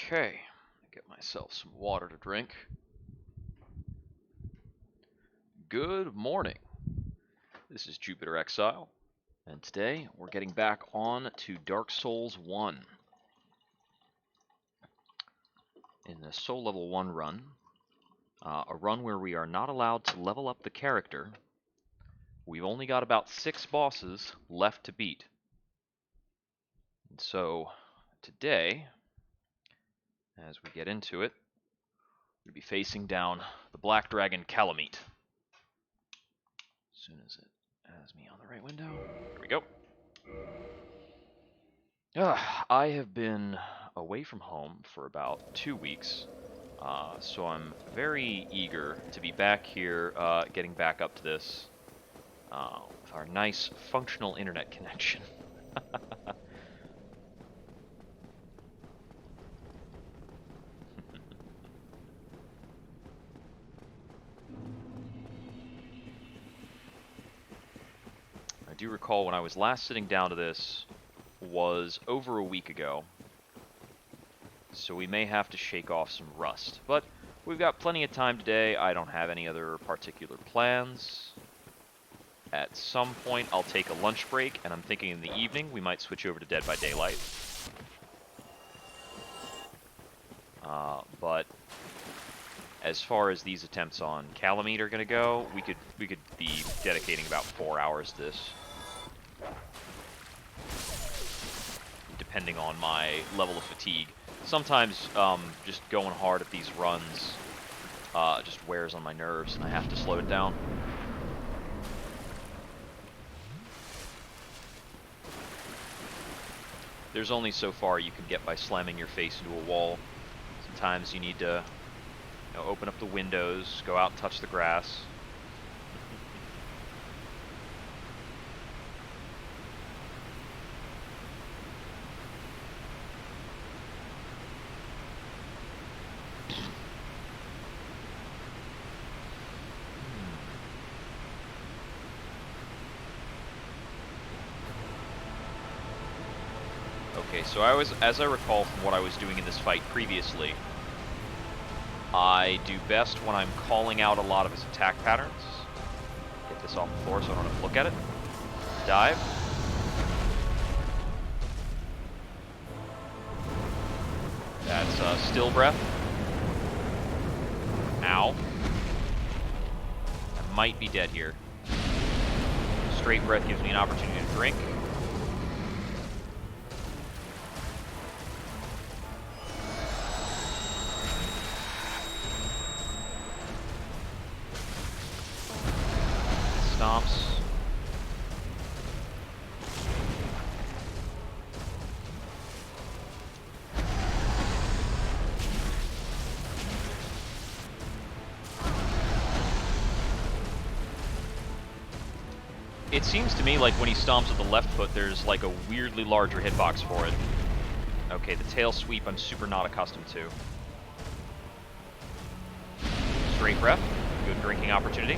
Okay, get myself some water to drink. Good morning. This is Jupiter Exile, and today we're getting back on to Dark Souls 1. In the Soul Level 1 run, a run where we are not allowed to level up the character, we've only got about 6 bosses left to beat. And so, today, as we get into it, we'll be facing down the Black Dragon Calamite. As soon as it has me on the right window. Here we go. I have been away from home for about 2 weeks, so I'm very eager to be back here, getting back up to this with our nice functional internet connection. I do recall when I was last sitting down to this was over a week ago, so we may have to shake off some rust. But we've got plenty of time today. I don't have any other particular plans. At some point, I'll take a lunch break, and I'm thinking in the evening we might switch over to Dead by Daylight. But as far as these attempts on Calamite are going to go, we could be dedicating about 4 hours to this, depending on my level of fatigue. Sometimes just going hard at these runs just wears on my nerves, and I have to slow it down. There's only so far you can get by slamming your face into a wall. Sometimes you need to open up the windows, go out and touch the grass. Okay, so as I recall from what I was doing in this fight previously, I do best when I'm calling out a lot of his attack patterns. Get this off the floor so I don't have to look at it. Dive. That's still breath. Ow. I might be dead here. Straight breath gives me an opportunity to drink. Stomps. It seems to me like when he stomps with the left foot, there's like a weirdly larger hitbox for it. Okay, the tail sweep I'm super not accustomed to. Straight breath. Good drinking opportunity.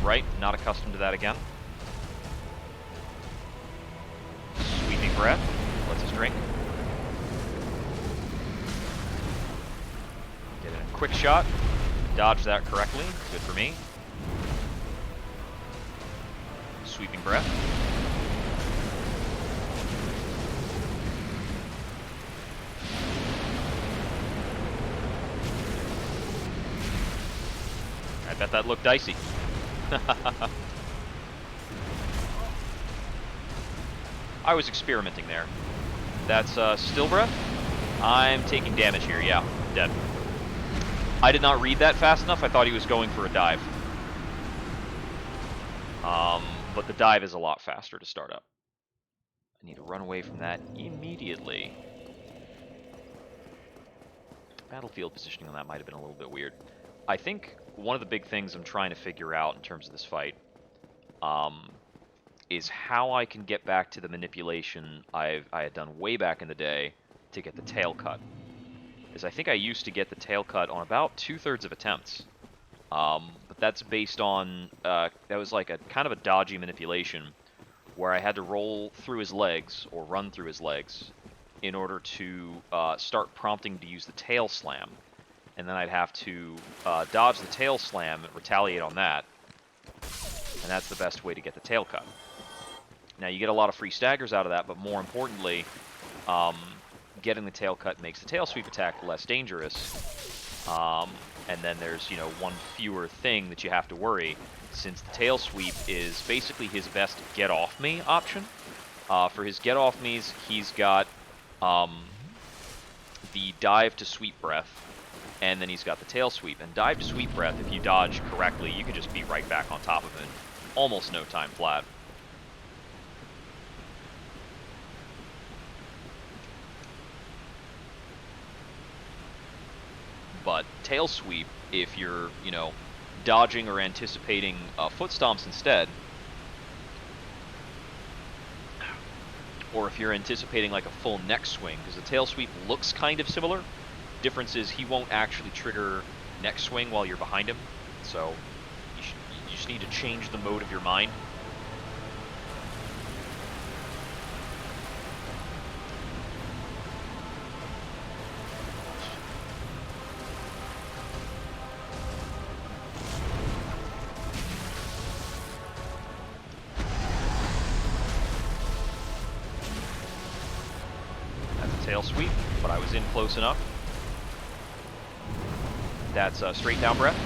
Right, not accustomed to that again. Sweeping breath, lets us drink. Get in a quick shot, dodge that correctly, good for me. Sweeping breath. I bet that looked dicey. I was experimenting there. That's still breath. I'm taking damage here, yeah, dead. I did not read that fast enough. I thought he was going for a dive. But the dive is a lot faster to start up. I need to run away from that immediately. Battlefield positioning on that might have been a little bit weird. I think one of the big things I'm trying to figure out in terms of this fight is how I can get back to the manipulation I had done way back in the day to get the tail cut. Because I think I used to get the tail cut on about 2/3 of attempts. But that's based on, that was like a kind of a dodgy manipulation where I had to roll through his legs, or run through his legs, in order to start prompting to use the tail slam. And then I'd have to dodge the tail slam and retaliate on that. And that's the best way to get the tail cut. Now, you get a lot of free staggers out of that, but more importantly, getting the tail cut makes the tail sweep attack less dangerous. And then there's, you know, one fewer thing that you have to worry, since the tail sweep is basically his best get-off-me option. For his get-off-me's, he's got the dive to sweep breath, and then he's got the tail sweep. And dive to sweep breath, if you dodge correctly, you can just be right back on top of it. Almost no time flat. But tail sweep, if you're, you know, dodging or anticipating foot stomps instead, or if you're anticipating like a full neck swing, because the tail sweep looks kind of similar. Difference is he won't actually trigger neck swing while you're behind him, so you just need to change the mode of your mind. Tail sweep, but I was in close enough. That's a straight down breath.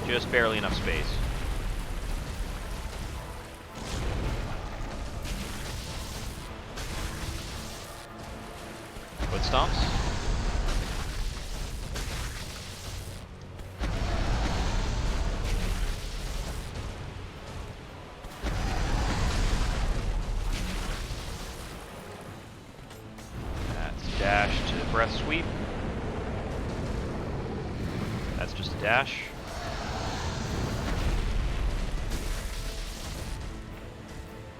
Just barely enough space. Foot stomps. Dash to breath sweep. That's just a dash.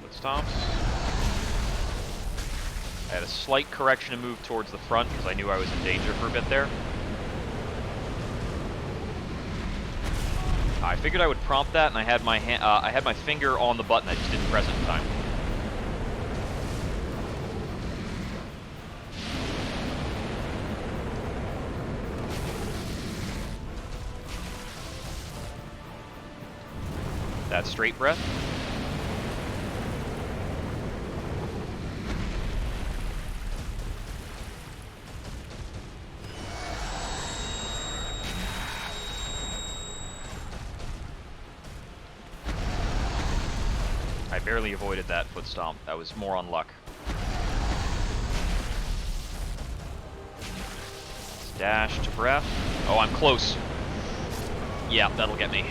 Foot stomps. I had a slight correction to move towards the front because I knew I was in danger for a bit there. I figured I would prompt that, and I had my finger on the button. I just didn't press it in time. That's straight breath. I barely avoided that foot stomp. That was more on luck. Dash to breath. Oh, I'm close. Yeah, that'll get me.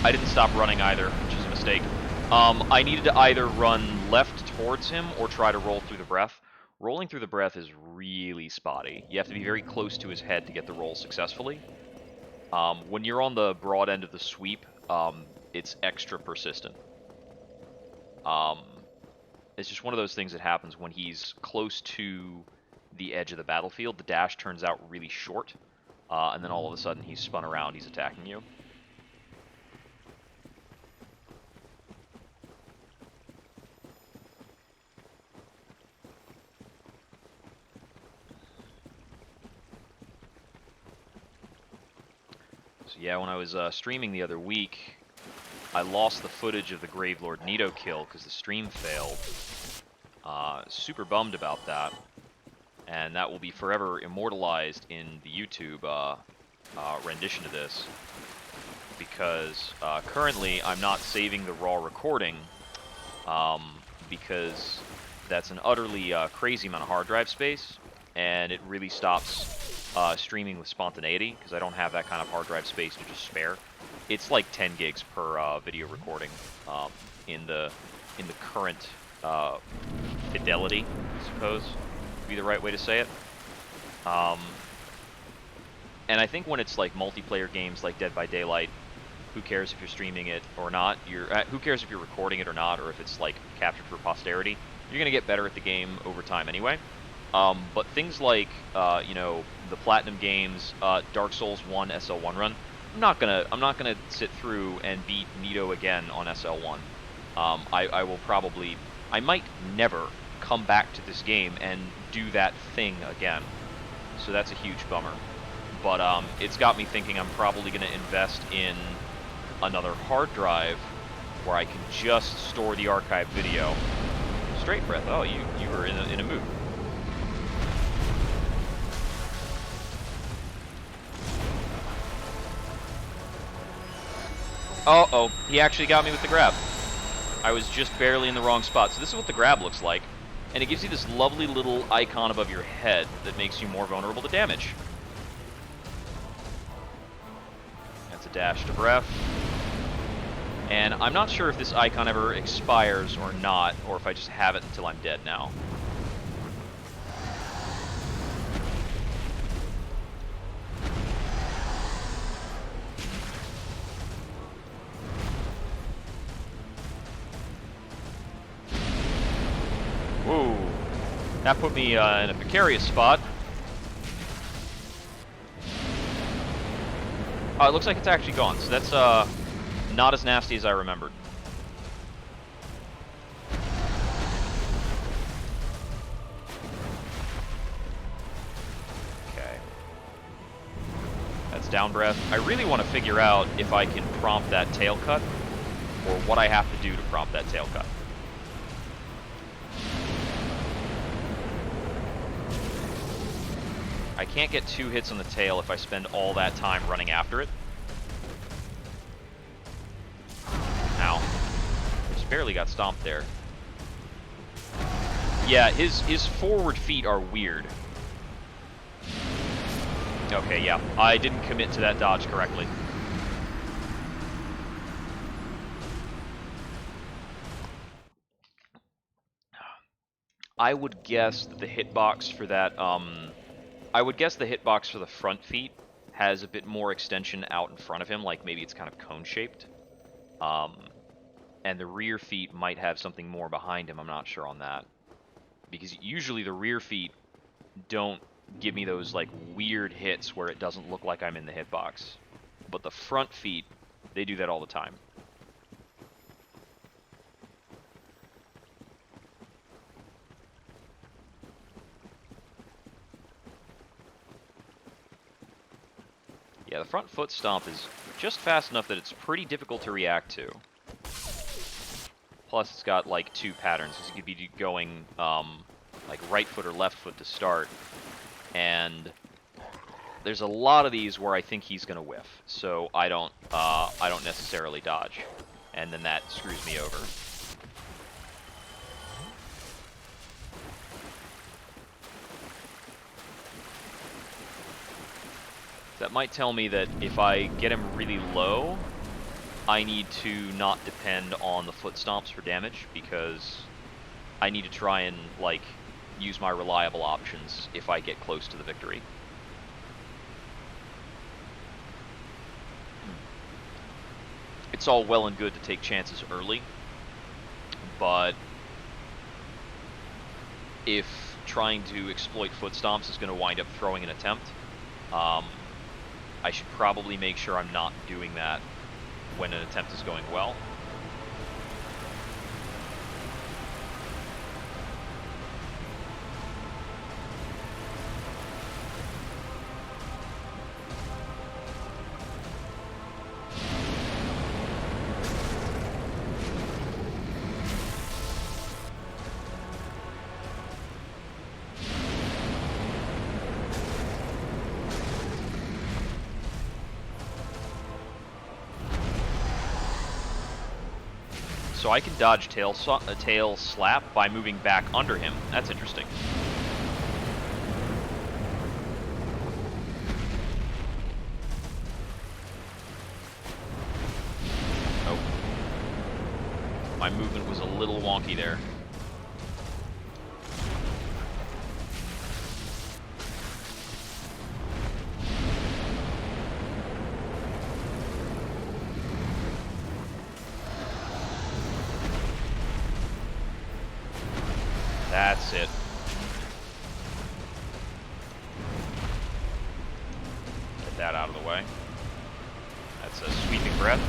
I didn't stop running either, which is a mistake. I needed to either run left towards him or try to roll through the breath. Rolling through the breath is really spotty. You have to be very close to his head to get the roll successfully. When you're on the broad end of the sweep, it's extra persistent. It's just one of those things that happens when he's close to the edge of the battlefield. The dash turns out really short, and then all of a sudden he's spun around, he's attacking you. So yeah, when I was streaming the other week, I lost the footage of the Gravelord Nito kill because the stream failed. Super bummed about that, and that will be forever immortalized in the YouTube rendition of this, because currently I'm not saving the raw recording because that's an utterly crazy amount of hard drive space, and it really stops streaming with spontaneity, because I don't have that kind of hard drive space to just spare. It's like 10 gigs per video recording in the current fidelity, I suppose, would be the right way to say it. And I think when it's like multiplayer games like Dead by Daylight, who cares if you're streaming it or not? Who cares if you're recording it or not, or if it's like captured for posterity? You're gonna get better at the game over time anyway. But things like you know, the Platinum games, Dark Souls 1 SL1 run, I'm not gonna sit through and beat Nito again on SL1. I might never come back to this game and do that thing again. So that's a huge bummer. But it's got me thinking I'm probably going to invest in another hard drive where I can just store the archived video. Straight breath. Oh, you were in a mood. Uh-oh, he actually got me with the grab. I was just barely in the wrong spot. So this is what the grab looks like. And it gives you this lovely little icon above your head that makes you more vulnerable to damage. That's a dash to breath. And I'm not sure if this icon ever expires or not, or if I just have it until I'm dead now. Whoa. That put me in a precarious spot. Oh, it looks like it's actually gone, so that's not as nasty as I remembered. Okay. That's down breath. I really want to figure out if I can prompt that tail cut, or what I have to do to prompt that tail cut. I can't get 2 hits on the tail if I spend all that time running after it. Ow. Just barely got stomped there. Yeah, his forward feet are weird. Okay, yeah. I didn't commit to that dodge correctly. I would guess that the hitbox for that, I would guess the hitbox for the front feet has a bit more extension out in front of him, like maybe it's kind of cone-shaped. And the rear feet might have something more behind him, I'm not sure on that. Because usually the rear feet don't give me those like weird hits where it doesn't look like I'm in the hitbox. But the front feet, they do that all the time. Yeah, the front foot stomp is just fast enough that it's pretty difficult to react to. Plus, it's got like 2 patterns, because you could be going like right foot or left foot to start. And there's a lot of these where I think he's going to whiff, so I don't necessarily dodge, and then that screws me over. That might tell me that if I get him really low, I need to not depend on the foot stomps for damage, because I need to try and, like, use my reliable options if I get close to the victory. It's all well and good to take chances early, but if trying to exploit foot stomps is going to wind up throwing an attempt, I should probably make sure I'm not doing that when an attempt is going well. So I can dodge tail slap by moving back under him. That's interesting. Oh. My movement was a little wonky there. That's it. Get that out of the way. That's a sweeping breath.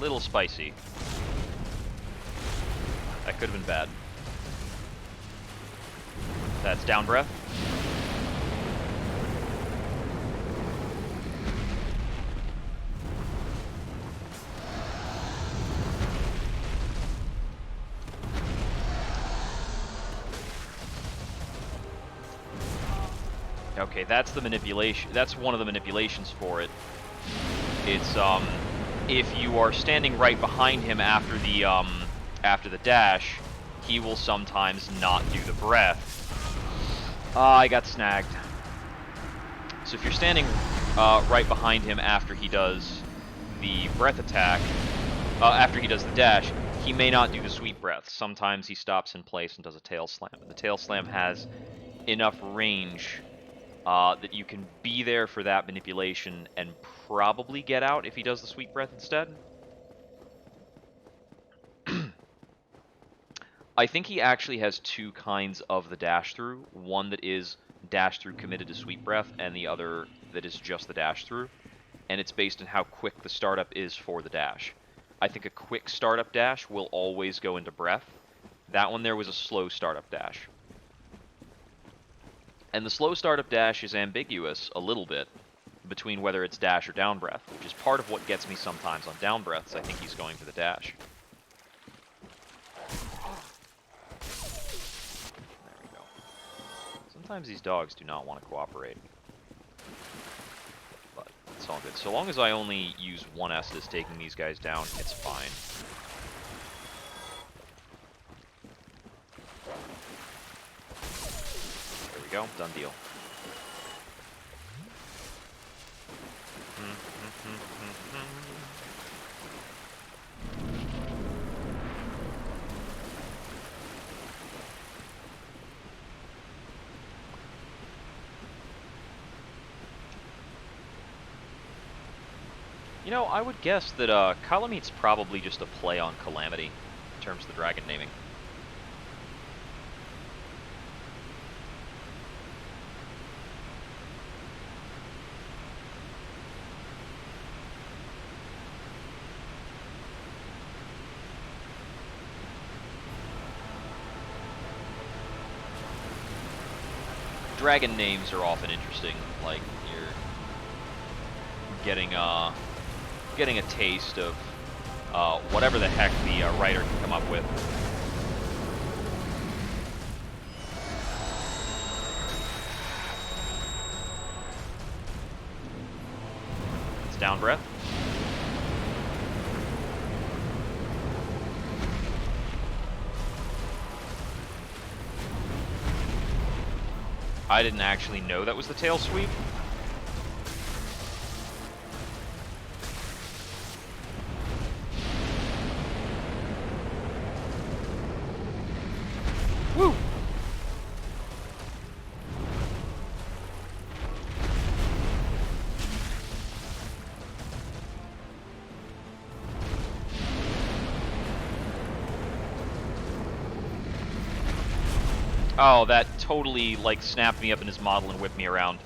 little spicy. That could have been bad. That's down breath. Okay, that's the manipulation. That's one of the manipulations for it. It's if you are standing right behind him after the dash, he will sometimes not do the breath. I got snagged. So if you're standing right behind him after he does the breath attack, after he does the dash, he may not do the sweep breath. Sometimes he stops in place and does a tail slam. And the tail slam has enough range that you can be there for that manipulation and probably get out if he does the sweep breath instead. I think he actually has two kinds of the dash through. One that is dash through committed to sweep breath, and the other that is just the dash through. And it's based on how quick the startup is for the dash. I think a quick startup dash will always go into breath. That one there was a slow startup dash. And the slow startup dash is ambiguous a little bit between whether it's dash or down breath, which is part of what gets me sometimes on down breaths. I think he's going for the dash. There we go. Sometimes these dogs do not want to cooperate. But it's all good. So long as I only use one Estus taking these guys down, it's fine. There we go. Done deal. You know, I would guess that Kalameet's probably just a play on Calamity in terms of the dragon naming. Dragon names are often interesting, like you're getting a taste of whatever the heck the writer can come up with. It's down breath. I didn't actually know that was the tail sweep. Woo! Oh, that totally, like, snapped me up in his model and whipped me around.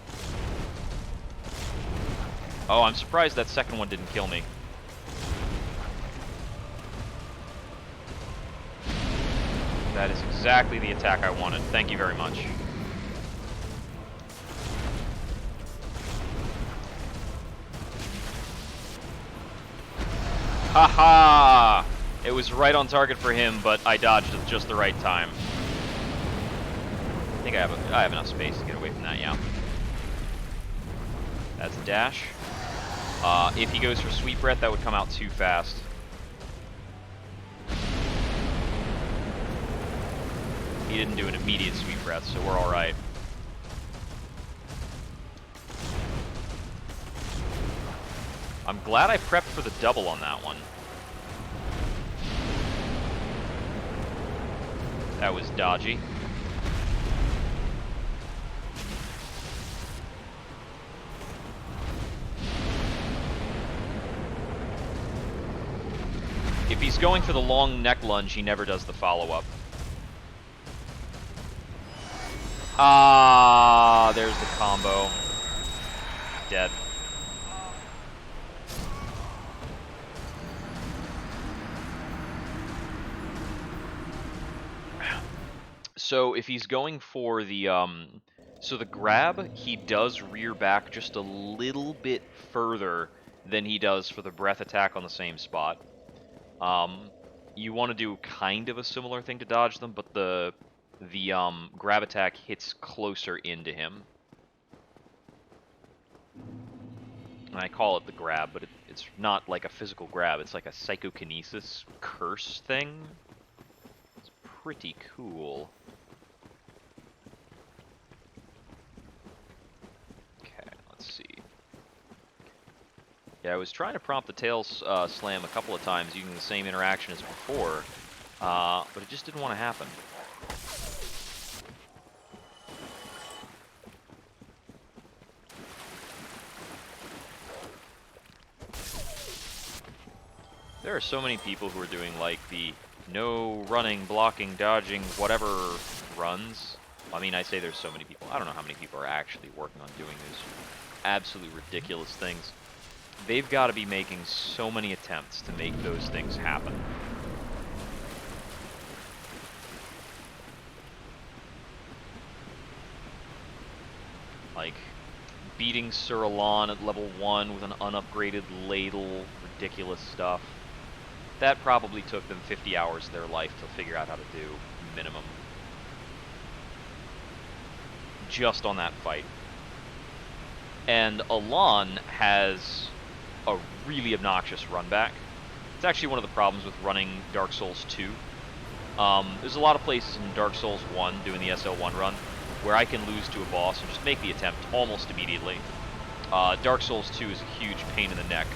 Oh, I'm surprised that second one didn't kill me. That is exactly the attack I wanted. Thank you very much. Haha! It was right on target for him, but I dodged at just the right time. I think I have enough space to get away from that, yeah. That's a dash. If he goes for sweep breath, that would come out too fast. He didn't do an immediate sweep breath, so we're alright. I'm glad I prepped for the double on that one. That was dodgy. If he's going for the long neck lunge, he never does the follow-up. Ah, there's the combo. Dead. So if he's going for the so the grab, he does rear back just a little bit further than he does for the breath attack on the same spot. You want to do kind of a similar thing to dodge them, but the grab attack hits closer into him. And I call it the grab, but it's not like a physical grab. It's like a psychokinesis curse thing. It's pretty cool. Okay, let's see. Yeah, I was trying to prompt the tail slam a couple of times using the same interaction as before, but it just didn't want to happen. There are so many people who are doing like the no running, blocking, dodging, whatever runs. I mean, I say there's so many people. I don't know how many people are actually working on doing these absolutely ridiculous things. They've got to be making so many attempts to make those things happen. Like, beating SL1 at level 1 with an unupgraded ladle, ridiculous stuff. That probably took them 50 hours of their life to figure out how to do, minimum. Just on that fight. And Alon has a really obnoxious run back. It's actually one of the problems with running Dark Souls 2. There's a lot of places in Dark Souls 1, doing the SL1 run, where I can lose to a boss and just make the attempt almost immediately. Dark Souls 2 is a huge pain in the neck.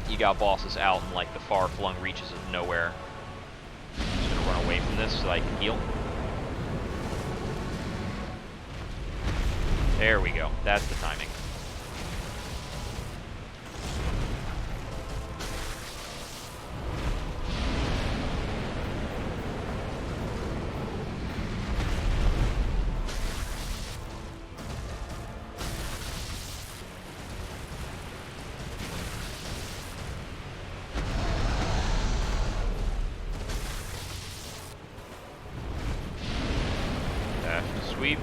You got bosses out in like the far-flung reaches of nowhere. I'm just gonna run away from this so I can heal. There we go. That's the timing. Dash and sweep.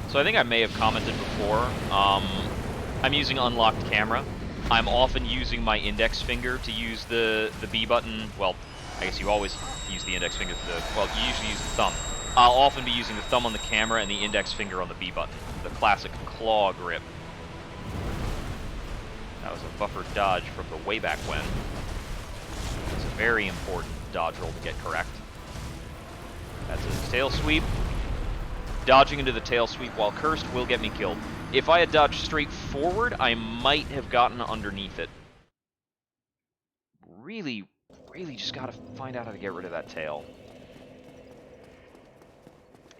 So I think I may have commented before, I'm using unlocked camera. I'm often using my index finger to use the B button. Well, I guess you always use the index finger well, you usually use the thumb. I'll often be using the thumb on the camera and the index finger on the B button. The classic claw grip. That was a buffer dodge from the way back when. It's a very important dodge roll to get correct. That's a tail sweep. Dodging into the tail sweep while cursed will get me killed. If I had dodged straight forward, I might have gotten underneath it. Really just gotta find out how to get rid of that tail.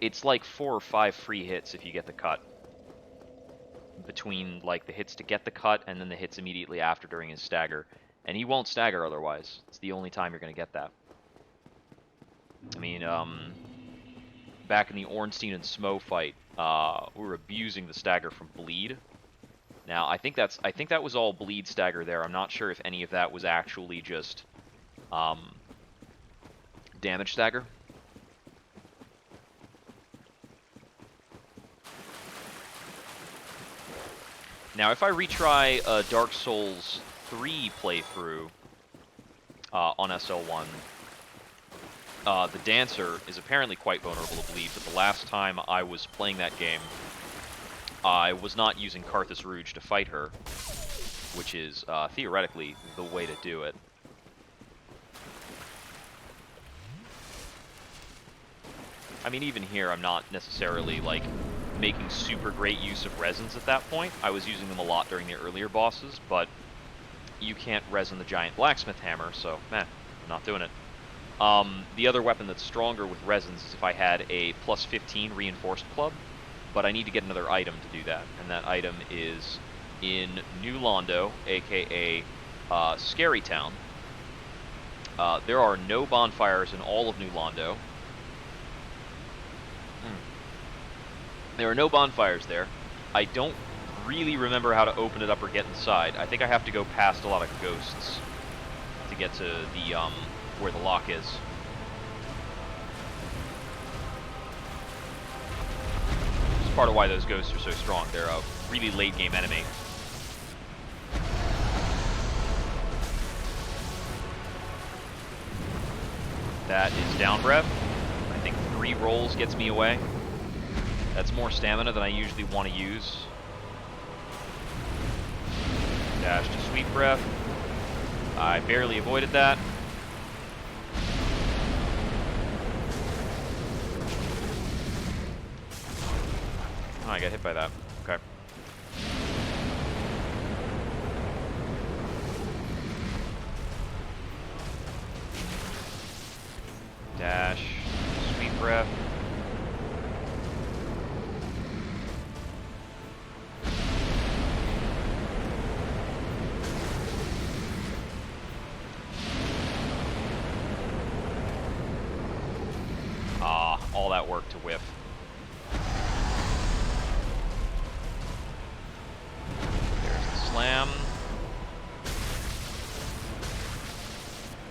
It's like 4 or 5 free hits if you get the cut. Between like the hits to get the cut and then the hits immediately after during his stagger. And he won't stagger otherwise. It's the only time you're gonna get that. I mean, back in the Ornstein and Smo fight, we were abusing the stagger from bleed. Now, I think that was all bleed stagger there. I'm not sure if any of that was actually just damage stagger. Now, if I retry a Dark Souls 3 playthrough on SL1, the Dancer is apparently quite vulnerable to bleed, but the last time I was playing that game, I was not using Carthus Rouge to fight her, which is theoretically the way to do it. I mean, even here, I'm not necessarily, like, making super great use of resins at that point. I was using them a lot during the earlier bosses, but you can't resin the giant blacksmith hammer, so, I'm not doing it. The other weapon that's stronger with resins is if I had a plus 15 reinforced club, but I need to get another item to do that, and that item is in New Londo, aka Scary Town. There are no bonfires in all of New Londo. There are no bonfires there. I don't really remember how to open it up or get inside. I think I have to go past a lot of ghosts to get to the where the lock is. This is part of why those ghosts are so strong. They're a really late game enemy. That is down breath. I think 3 rolls gets me away. That's more stamina than I usually want to use. Dash to sweet breath. I barely avoided that. Oh, I got hit by that. Okay. Dash, sweet breath. All that work to whiff. There's the slam.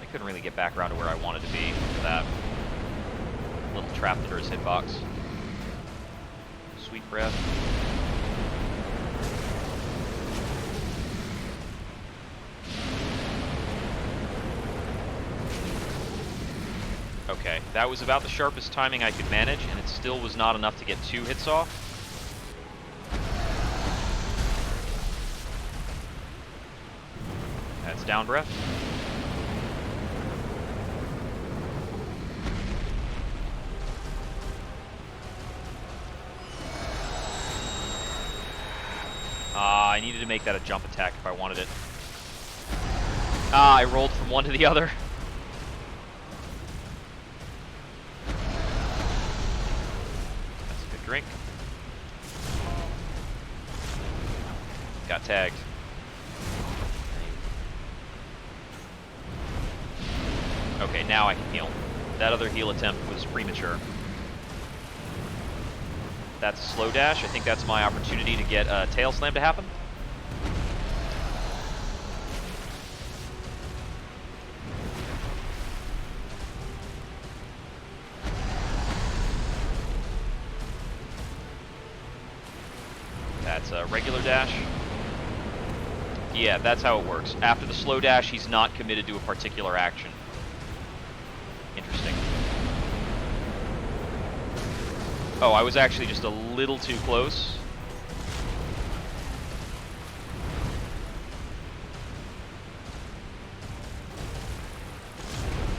I couldn't really get back around to where I wanted to be for that little trap under his hitbox. Sweet breath. Okay, that was about the sharpest timing I could manage, and it still was not enough to get 2 hits off. That's down breath. I needed to make that a jump attack if I wanted it. I rolled from one to the other. Drink. Got tagged. Okay, now I can heal. That other heal attempt was premature. That's a slow dash. I think that's my opportunity to get a tail slam to happen. That's a regular dash. Yeah, that's how it works. After the slow dash, he's not committed to a particular action. Interesting. Oh, I was actually just a little too close.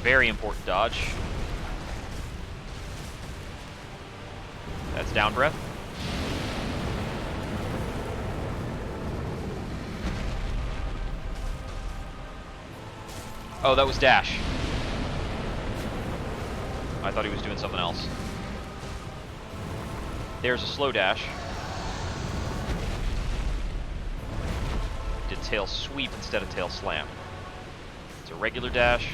Very important dodge. That's down breath. Oh, that was dash. I thought he was doing something else. There's a slow dash. Did tail sweep instead of tail slam. It's a regular dash.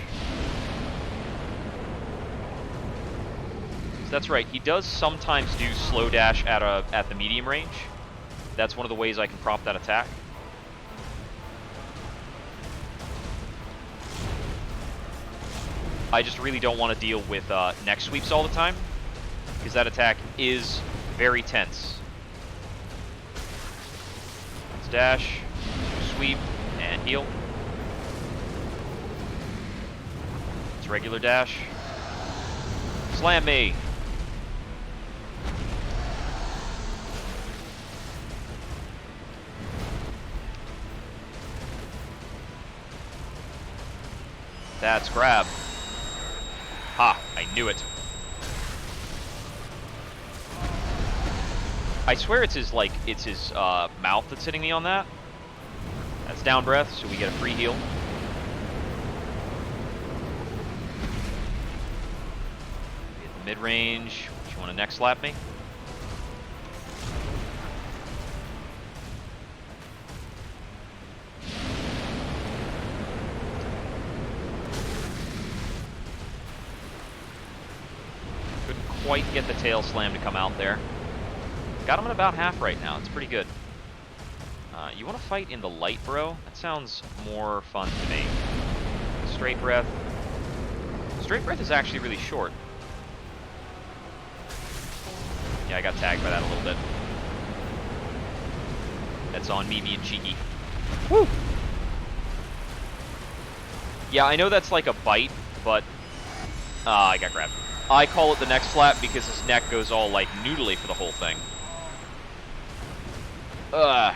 So that's right, he does sometimes do slow dash at the medium range. That's one of the ways I can prompt that attack. I just really don't want to deal with neck sweeps all the time, because that attack is very tense. Let's dash, sweep, and heal. It's regular dash. Slam me! That's grab. Ha! I knew it. I swear it's his mouth that's hitting me on that. That's down breath, so we get a free heal. Hit the mid range. You want to neck slap me? Quite get the tail slam to come out there. Got him at about half right now. It's pretty good. You want to fight in the light, bro? That sounds more fun to me. Straight breath. Straight breath is actually really short. Yeah, I got tagged by that a little bit. That's on me being cheeky. Woo! Yeah, I know that's like a bite, but... I got grabbed. I call it the neck slap because his neck goes all, like, noodly for the whole thing. Ugh.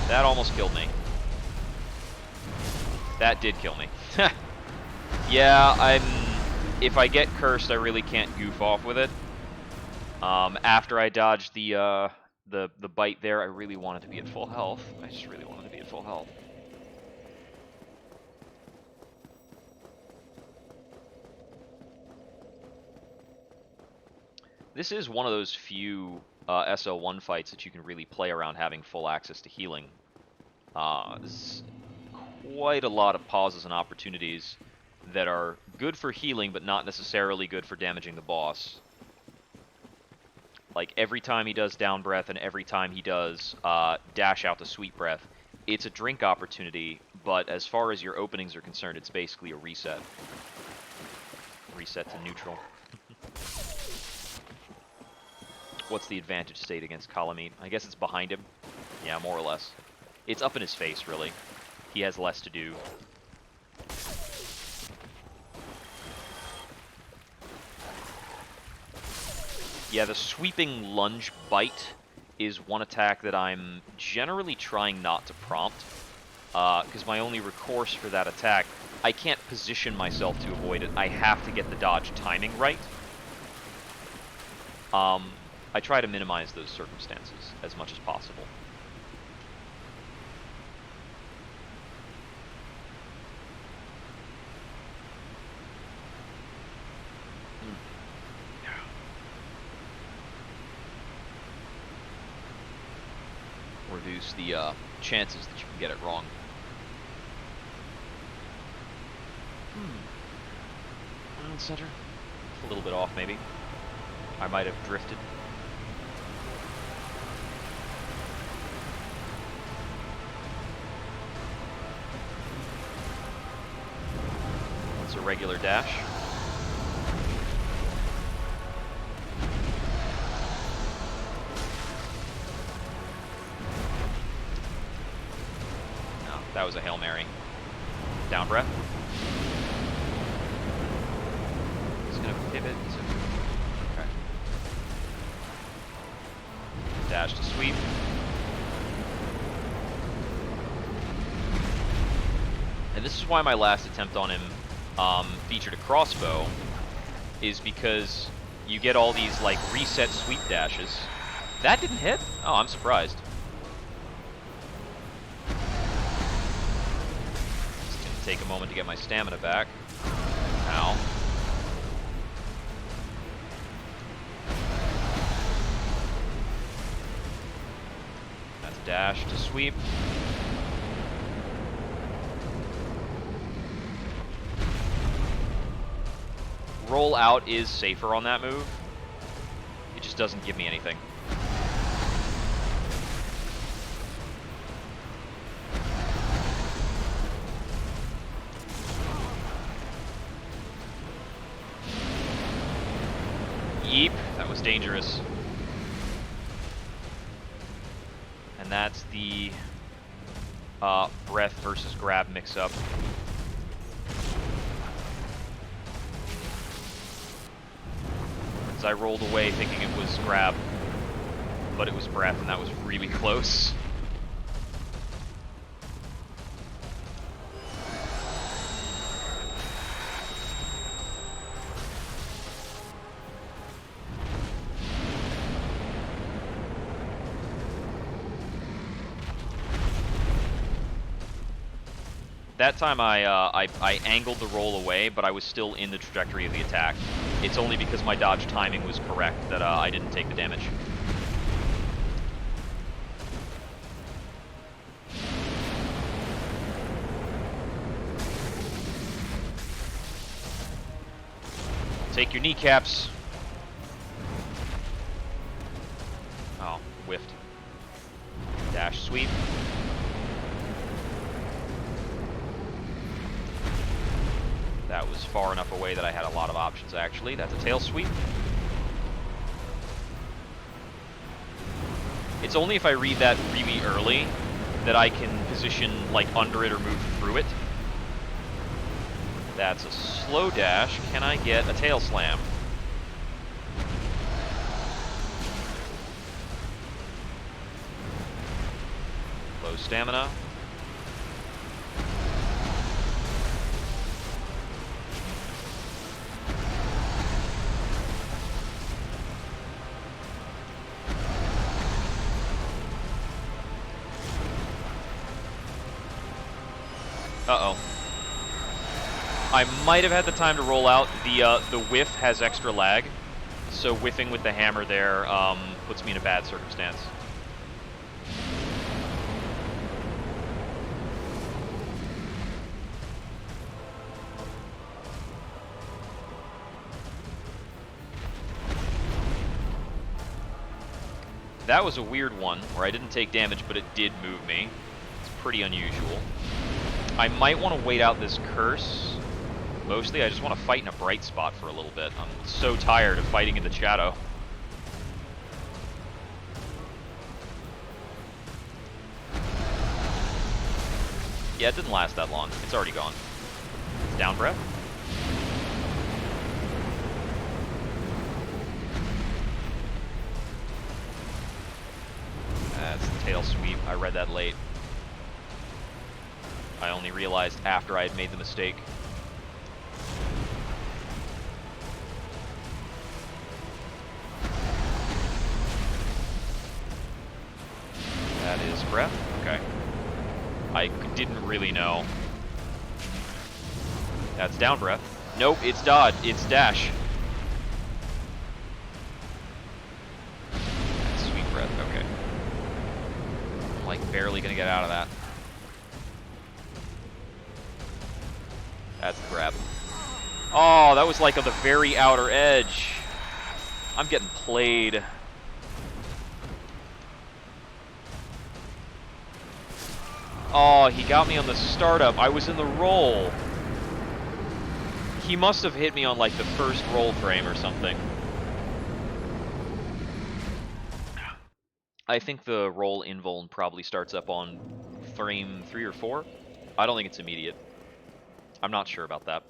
That almost killed me. That did kill me. Yeah, if I get cursed, I really can't goof off with it. After I dodged the bite there, I really wanted to be at full health. I just really wanted to be at full health. This is one of those few SL1 fights that you can really play around having full access to healing. There's quite a lot of pauses and opportunities that are good for healing, but not necessarily good for damaging the boss. Like, every time he does down breath and every time he does dash out to sweet breath, it's a drink opportunity, but as far as your openings are concerned, it's basically a reset. Reset to neutral. What's the advantage state against Kalameet? I guess it's behind him. Yeah, more or less. It's up in his face, really. He has less to do. Yeah, the sweeping lunge bite is one attack that I'm generally trying not to prompt, because my only recourse for that attack, I can't position myself to avoid it. I have to get the dodge timing right. I try to minimize those circumstances as much as possible. Reduce the chances that you can get it wrong. Island center? A little bit off, maybe. I might have drifted. That's a regular dash. No, that was a Hail Mary. Down breath. He's gonna pivot to... Okay. Dash to sweep. And this is why my last attempt on him featured a crossbow, is because you get all these like reset sweep dashes. That didn't hit? Oh, I'm surprised. Just gonna take a moment to get my stamina back. Ow. That's a dash to sweep. Roll out is safer on that move. It just doesn't give me anything. Yeep, that was dangerous. And that's the breath versus grab mix-up. I rolled away thinking it was grab, but it was breath, and that was really close. That time I angled the roll away, but I was still in the trajectory of the attack. It's only because my dodge timing was correct that I didn't take the damage. Take your kneecaps. Oh, whiffed. dash sweep. That was far enough away that I had a lot of options, actually. That's a tail sweep. It's only if I read that really early that I can position, like, under it or move through it. That's a slow dash. Can I get a tail slam? Low stamina. Uh-oh. I might have had the time to roll out. The whiff has extra lag, so whiffing with the hammer there puts me in a bad circumstance. That was a weird one, where I didn't take damage, but it did move me. It's pretty unusual. I might want to wait out this curse. Mostly, I just want to fight in a bright spot for a little bit. I'm so tired of fighting in the shadow. Yeah, it didn't last that long. It's already gone. Down breath. That's the tail sweep. I read that late. I only realized after I had made the mistake. That is breath. Okay. I didn't really know. That's down breath. Nope, it's dodge. It's dash. That's sweet breath. Okay. I'm like barely gonna get out of that. That's the grab. Oh, that was like on the very outer edge. I'm getting played. Oh, he got me on the startup. I was in the roll. He must have hit me on like the first roll frame or something. I think the roll invuln probably starts up on frame 3 or 4. I don't think it's immediate. I'm not sure about that.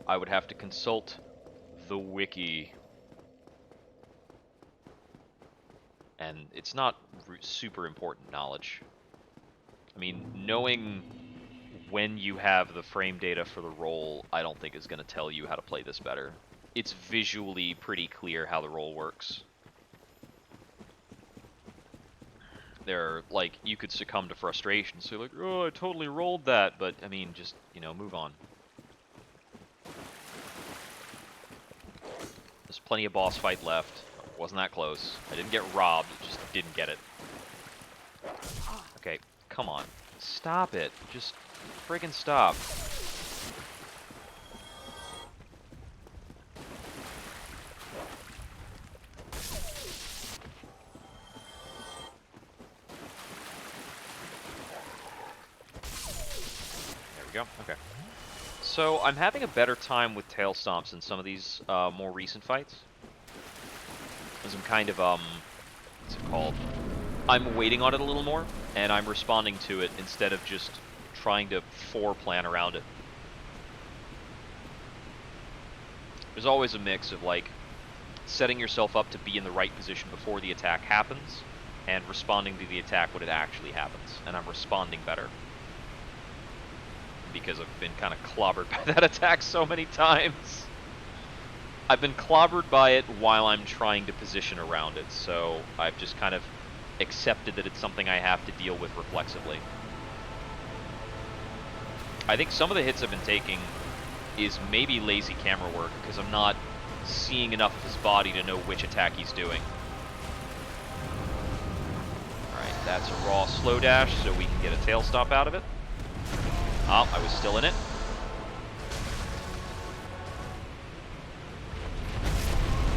I would have to consult the wiki. And it's not super important knowledge. I mean, knowing when you have the frame data for the roll, I don't think is going to tell you how to play this better. It's visually pretty clear how the roll works. There, like, you could succumb to frustration, so you're like, oh, I totally rolled that, but, I mean, just, you know, move on. There's plenty of boss fight left. Wasn't that close. I didn't get robbed, just didn't get it. Okay, come on. Stop it. Just friggin' stop. There we go. Okay. So I'm having a better time with tail stomps in some of these more recent fights. As I'm kind of, what's it called? I'm waiting on it a little more, and I'm responding to it instead of just trying to foreplan around it. There's always a mix of, like, setting yourself up to be in the right position before the attack happens, and responding to the attack when it actually happens. And I'm responding better. Because I've been kind of clobbered by that attack so many times. I've been clobbered by it while I'm trying to position around it, so I've just kind of accepted that it's something I have to deal with reflexively. I think some of the hits I've been taking is maybe lazy camera work, because I'm not seeing enough of his body to know which attack he's doing. Alright, that's a raw slow dash, so we can get a tail stomp out of it. Oh, I was still in it.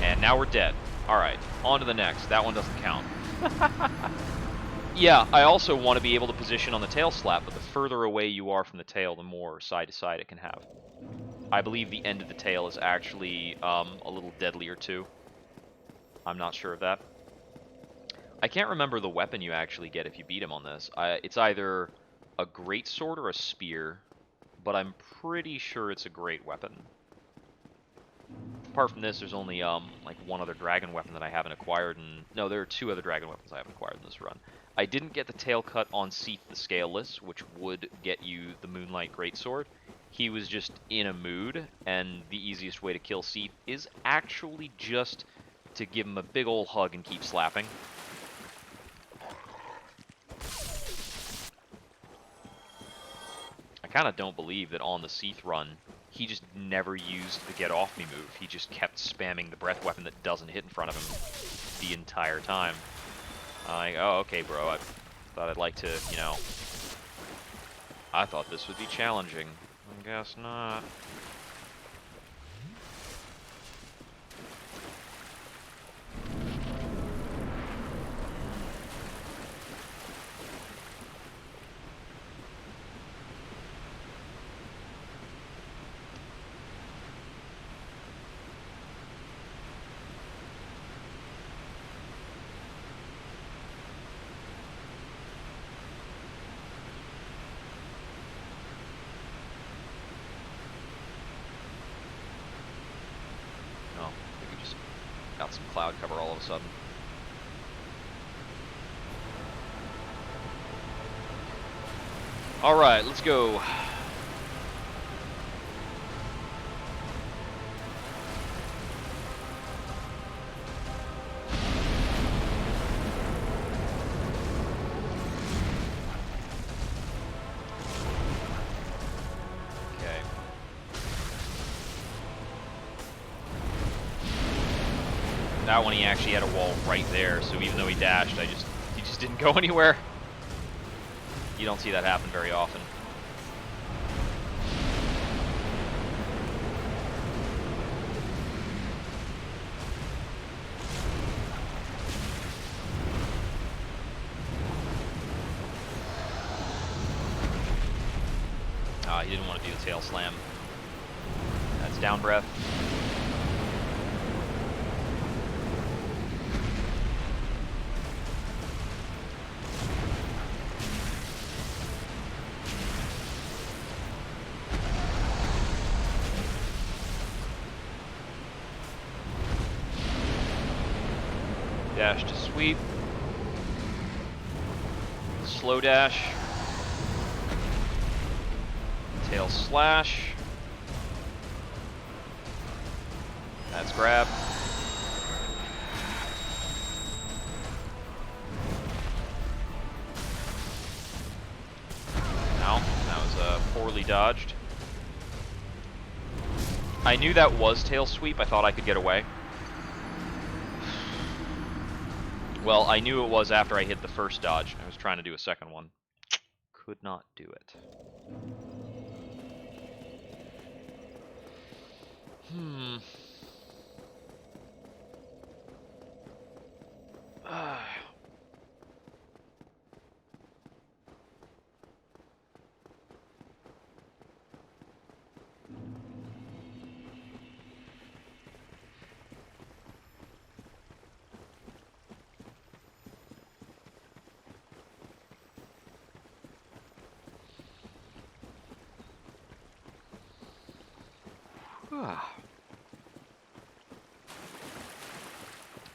And now we're dead. Alright, on to the next. That one doesn't count. Yeah, I also want to be able to position on the tail slap, but the further away you are from the tail, the more side to side it can have. I believe the end of the tail is actually a little deadlier too. I'm not sure of that. I can't remember the weapon you actually get if you beat him on this. It's either a great sword or a spear, but I'm pretty sure it's a great weapon. Apart from this, there's only like one other dragon weapon that I haven't acquired, and no, there are two other dragon weapons I haven't acquired in this run. I didn't get the tail cut on Seath the Scaleless, which would get you the Moonlight Greatsword. He was just in a mood, and the easiest way to kill Seath is actually just to give him a big ol' hug and keep slapping. I kind of don't believe that on the Seath run, he just never used the get off me move. He just kept spamming the breath weapon that doesn't hit in front of him the entire time. I'm like, oh, okay, bro, I thought I'd like to, you know, I thought this would be challenging. I guess not. Got some cloud cover all of a sudden. Alright, let's go. Okay. That one he actually had a wall right there, so even though he dashed, he just didn't go anywhere. You don't see that happen very often. He didn't want to do the tail slam. That's down breath. Dash to sweep. Slow dash. Tail slash. That's grab. No, that was poorly dodged. I knew that was tail sweep. I thought I could get away. Well, I knew it was after I hit the first dodge. I was trying to do a second one. Could not do it.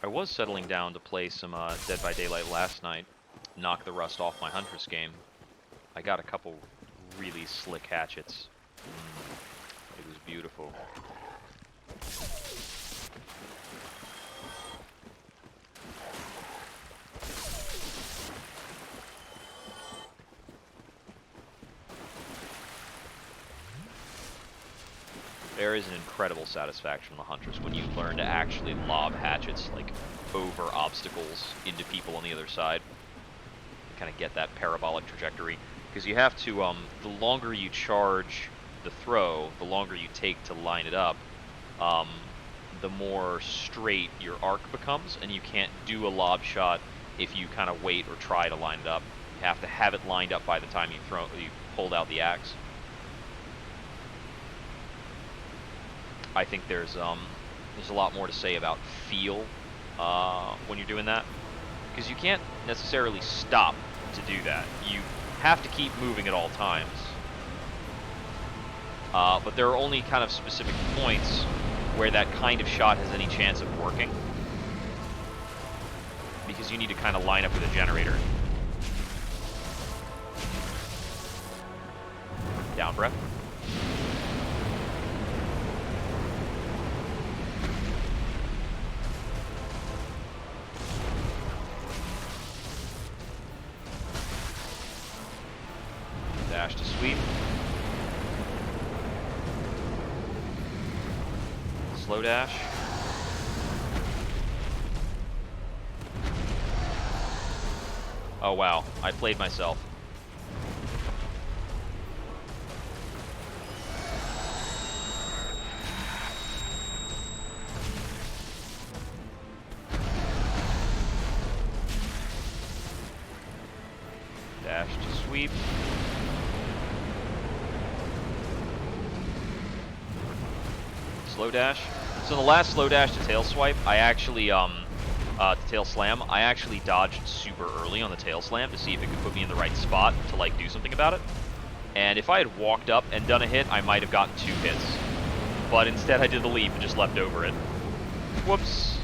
I was settling down to play some Dead by Daylight last night, knock the rust off my Huntress game. I got a couple really slick hatchets. It was beautiful. There is an incredible satisfaction on the Huntress when you learn to actually lob hatchets like over obstacles into people on the other side. You kind of get that parabolic trajectory. Because you have to, the longer you charge the throw, the longer you take to line it up, the more straight your arc becomes, and you can't do a lob shot if you kind of wait or try to line it up. You have to have it lined up by the time you pulled out the axe. I think there's a lot more to say about feel when you're doing that, because you can't necessarily stop to do that. You have to keep moving at all times. But there are only kind of specific points where that kind of shot has any chance of working, because you need to kind of line up with a generator. Down breath. Dash to sweep. Slow dash. Oh wow, I played myself. Dash to sweep. Slow dash. So the last slow dash to tail swipe, I actually, to tail slam, I actually dodged super early on the tail slam to see if it could put me in the right spot to, like, do something about it. And if I had walked up and done a hit, I might have gotten 2 hits. But instead I did the leap and just leapt over it. Whoops.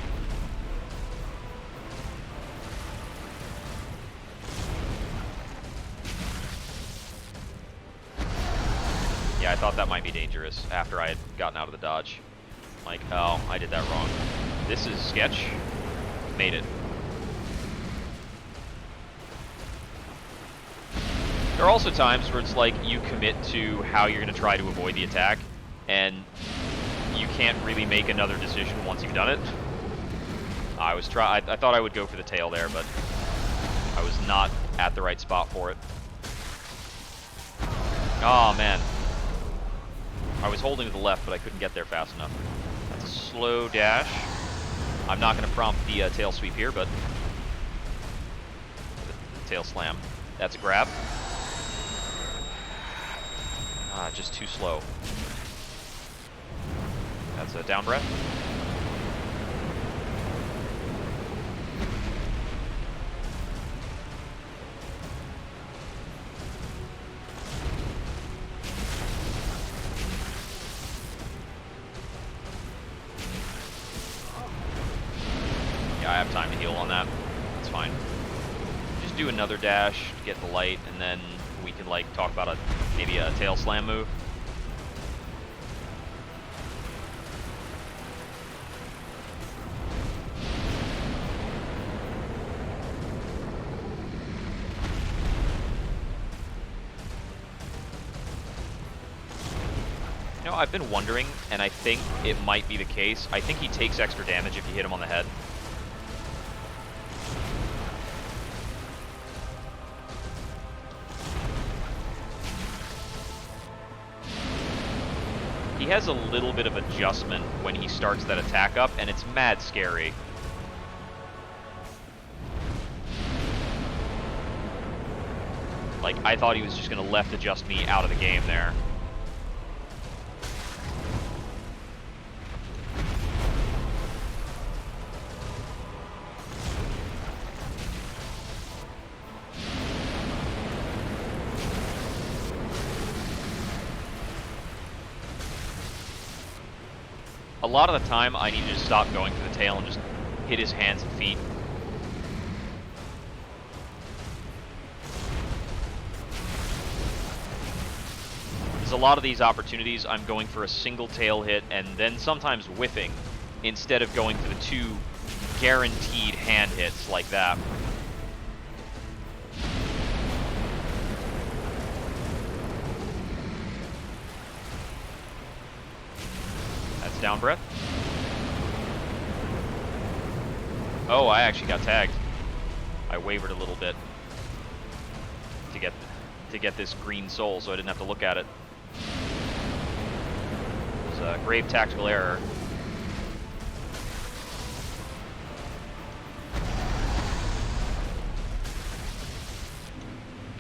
Yeah, I thought that might be dangerous after I had gotten out of the dodge. Like, oh, I did that wrong. This is sketch. Made it. There are also times where it's like you commit to how you're going to try to avoid the attack, and you can't really make another decision once you've done it. I thought I would go for the tail there, but I was not at the right spot for it. Oh man. I was holding to the left, but I couldn't get there fast enough. That's a slow dash. I'm not going to prompt the tail sweep here, but the tail slam. That's a grab. Ah, just too slow. That's a down breath. I have time to heal on that. It's fine. Just do another dash to get the light, and then we can like talk about maybe a tail slam move. You know, I've been wondering, and I think it might be the case. I think he takes extra damage if you hit him on the head. He has a little bit of adjustment when he starts that attack up, and it's mad scary. Like, I thought he was just going to left adjust me out of the game there. A lot of the time, I needed to stop going for the tail and just hit his hands and feet. Because a lot of these opportunities, I'm going for a single tail hit and then sometimes whiffing instead of going for the 2 guaranteed hand hits like that. Down breath. Oh, I actually got tagged. I wavered a little bit to get this green soul, so I didn't have to look at it. It was a grave tactical error.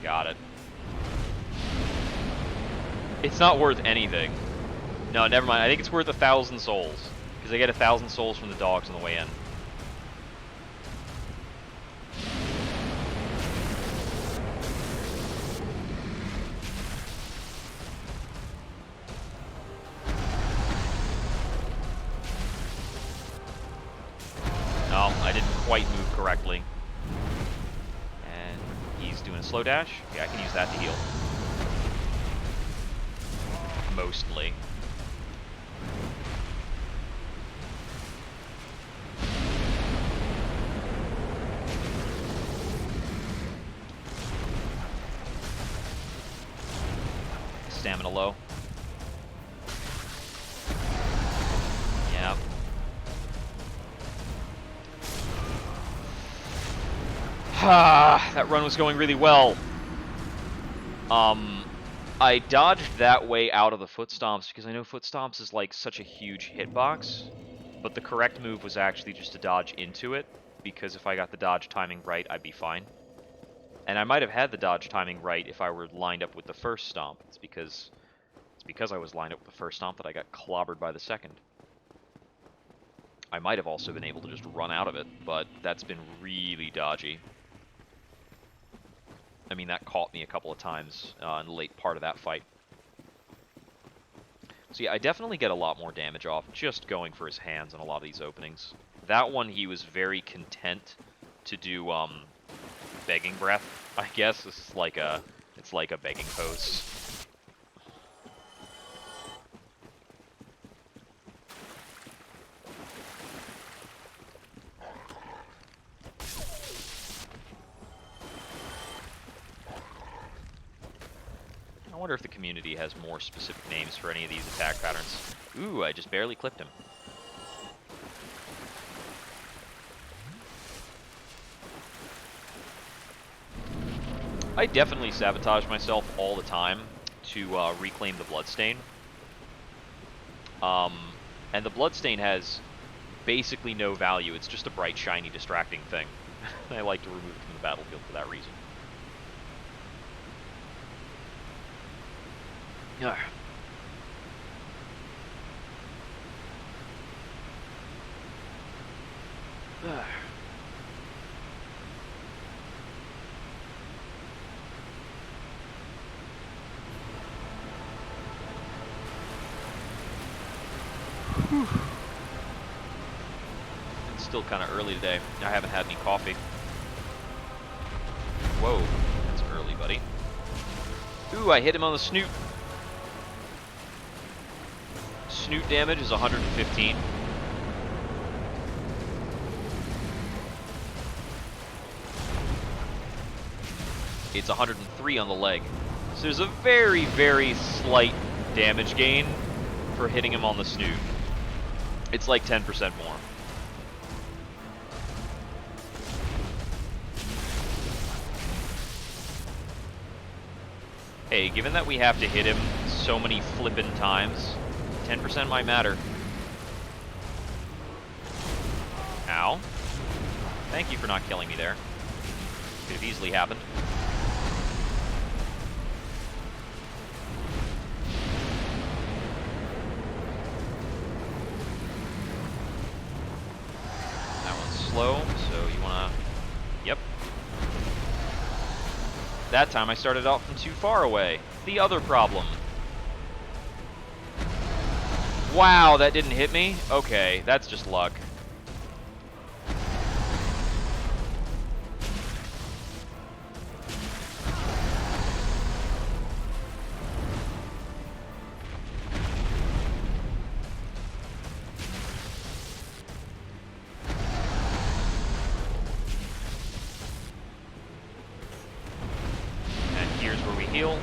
Got it. It's not worth anything. No, never mind. I think it's worth 1,000 souls. Because I get 1,000 souls from the dogs on the way in. No, I didn't quite move correctly. And he's doing a slow dash. Yeah, I can use that to heal. Mostly. Stamina low. Yeah. That run was going really well. I dodged that way out of the foot stomps because I know foot stomps is like such a huge hitbox, but the correct move was actually just to dodge into it, because if I got the dodge timing right, I'd be fine. And I might have had the dodge timing right if I were lined up with the first stomp. It's because I was lined up with the first stomp that I got clobbered by the second. I might have also been able to just run out of it, but that's been really dodgy. I mean, that caught me a couple of times in the late part of that fight. So yeah, I definitely get a lot more damage off just going for his hands on a lot of these openings. That one, he was very content to do begging breath, I guess. It's like a begging pose. I wonder if the community has more specific names for any of these attack patterns. Ooh, I just barely clipped him. I definitely sabotage myself all the time to reclaim the bloodstain. And the bloodstain has basically no value. It's just a bright, shiny, distracting thing. I like to remove it from the battlefield for that reason. It's still kind of early today. I haven't had any coffee. Whoa, that's early, buddy. Ooh, I hit him on the snoot. Snoot damage is 115. It's 103 on the leg. So there's a very, very slight damage gain for hitting him on the snoot. It's like 10% more. Hey, given that we have to hit him so many flippin' times, 10% might matter. Ow. Thank you for not killing me there. Could have easily happened. That one's slow, so you wanna... Yep. That time I started out from too far away. The other problem. Wow, that didn't hit me? Okay, that's just luck. And here's where we heal.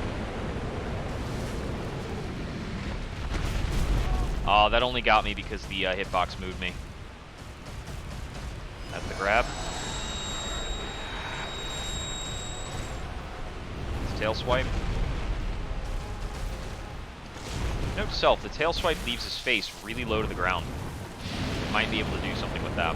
Oh, that only got me because the hitbox moved me. That's the grab. It's tail swipe. Note to self, the tail swipe leaves his face really low to the ground. We might be able to do something with that.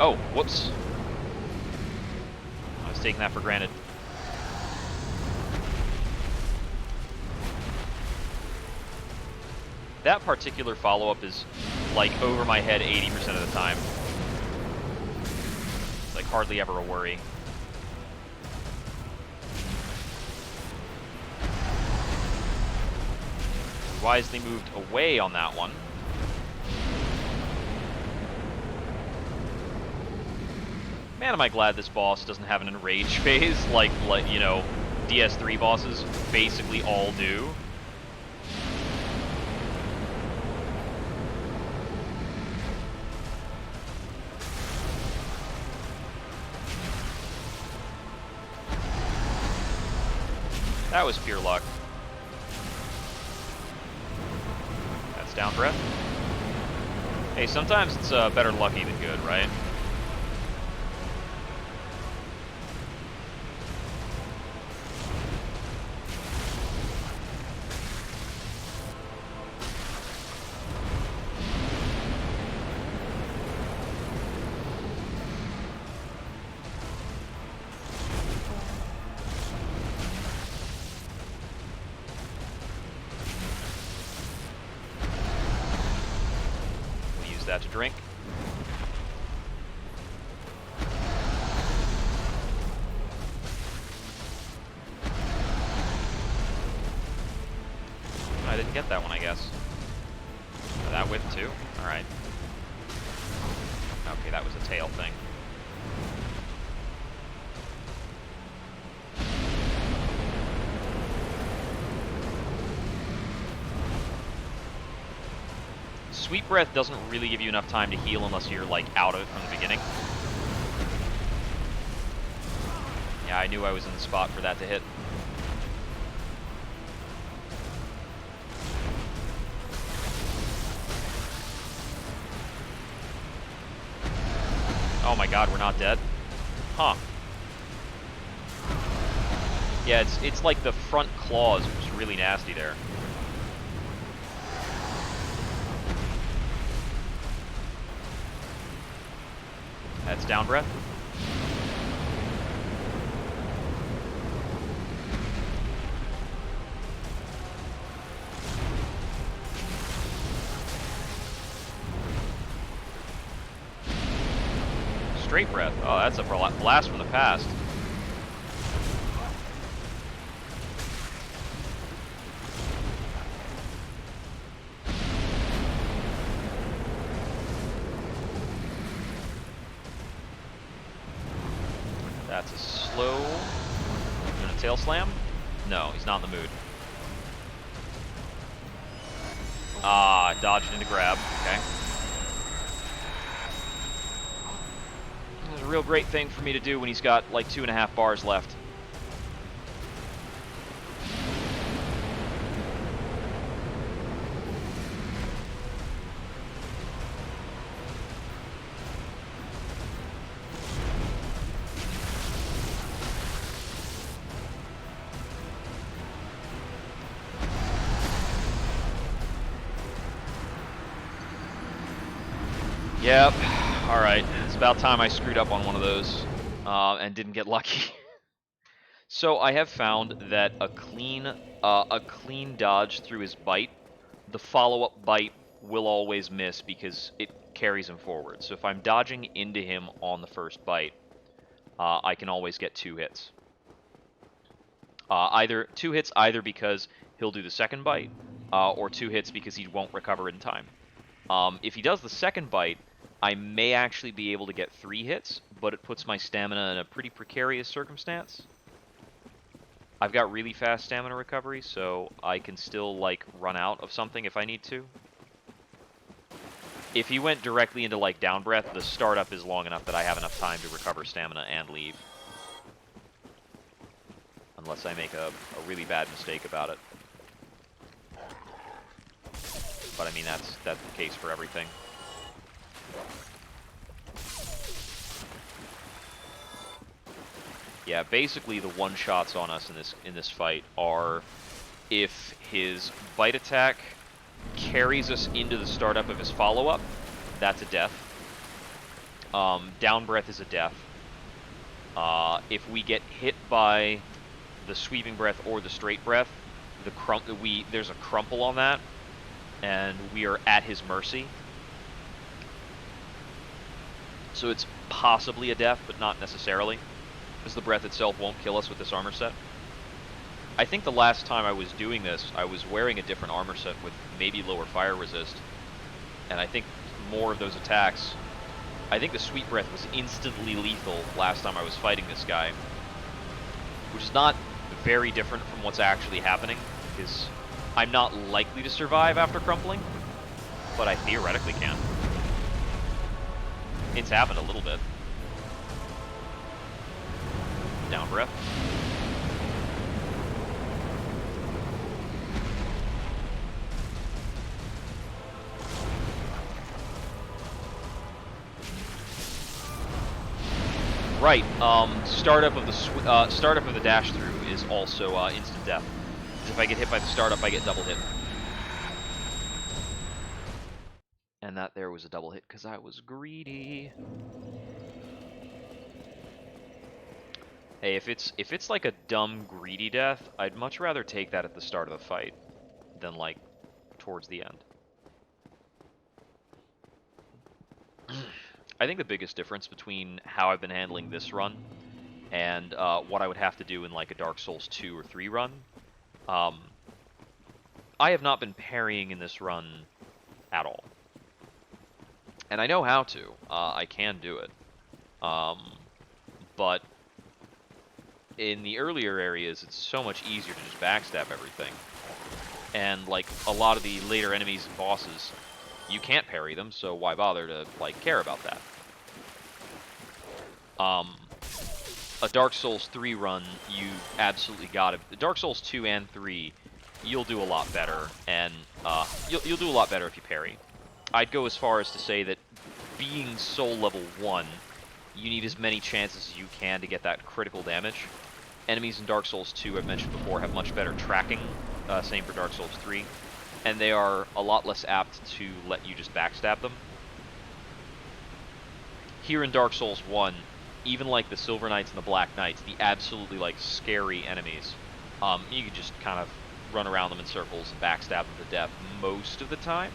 Oh, whoops. I was taking that for granted. That particular follow-up is, like, over my head 80% of the time. It's, like, hardly ever a worry. Wisely moved away on that one. Man, am I glad this boss doesn't have an enrage phase like you know, DS3 bosses basically all do. That was pure luck. That's down breath. Hey, sometimes it's better lucky than good, right? That to drink. I didn't get that one, I guess. That whip too? Alright. Okay, that was a tail thing. Sweet Breath doesn't really give you enough time to heal unless you're, like, out of it from the beginning. Yeah, I knew I was in the spot for that to hit. Oh my god, we're not dead? Huh. Yeah, it's like the front claws, which is really nasty there. That's down breath. Straight breath. Oh, that's a blast from the past. That's a slow... And a tail slam? No, he's not in the mood. Ah, dodged into grab. Okay. This is a real great thing for me to do when he's got like 2.5 bars left. Yep. Alright. It's about time I screwed up on one of those and didn't get lucky. So I have found that a clean dodge through his bite, the follow-up bite will always miss because it carries him forward. So if I'm dodging into him on the first bite, I can always get 2 hits. Either 2 hits either because he'll do the second bite, or 2 hits because he won't recover in time. If he does the second bite, I may actually be able to get 3 hits, but it puts my stamina in a pretty precarious circumstance. I've got really fast stamina recovery, so I can still, like, run out of something if I need to. If he went directly into, like, down breath, the startup is long enough that I have enough time to recover stamina and leave. Unless I make a really bad mistake about it. But I mean, that's the case for everything. Yeah, basically the one-shots on us in this fight are if his bite attack carries us into the startup of his follow-up, that's a death. Down breath is a death. If we get hit by the sweeping breath or the straight breath, there's a crumple on that, and we are at his mercy. So it's possibly a death, but not necessarily, because the breath itself won't kill us with this armor set. I think the last time I was doing this, I was wearing a different armor set with maybe lower fire resist, and I think more of those attacks. I think the sweet breath was instantly lethal last time I was fighting this guy, which is not very different from what's actually happening, because I'm not likely to survive after crumpling, but I theoretically can. It's happened a little bit. Down breath. Right. Startup of the dash through is also instant death. If I get hit by the startup, I get double hit. And that there was a double hit because I was greedy. Hey, if it's like a dumb greedy death, I'd much rather take that at the start of the fight than like towards the end. I think the biggest difference between how I've been handling this run and what I would have to do in like a Dark Souls 2 or 3 run, I have not been parrying in this run at all. And I know how to. I can do it. But in the earlier areas, it's so much easier to just backstab everything. And like a lot of the later enemies and bosses, you can't parry them, so why bother to like care about that? A Dark Souls 3 run, you absolutely got it. Dark Souls 2 and 3, you'll do a lot better, and you'll do a lot better if you parry. I'd go as far as to say that being soul level 1, you need as many chances as you can to get that critical damage. Enemies in Dark Souls 2, I've mentioned before, have much better tracking, same for Dark Souls 3, and they are a lot less apt to let you just backstab them. Here in Dark Souls 1, even like the Silver Knights and the Black Knights, the absolutely like scary enemies, you can just kind of run around them in circles and backstab them to death most of the time.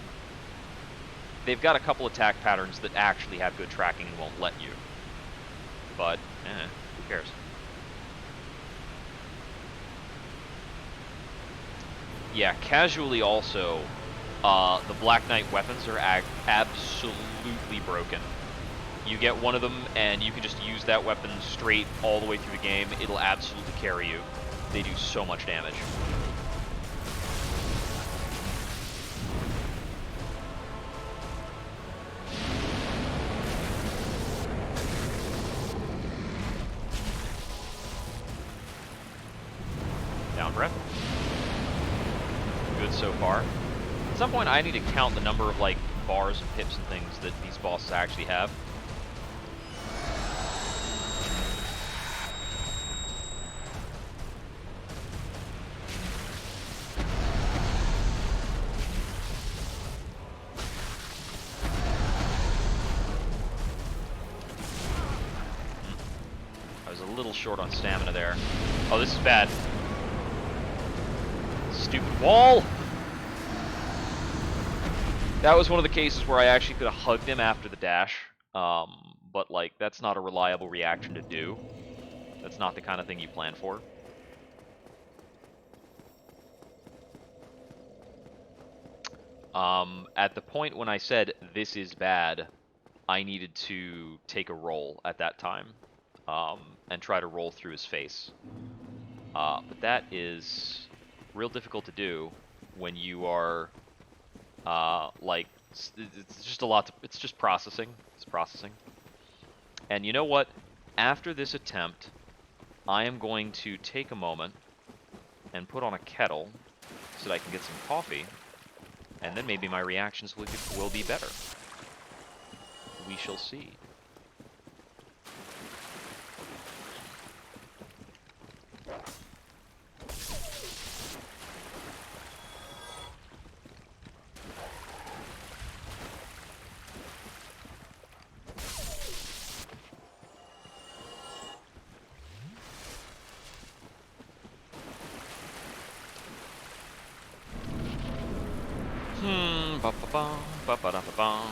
They've got a couple attack patterns that actually have good tracking and won't let you. But, who cares? Yeah, casually also, the Black Knight weapons are absolutely broken. You get one of them, and you can just use that weapon straight all the way through the game. It'll absolutely carry you. They do so much damage. Down breath. Good so far. At some point, I need to count the number of like bars and pips and things that these bosses actually have. I was a little short on stamina there. Oh, this is bad. Stupid wall! That was one of the cases where I actually could have hugged him after the dash, but like that's not a reliable reaction to do. That's not the kind of thing you plan for. At the point when I said this is bad, I needed to take a roll at that time, and try to roll through his face. But that is real difficult to do when you are like it's just a lot. It's just processing. It's processing. And you know what? After this attempt, I am going to take a moment and put on a kettle so that I can get some coffee, and then maybe my reactions will be better. We shall see. Ba-ba-ba-bum, ba-ba-da-ba-bum.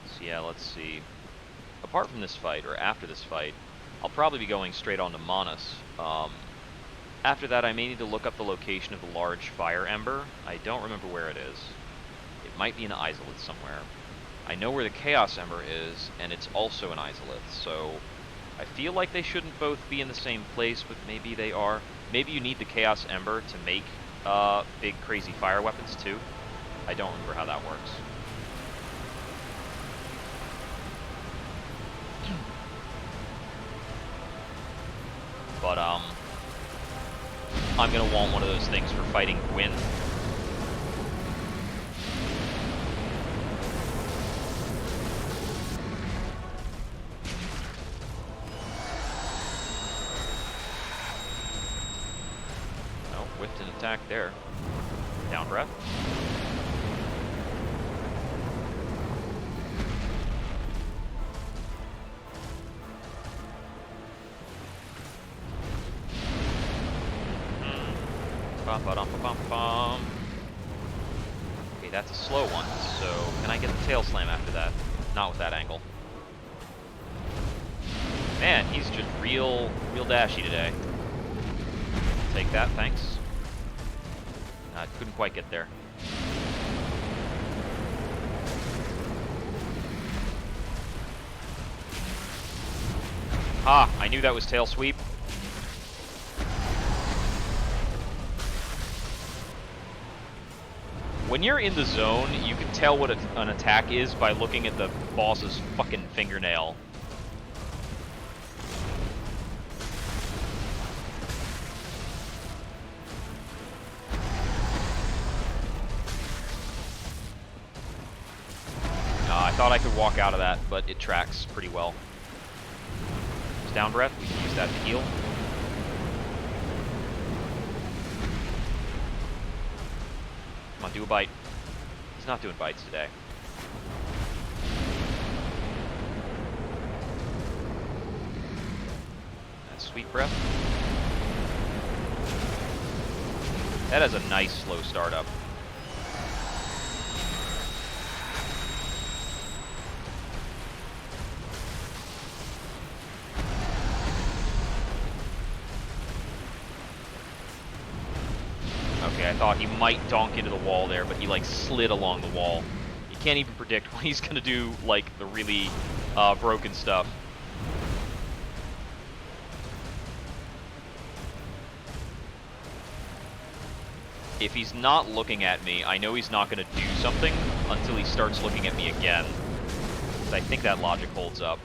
So yeah, let's see. Apart from this fight, or after this fight, I'll probably be going straight on to Manus. After that, I may need to look up the location of the large fire ember. I don't remember where it is. It might be in Izalith somewhere. I know where the Chaos Ember is, and it's also in Izalith, so I feel like they shouldn't both be in the same place, but maybe they are. Maybe you need the Chaos Ember to make big, crazy fire weapons, too. I don't remember how that works. But, I'm gonna want one of those things for fighting Gwyn. Oh, whiffed an attack there. Down breath. Bum-ba-dum-ba-bum-bum. Okay, that's a slow one, so can I get the tail slam after that? Not with that angle. Man, he's just real dashy today. Take that, thanks. Couldn't quite get there. Ah, I knew that was tail sweep. When you're in the zone, you can tell what an attack is by looking at the boss's fucking fingernail. I thought I could walk out of that, but it tracks pretty well. Just down breath, we can use that to heal. Come on, do a bite. He's not doing bites today. That's sweet breath. That has a nice slow startup. Okay, I thought he might donk into the wall there, but he, like, slid along the wall. You can't even predict when he's gonna do, like, the really broken stuff. If he's not looking at me, I know he's not gonna do something until he starts looking at me again. So I think that logic holds up.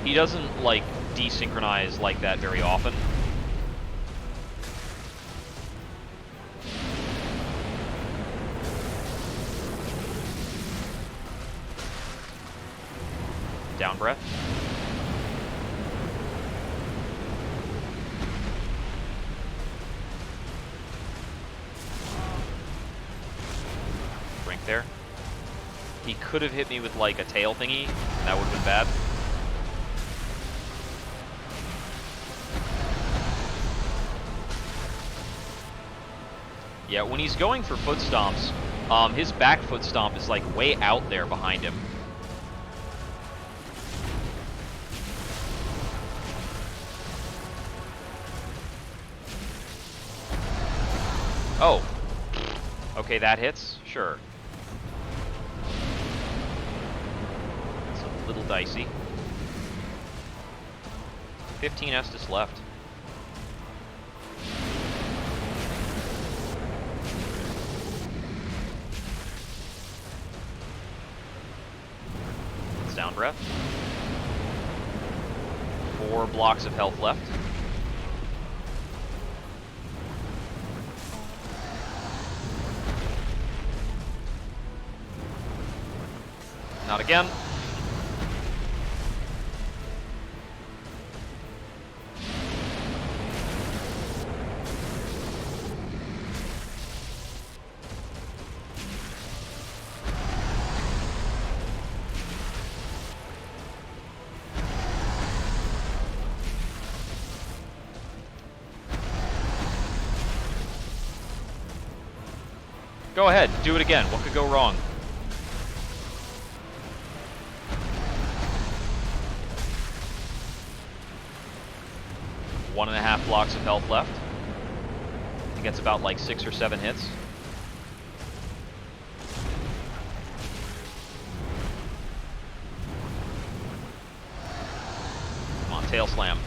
He doesn't, like, desynchronize like that very often. Down breath. Brink there. He could have hit me with, like, a tail thingy. That would have been bad. Yeah, when he's going for foot stomps, his back foot stomp is, like, way out there behind him. Oh. Okay, that hits? Sure. It's a little dicey. 15 Estus left. Down breath. 4 blocks of health left. Not again. Go ahead, do it again. What could go wrong? One and a half blocks of health left. He gets about like 6 or 7 hits. Come on, tail slam.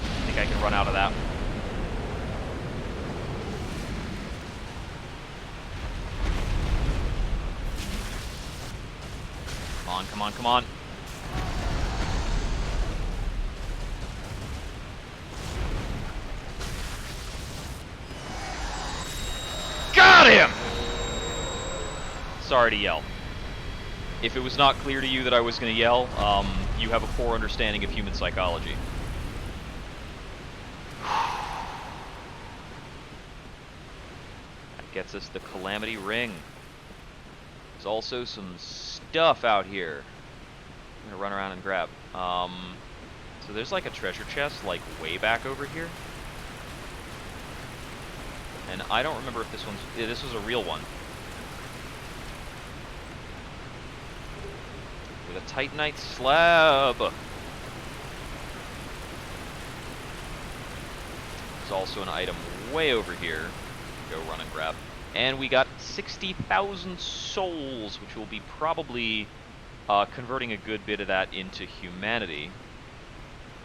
I think I can run out of that. Come on, come on, come on. Got him! Sorry to yell. If it was not clear to you that I was going to yell, you have a poor understanding of human psychology. That gets us the Calamity Ring. There's also some stuff out here. I'm gonna run around and grab. So there's like a treasure chest, like way back over here. And I don't remember if this one's... Yeah, this was a real one. With a Titanite slab. There's also an item way over here. Go run and grab. And we got 60,000 souls, which will be probably converting a good bit of that into humanity.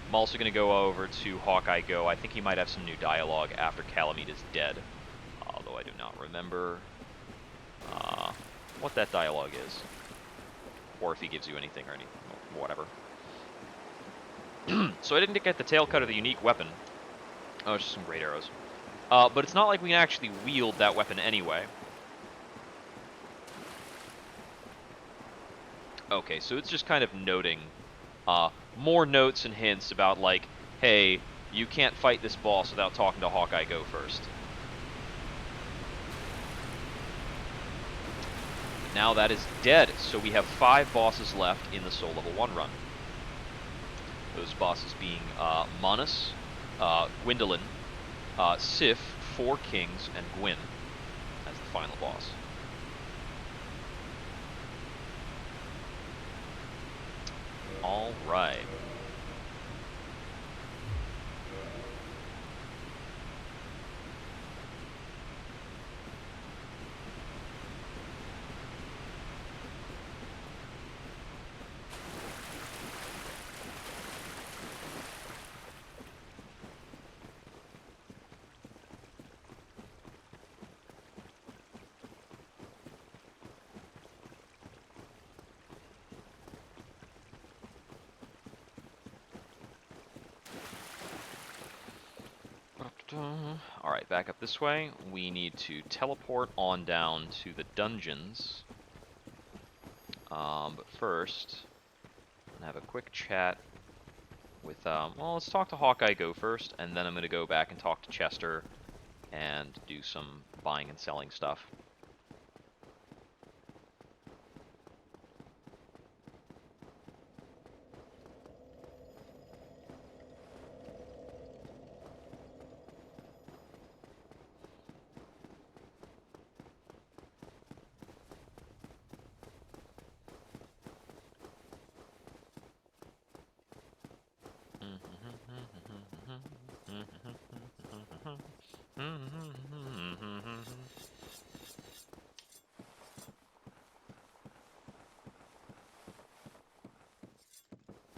I'm also going to go over to Hawkeye Go. I think he might have some new dialogue after Calamite is dead. Although I do not remember what that dialogue is. Or if he gives you anything or anything, whatever. So I didn't get the tail cut of the unique weapon. Oh, it's just some great arrows. But it's not like we can actually wield that weapon anyway. Okay, so it's just kind of noting more notes and hints about, like, hey, you can't fight this boss without talking to Hawkeye Go first. But now that is dead, so we have 5 bosses left in the Soul Level 1 run. Those bosses being Manus, Gwyndolin, Sif, 4 Kings, and Gwyn as the final boss. All right. Alright, back up this way. We need to teleport on down to the dungeons. But first, I'm gonna have a quick chat with, well, let's talk to Hawkeye Go first, and then I'm gonna go back and talk to Chester and do some buying and selling stuff.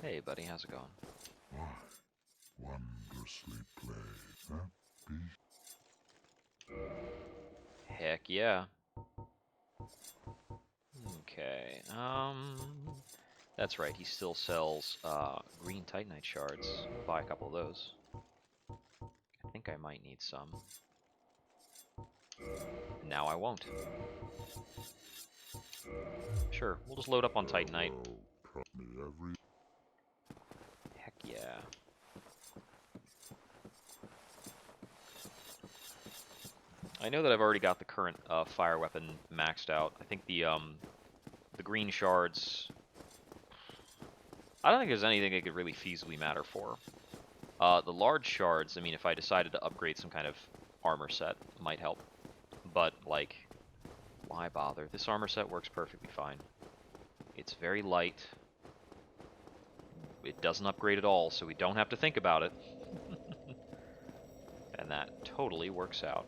Hey, buddy, how's it going? Why, wondrously played, Heck yeah. Okay, that's right, he still sells green Titanite shards. I'll buy a couple of those. I think I might need some. Now I won't. Sure, we'll just load up on Titanite. Heck yeah. I know that I've already got the current fire weapon maxed out. I think the green shards I don't think there's anything it could really feasibly matter for. The large shards, I mean, if I decided to upgrade some kind of armor set, might help. But, like, why bother? This armor set works perfectly fine. It's very light. It doesn't upgrade at all, so we don't have to think about it. And that totally works out.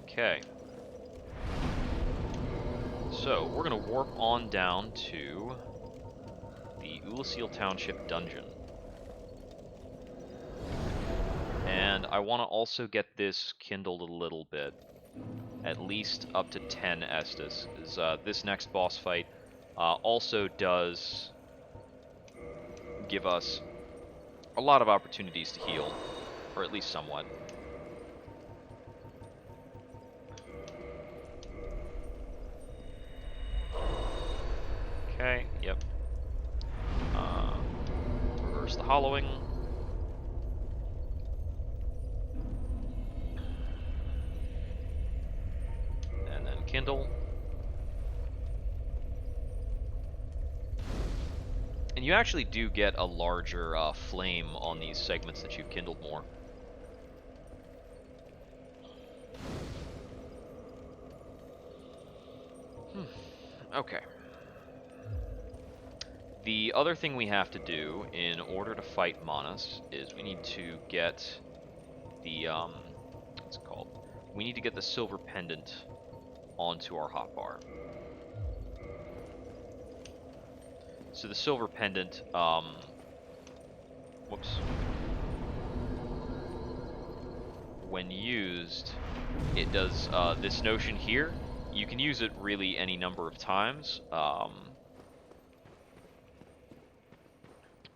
Okay. So, we're going to warp on down to the Ulasil Township dungeon. And I want to also get this kindled a little bit. At least up to 10 Estus. This next boss fight also does give us a lot of opportunities to heal. Or at least somewhat. Okay, yep. Reverse the hollowing. And then kindle. And you actually do get a larger flame on these segments that you've kindled more. Okay. The other thing we have to do in order to fight Manas is we need to get the, what's it called? We need to get the silver pendant onto our hotbar. So the silver pendant, whoops. When used, it does this notion here. You can use it really any number of times.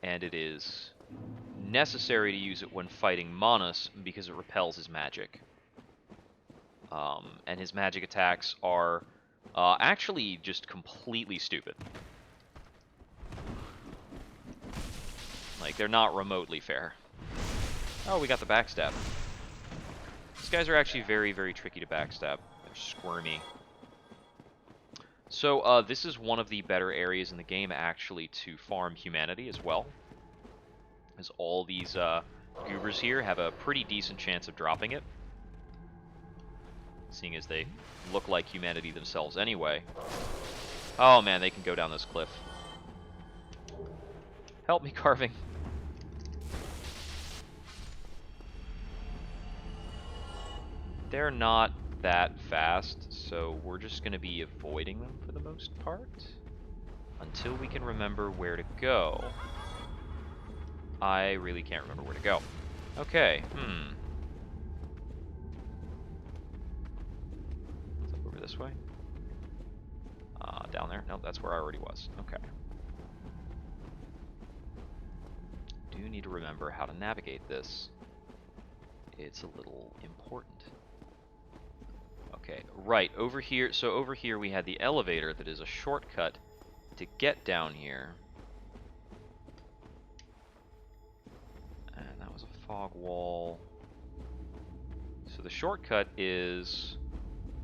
And it is necessary to use it when fighting Manas because it repels his magic. And his magic attacks are actually just completely stupid. Like, they're not remotely fair. Oh, we got the backstab. These guys are actually very, very tricky to backstab. They're squirmy. So, this is one of the better areas in the game, actually, to farm humanity as well. As all these goobers here have a pretty decent chance of dropping it. Seeing as they look like humanity themselves anyway. Oh man, they can go down this cliff. Help me, carving. They're not that fast, so we're just going to be avoiding them for the most part. Until we can remember where to go. I really can't remember where to go. Okay, Is it over this way? Down there? Nope, that's where I already was. Okay. Do need to remember how to navigate this. It's a little important. Okay, right, over here. So over here we had the elevator that is a shortcut to get down here. And that was a fog wall. So the shortcut is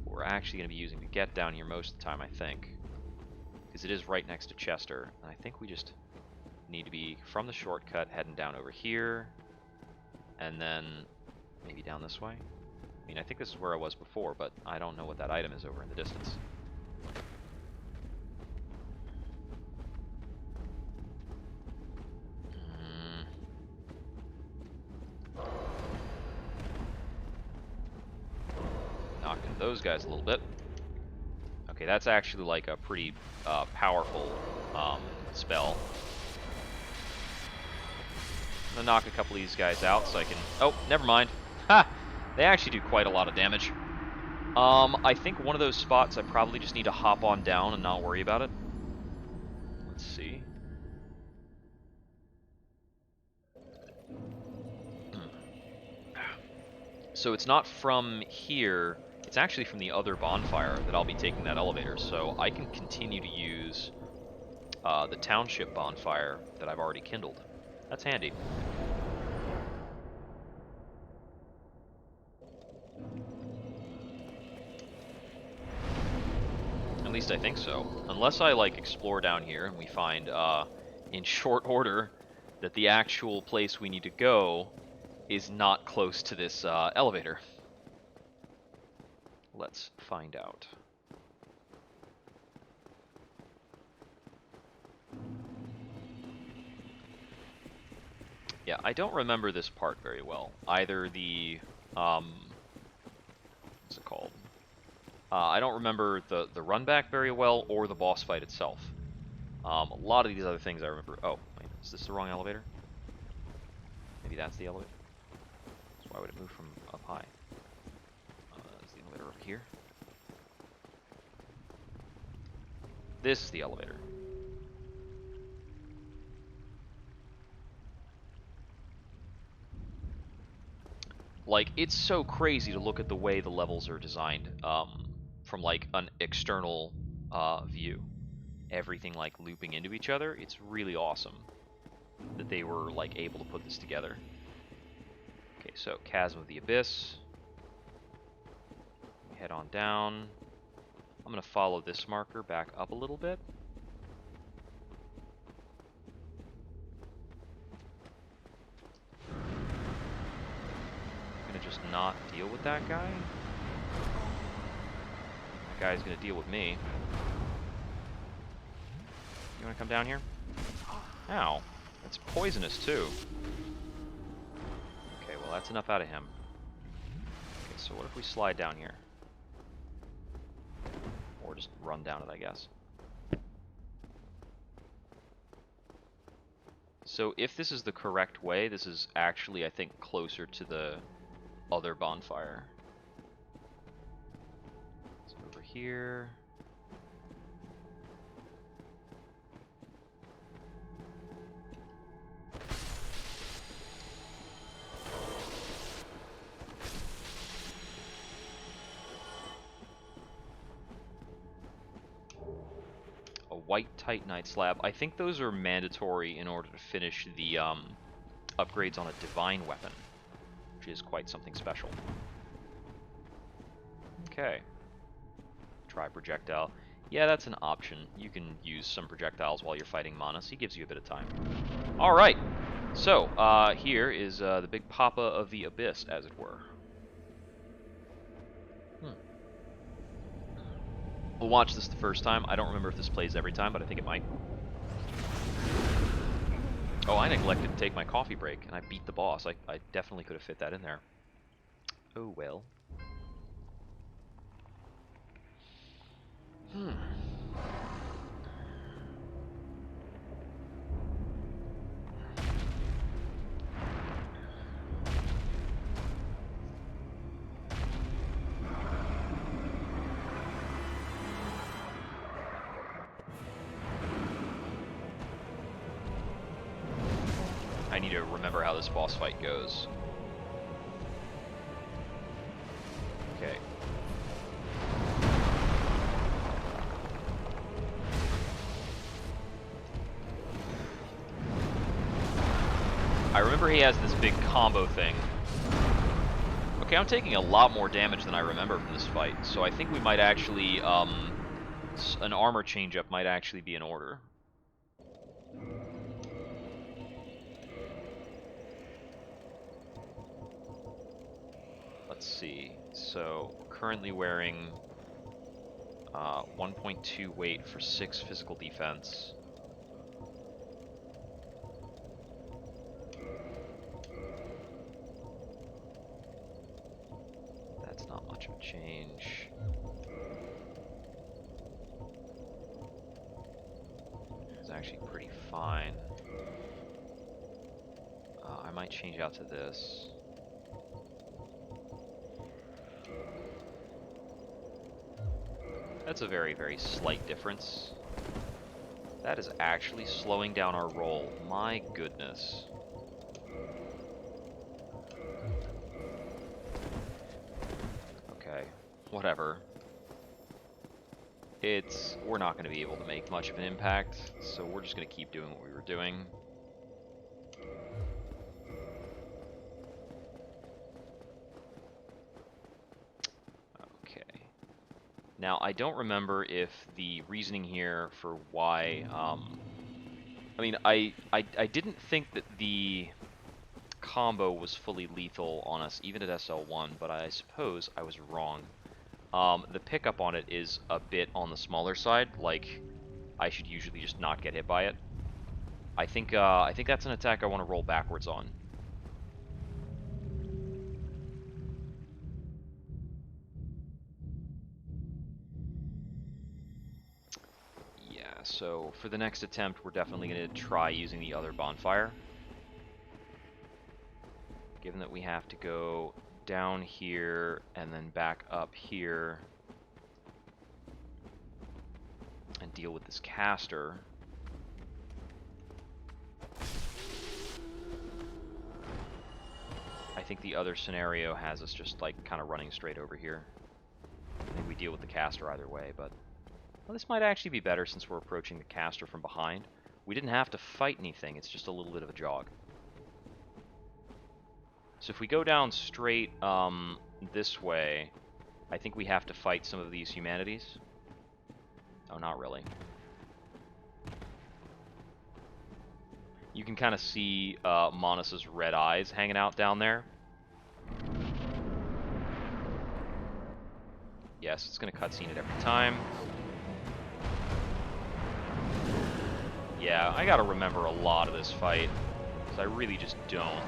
what we're actually going to be using to get down here most of the time, I think. Because it is right next to Chester. And I think we just need to be from the shortcut heading down over here. And then maybe down this way. I mean, I think this is where I was before, but I don't know what that item is over in the distance. Knocking those guys a little bit. Okay, that's actually like a pretty powerful spell. I'm gonna knock a couple of these guys out so I can... Oh, never mind. Ha! They actually do quite a lot of damage. I think one of those spots I probably just need to hop on down and not worry about it. Let's see. So it's not from here, it's actually from the other bonfire that I'll be taking that elevator, so I can continue to use the township bonfire that I've already kindled. That's handy. At least I think so. Unless I, like, explore down here and we find, in short order, that the actual place we need to go is not close to this, elevator. Let's find out. Yeah, I don't remember this part very well. Either the, what's it called? I don't remember the run back very well or the boss fight itself. A lot of these other things I remember. Oh, wait, is this the wrong elevator? Maybe that's the elevator? So why would it move from up high? Is the elevator over here? This is the elevator. Like, it's so crazy to look at the way the levels are designed from, like, an external view. Everything, like, looping into each other. It's really awesome that they were, like, able to put this together. Okay, so Chasm of the Abyss. Head on down. I'm going to follow this marker back up a little bit. I'm going to just not deal with that guy. That guy's going to deal with me. You want to come down here? Ow. That's poisonous, too. Okay, well, that's enough out of him. Okay, so what if we slide down here? Or just run down it, I guess. So if this is the correct way, this is actually, I think, closer to the other bonfire. So over here. A white Titanite slab. I think those are mandatory in order to finish the upgrades on a divine weapon, which is quite something special. Okay. Try projectile. Yeah, that's an option. You can use some projectiles while you're fighting Manus. He gives you a bit of time. Alright. So, here is the big papa of the abyss, as it were. We'll watch this the first time. I don't remember if this plays every time, but I think it might. Oh, I neglected to take my coffee break, and I beat the boss. I definitely could have fit that in there. Oh, well. I need to remember how this boss fight goes. Okay. I remember he has this big combo thing. Okay, I'm taking a lot more damage than I remember from this fight, so I think we might actually, an armor change-up might actually be in order. Let's see. So, currently wearing 1.2 weight for 6 physical defense. That's not much of a change. It's actually pretty fine. I might change out to this. That's a very, very slight difference. That is actually slowing down our roll. My goodness. Okay, whatever. We're not going to be able to make much of an impact, so we're just going to keep doing what we were doing. Now, I don't remember if the reasoning here for why, I mean, I didn't think that the combo was fully lethal on us, even at SL1, but I suppose I was wrong. The pickup on it is a bit on the smaller side, like I should usually just not get hit by it. I think that's an attack I want to roll backwards on. Yeah, so for the next attempt, we're definitely going to try using the other bonfire. Given that we have to go down here and then back up here and deal with this caster. I think the other scenario has us just like kind of running straight over here. I think we deal with the caster either way, but well, this might actually be better since we're approaching the caster from behind. We didn't have to fight anything, it's just a little bit of a jog. So if we go down straight this way, I think we have to fight some of these humanities. Oh, not really. You can kind of see Monus's red eyes hanging out down there. Yes, it's going to cutscene it every time. Yeah, I got to remember a lot of this fight, because I really just don't.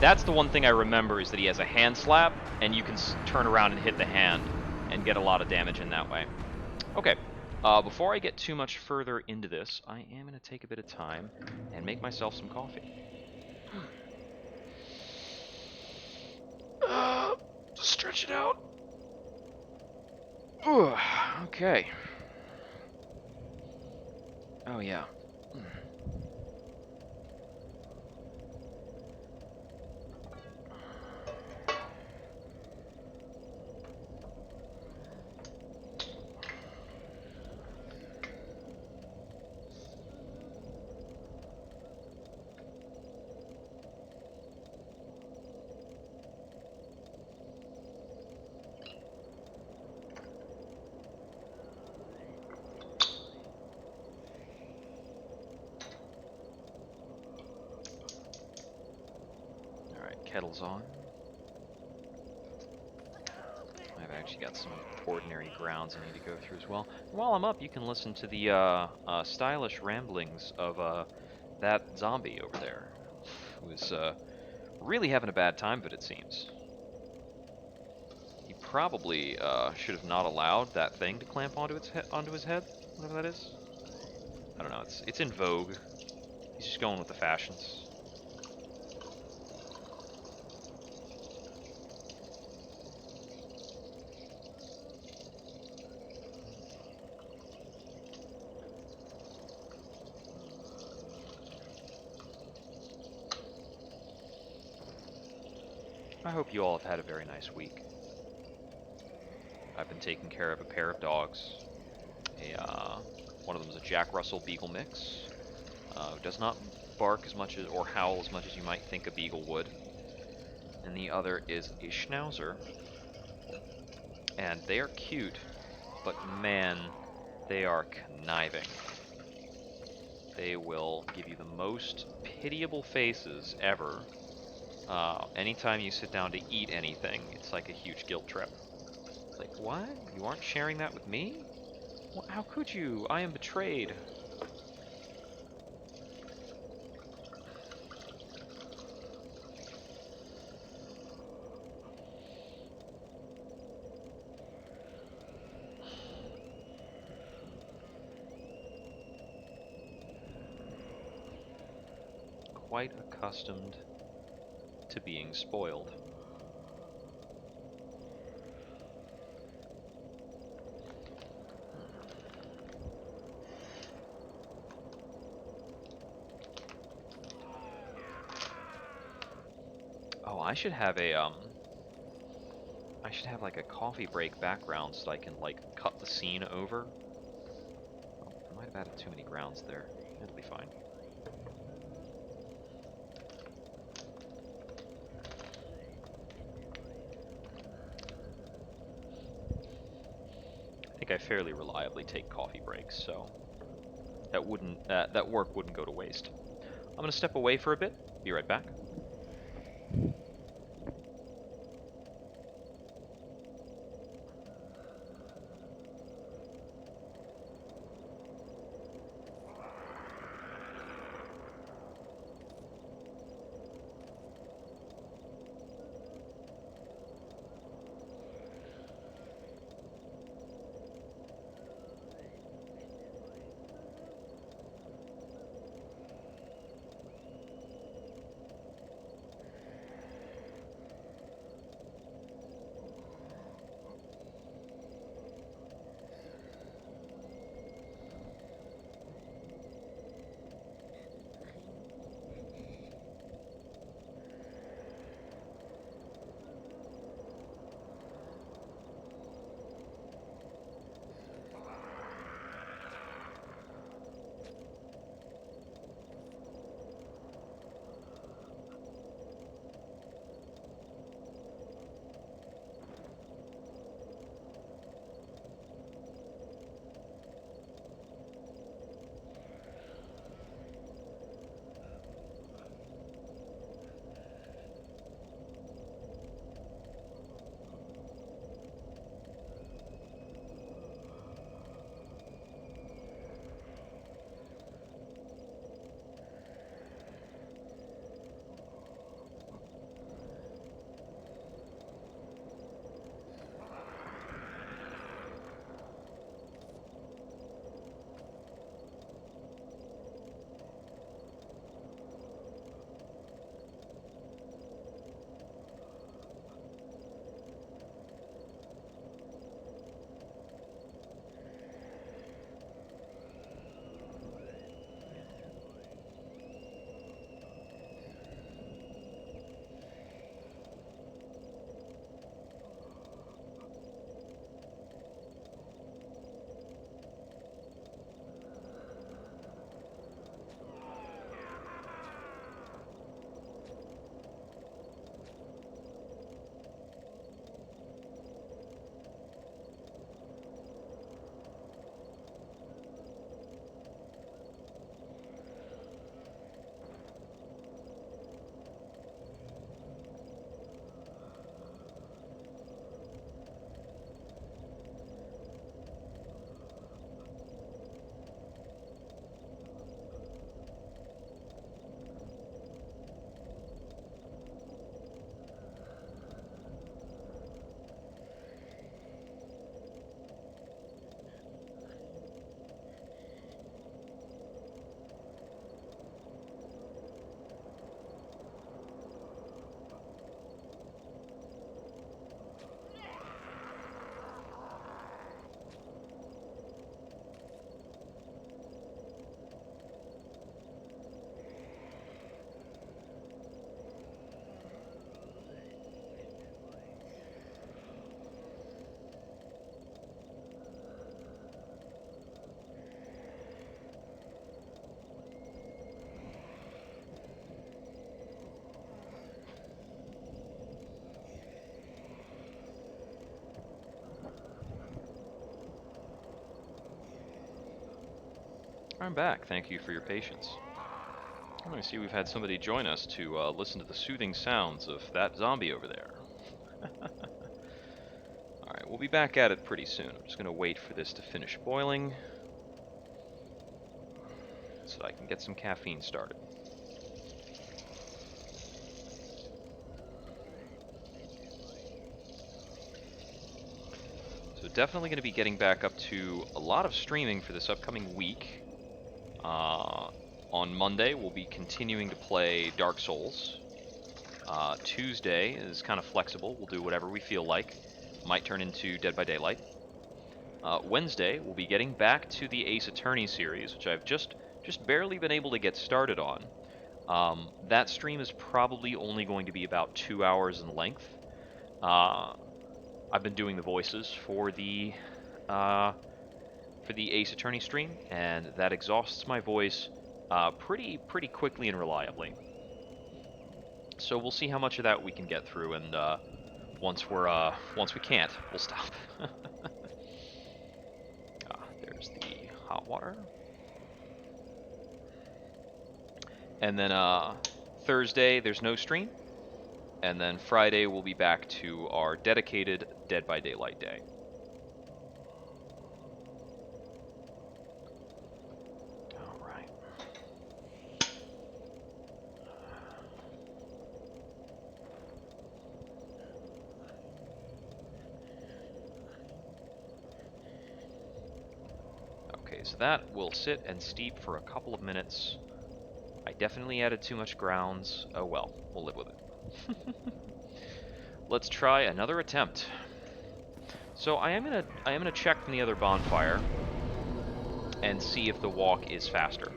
That's the one thing I remember, is that he has a hand slap, and you can turn around and hit the hand and get a lot of damage in that way. Okay, before I get too much further into this, I am going to take a bit of time and make myself some coffee. Stretch it out. Ooh, okay. Oh, yeah. Kettle's on. I've actually got some ordinary grounds I need to go through as well. And while I'm up, you can listen to the stylish ramblings of that zombie over there, who's really having a bad time of it, it seems. He probably should have not allowed that thing to clamp onto his head, whatever that is. I don't know. It's in vogue. He's just going with the fashions. I hope you all have had a very nice week. I've been taking care of a pair of dogs. One of them is a Jack Russell Beagle mix, who does not bark as much as, or howl as much as you might think a beagle would. And the other is a Schnauzer. And they are cute, but man, they are conniving. They will give you the most pitiable faces ever. Anytime you sit down to eat anything, it's like a huge guilt trip. It's like, what? You aren't sharing that with me? Well, how could you? I am betrayed. Quite accustomed to being spoiled. Oh, I should have like a coffee break background so I can like cut the scene over. Oh, I might have added too many grounds there. It'll be fine. I fairly reliably take coffee breaks, so that work wouldn't go to waste. I'm gonna step away for a bit. Be right back. I'm back. Thank you for your patience. I see we've had somebody join us to listen to the soothing sounds of that zombie over there. Alright, we'll be back at it pretty soon. I'm just going to wait for this to finish boiling so I can get some caffeine started. So definitely going to be getting back up to a lot of streaming for this upcoming week. On Monday, we'll be continuing to play Dark Souls. Tuesday is kind of flexible. We'll do whatever we feel like. Might turn into Dead by Daylight. Wednesday, we'll be getting back to the Ace Attorney series, which I've just barely been able to get started on. That stream is probably only going to be about 2 hours in length. I've been doing the voices for the Ace Attorney stream, and that exhausts my voice pretty quickly and reliably. So we'll see how much of that we can get through, and once we can't, we'll stop. water. And then Thursday, there's no stream. And then Friday, we'll be back to our dedicated Dead by Daylight day. All right. Okay, so that will sit and steep for a couple of minutes. I definitely added too much grounds. Oh well, we'll live with it. Let's try another attempt. So I am gonna check from the other bonfire and see if the walk is faster.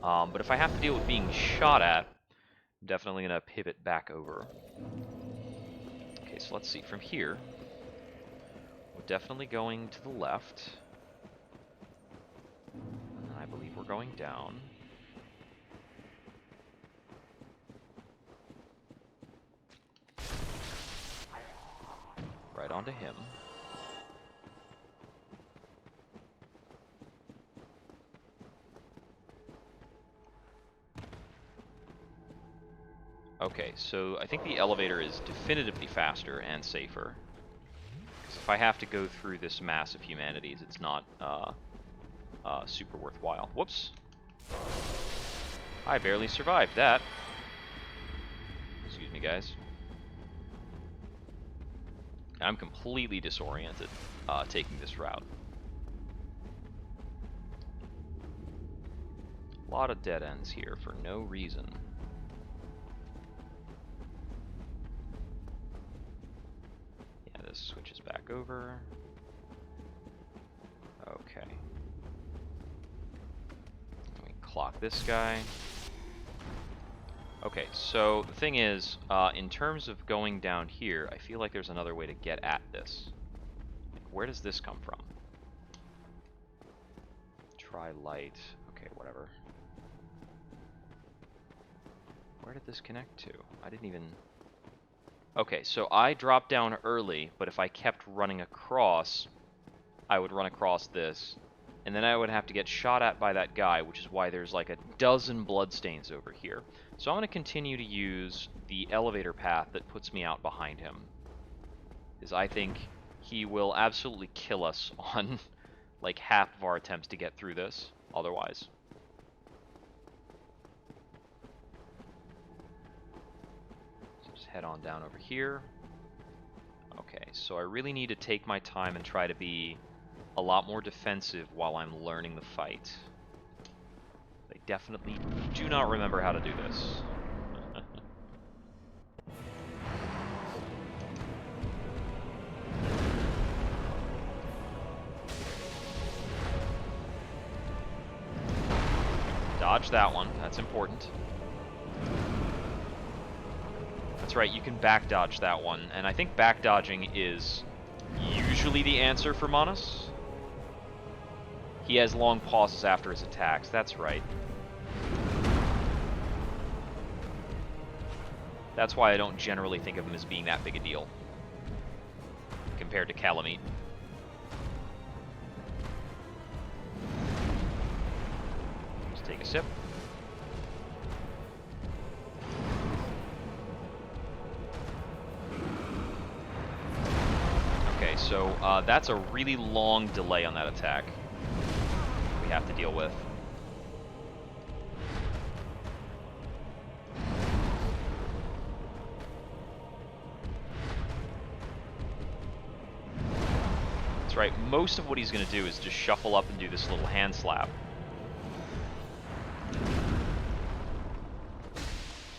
But if I have to deal with being shot at, I'm definitely gonna pivot back over. Okay, so let's see. From here, we're definitely going to the left. I believe we're going down. Right onto him. Okay, so I think the elevator is definitively faster and safer. Because if I have to go through this mass of humanities, it's not super worthwhile. Whoops. I barely survived that. Excuse me, guys. I'm completely disoriented taking this route. A lot of dead ends here for no reason. Yeah, this switches back over. Okay. Let me clock this guy. Okay, so the thing is, in terms of going down here, I feel like there's another way to get at this. Like, where does this come from? Try light. Okay, whatever. Where did this connect to? I didn't even... Okay, so I dropped down early, but if I kept running across, I would run across this, and then I would have to get shot at by that guy, which is why there's like a dozen bloodstains over here. So I'm going to continue to use the elevator path that puts me out behind him, because I think he will absolutely kill us on like half of our attempts to get through this otherwise. So just head on down over here. Okay, so I really need to take my time and try to be a lot more defensive while I'm learning the fight. I definitely do not remember how to do this. Dodge that one, that's important. That's right, you can back dodge that one, and I think back dodging is usually the answer for Manus. He has long pauses after his attacks, that's right. That's why I don't generally think of him as being that big a deal compared to Calamite. Just take a sip. Okay, so that's a really long delay on that attack we have to deal with. That's right, most of what he's going to do is just shuffle up and do this little hand slap.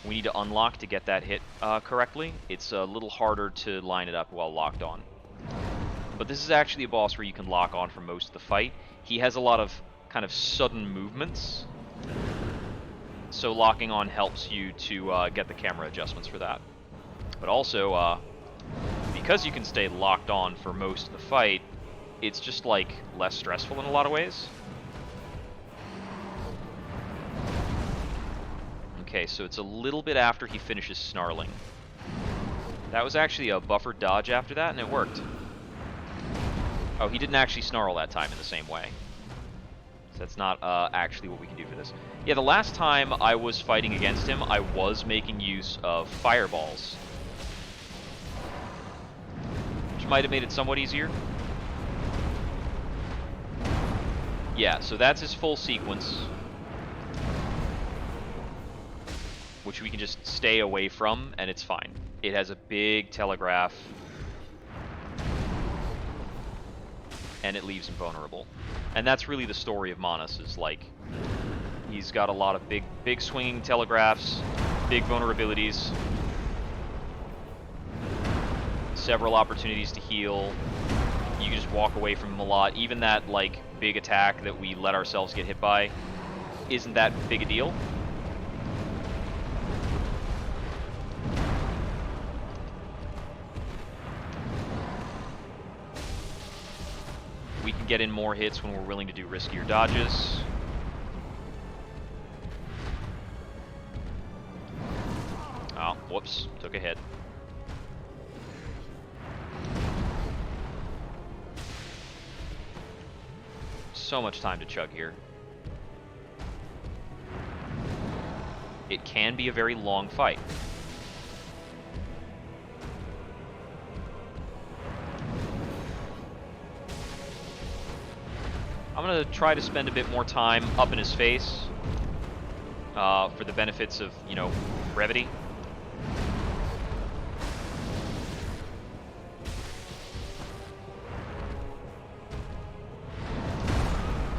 We need to unlock to get that hit correctly. It's a little harder to line it up while locked on. But this is actually a boss where you can lock on for most of the fight. He has a lot of kind of sudden movements, so locking on helps you to get the camera adjustments for that. But also, because you can stay locked on for most of the fight, it's just like less stressful in a lot of ways. Okay, so it's a little bit after he finishes snarling. That was actually a buffered dodge after that, and it worked. Oh, he didn't actually snarl that time in the same way. So that's not actually what we can do for this. Yeah, the last time I was fighting against him, I was making use of fireballs, which might have made it somewhat easier. Yeah, so that's his full sequence, which we can just stay away from, and it's fine. It has a big telegraph, and it leaves him vulnerable. And that's really the story of Manas, is like, he's got a lot of big swinging telegraphs, big vulnerabilities, several opportunities to heal. You can just walk away from him a lot. Even that, like, big attack that we let ourselves get hit by isn't that big a deal. We can get in more hits when we're willing to do riskier dodges. Oh, whoops, took a hit. So much time to chug here. It can be a very long fight. I'm going to try to spend a bit more time up in his face for the benefits of, you know, brevity.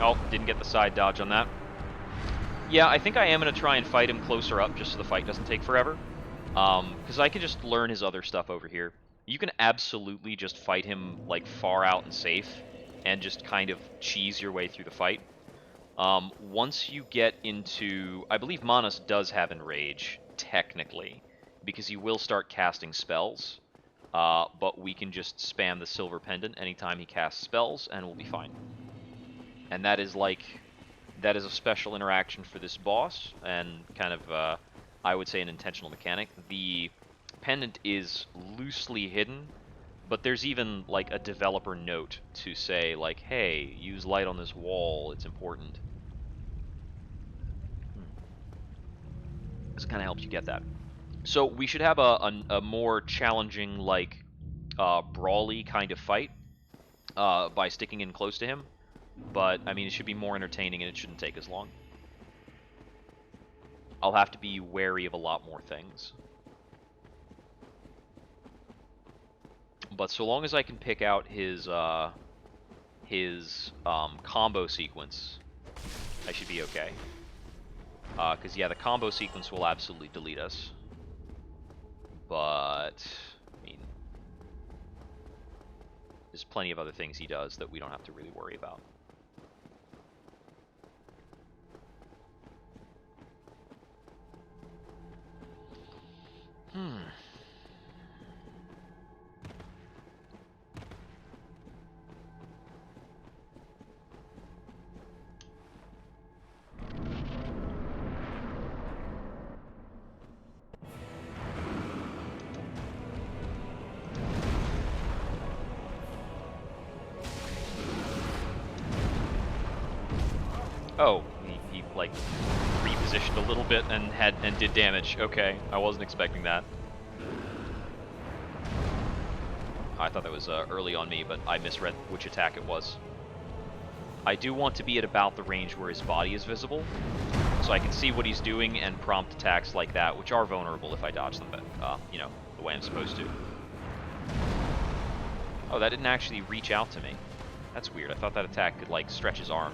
Oh, didn't get the side dodge on that. Yeah, I think I am going to try and fight him closer up just so the fight doesn't take forever. Because I can just learn his other stuff over here. You can absolutely just fight him, like, far out and safe, and just kind of cheese your way through the fight. Once you get into... I believe Manas does have Enrage, technically, because he will start casting spells. But we can just spam the Silver Pendant anytime he casts spells, and we'll be fine. And that is, like... that is a special interaction for this boss, and kind of, I would say, an intentional mechanic. The pendant is loosely hidden, but there's even, like, a developer note to say, like, hey, use light on this wall, it's important. This kind of helps you get that. So we should have a more challenging, like, brawly kind of fight by sticking in close to him. But, I mean, it should be more entertaining, and it shouldn't take as long. I'll have to be wary of a lot more things. But so long as I can pick out his combo sequence, I should be okay. Because, yeah, the combo sequence will absolutely delete us. But, I mean, there's plenty of other things he does that we don't have to really worry about. Oh, he like repositioned a little bit and did damage. Okay, I wasn't expecting that. I thought that was early on me, but I misread which attack it was. I do want to be at about the range where his body is visible, so I can see what he's doing and prompt attacks like that, which are vulnerable if I dodge them, you know, the way I'm supposed to. Oh, that didn't actually reach out to me. That's weird. I thought that attack could, like, stretch his arm.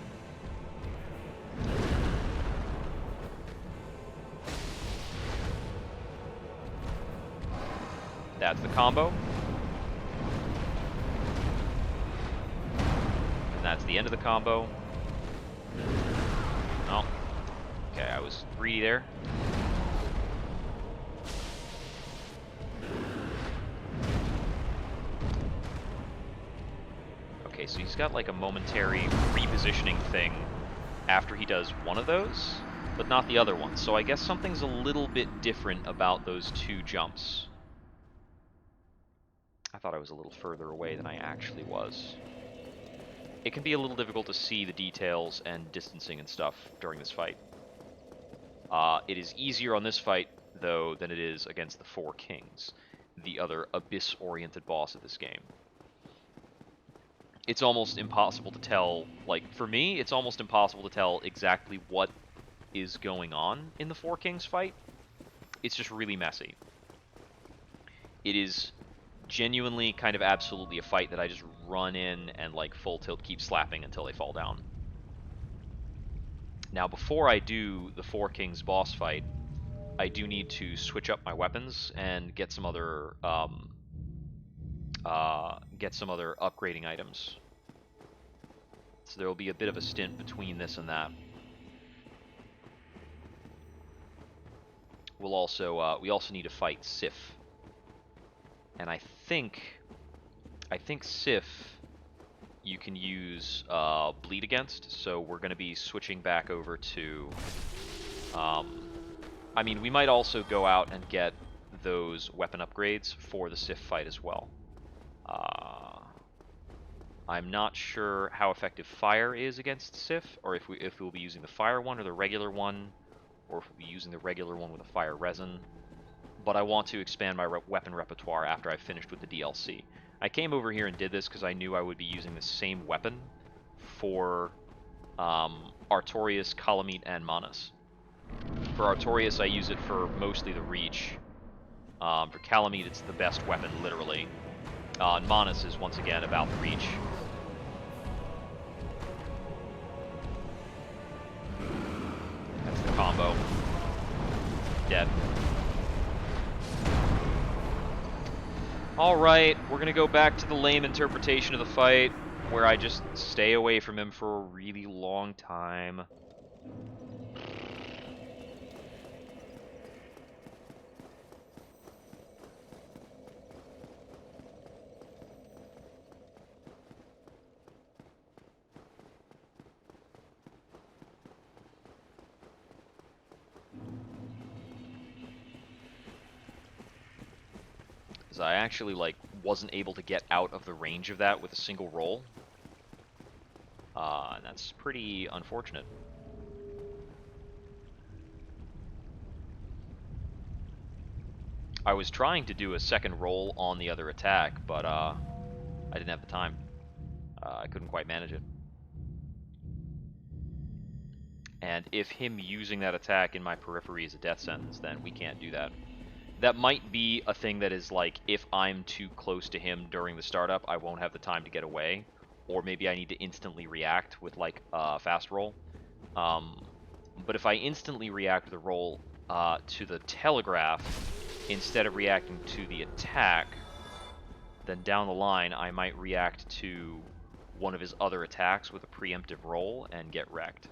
That's the combo. And that's the end of the combo. Oh. Okay, I was greedy there. Okay, so he's got like a momentary repositioning thing after he does one of those, but not the other one. So I guess something's a little bit different about those two jumps. I thought I was a little further away than I actually was. it can be a little difficult to see the details and distancing and stuff during this fight. It is easier on this fight, though, than it is against the Four Kings, the other Abyss-oriented boss of this game. It's almost impossible to tell, like, for me, it's almost impossible to tell exactly what is going on in the Four Kings fight. It's just really messy. It is genuinely kind of absolutely a fight that I just run in and, like, full tilt keep slapping until they fall down. Now, before I do the Four Kings boss fight, I do need to switch up my weapons and get some other upgrading items. So there will be a bit of a stint between this and that. We also need to fight Sif, and I think Sif you can use bleed against. So we're going to be switching back over to. I mean, we might also go out and get those weapon upgrades for the Sif fight as well. I'm not sure how effective fire is against Sif, or if we'll be using the fire one or the regular one, or if we'll be using the regular one with a fire resin. But I want to expand my weapon repertoire after I've finished with the DLC. I came over here and did this because I knew I would be using the same weapon for Artorias, Calamite, and Manus. For Artorias, I use it for mostly the reach. For Calamite, it's the best weapon, literally. And Manus is, once again, about the reach. That's the combo. Dead. Alright, we're gonna go back to the lame interpretation of the fight, where I just stay away from him for a really long time. I actually, like, wasn't able to get out of the range of that with a single roll. And that's pretty unfortunate. I was trying to do a second roll on the other attack, but I didn't have the time. I couldn't quite manage it. And if him using that attack in my periphery is a death sentence, then we can't do that. That might be a thing that is like, if I'm too close to him during the startup, I won't have the time to get away. Or maybe I need to instantly react with, like, a fast roll. But if I instantly react with a roll to the telegraph, instead of reacting to the attack, then down the line I might react to one of his other attacks with a preemptive roll and get wrecked.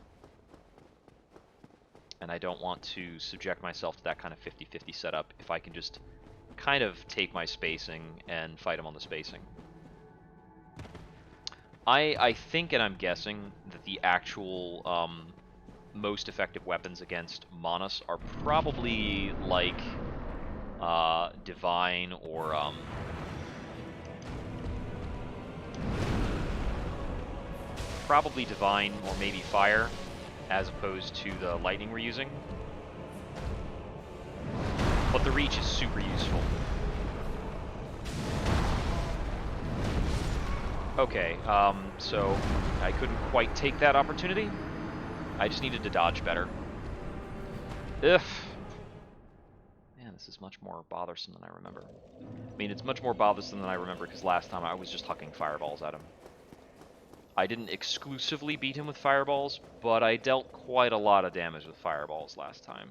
And I don't want to subject myself to that kind of 50-50 setup if I can just kind of take my spacing and fight him on the spacing. I think, and I'm guessing, that the actual most effective weapons against Manus are probably like Divine or probably Divine or maybe Fire, as opposed to the lightning we're using. But the reach is super useful. Okay, so I couldn't quite take that opportunity. I just needed to dodge better. Ugh. Man, this is much more bothersome than I remember. I mean, it's much more bothersome than I remember because last time I was just hucking fireballs at him. I didn't exclusively beat him with fireballs, but I dealt quite a lot of damage with fireballs last time.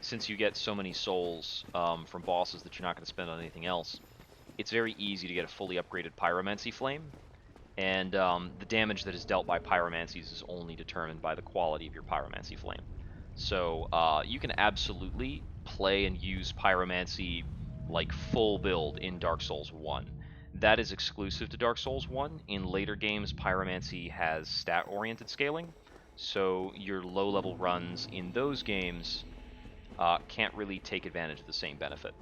Since you get so many souls from bosses that you're not going to spend on anything else, it's very easy to get a fully upgraded Pyromancy Flame, and the damage that is dealt by Pyromancies is only determined by the quality of your Pyromancy Flame. So you can absolutely play and use Pyromancy like full build in Dark Souls 1. That is exclusive to Dark Souls 1. In later games, Pyromancy has stat-oriented scaling, so your low-level runs in those games can't really take advantage of the same benefit.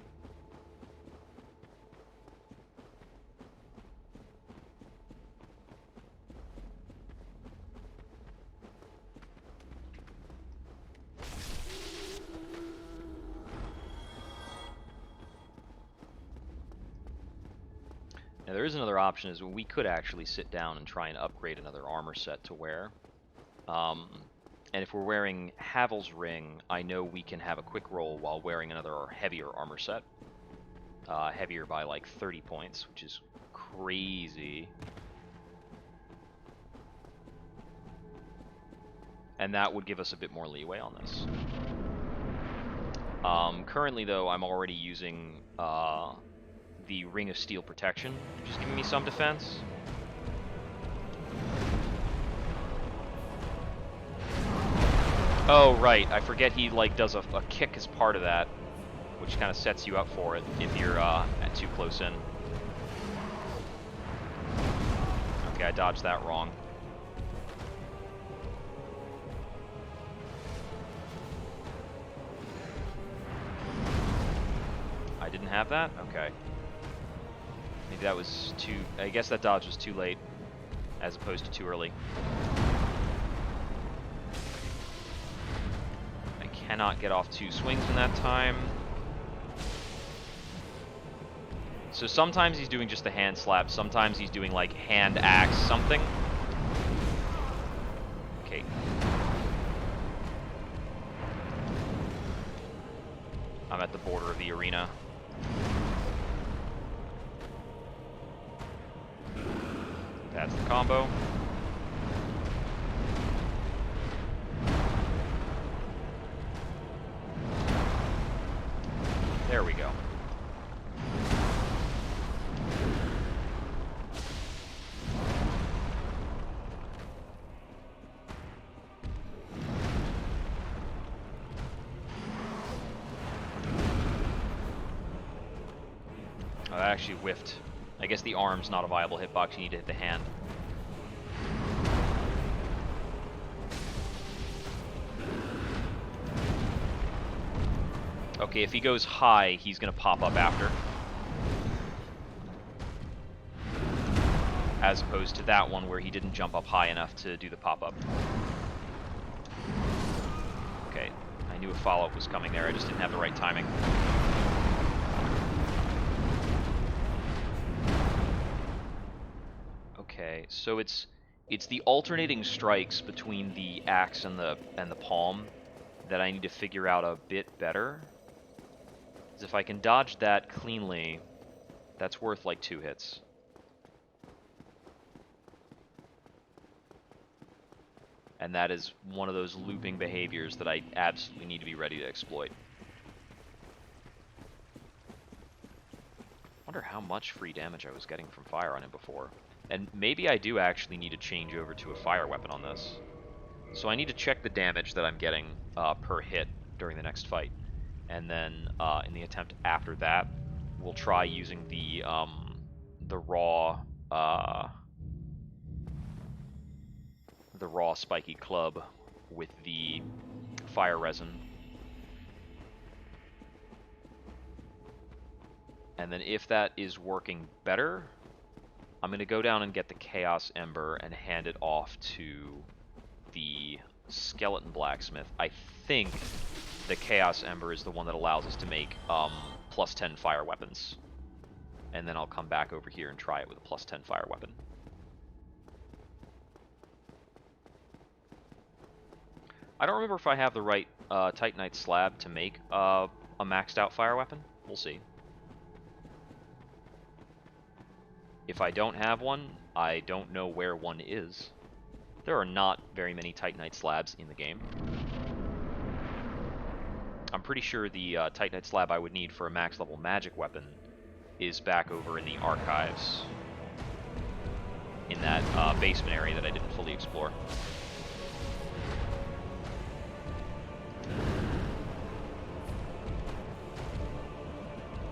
Now there is another option, is we could actually sit down and try and upgrade another armor set to wear. And if we're wearing Havel's Ring, I know we can have a quick roll while wearing another heavier armor set. Heavier by like 30 points, which is crazy. And that would give us a bit more leeway on this. Currently, though, I'm already using the Ring of Steel Protection, which is giving me some defense. Oh, right. I forget he like does a kick as part of that, which kind of sets you up for it if you're too close in. Okay, I dodged that wrong. I didn't have that? Okay. Maybe that was too... I guess that dodge was too late, as opposed to too early. I cannot get off 2 swings in that time. So sometimes he's doing just a hand slap, sometimes he's doing like hand axe something. Okay. I'm at the border of the arena. That's the combo. There we go. Oh, that actually whiffed. I guess the arm's not a viable hitbox, you need to hit the hand. Okay, if he goes high, he's going to pop up after. As opposed to that one where he didn't jump up high enough to do the pop-up. Okay, I knew a follow-up was coming there, I just didn't have the right timing. Okay, so it's the alternating strikes between the axe and the palm that I need to figure out a bit better. Because if I can dodge that cleanly, that's worth like 2 hits. And that is one of those looping behaviors that I absolutely need to be ready to exploit. Wonder how much free damage I was getting from fire on him before. And maybe I do actually need to change over to a fire weapon on this. So I need to check the damage that I'm getting per hit during the next fight. And then in the attempt after that, we'll try using the raw spiky club with the fire resin. And then if that is working better, I'm going to go down and get the Chaos Ember and hand it off to the Skeleton Blacksmith. I think the Chaos Ember is the one that allows us to make plus 10 fire weapons. And then I'll come back over here and try it with a plus 10 fire weapon. I don't remember if I have the right Titanite slab to make a maxed out fire weapon. We'll see. If I don't have one, I don't know where one is. There are not very many Titanite slabs in the game. I'm pretty sure the Titanite slab I would need for a max level magic weapon is back over in the archives. In that basement area that I didn't fully explore.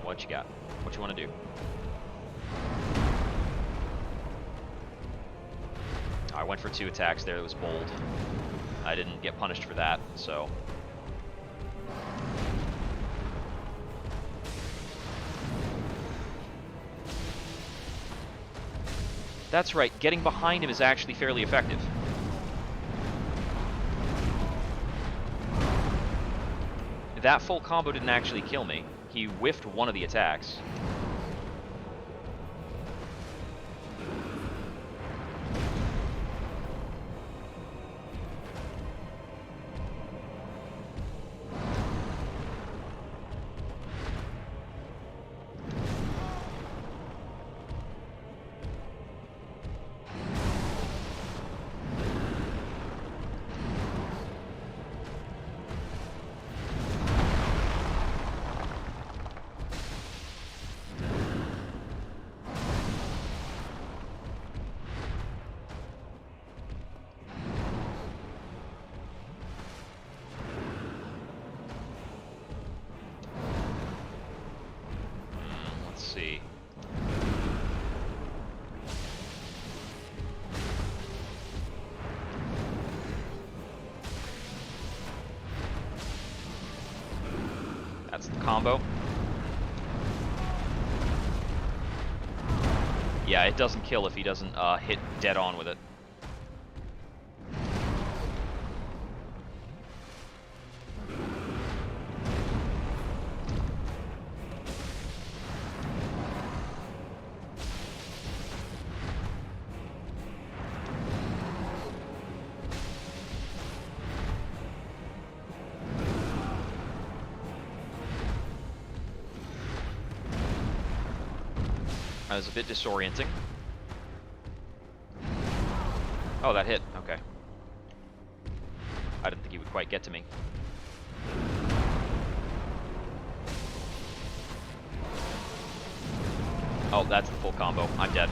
What you got? What you want to do? I went for 2 attacks there. That was bold. I didn't get punished for that, so... That's right, getting behind him is actually fairly effective. That full combo didn't actually kill me. He whiffed one of the attacks. Let's see. That's the combo. Yeah, it doesn't kill if he doesn't hit dead on with it. That was a bit disorienting. Oh, that hit. Okay. I didn't think he would quite get to me. Oh, that's the full combo. I'm dead.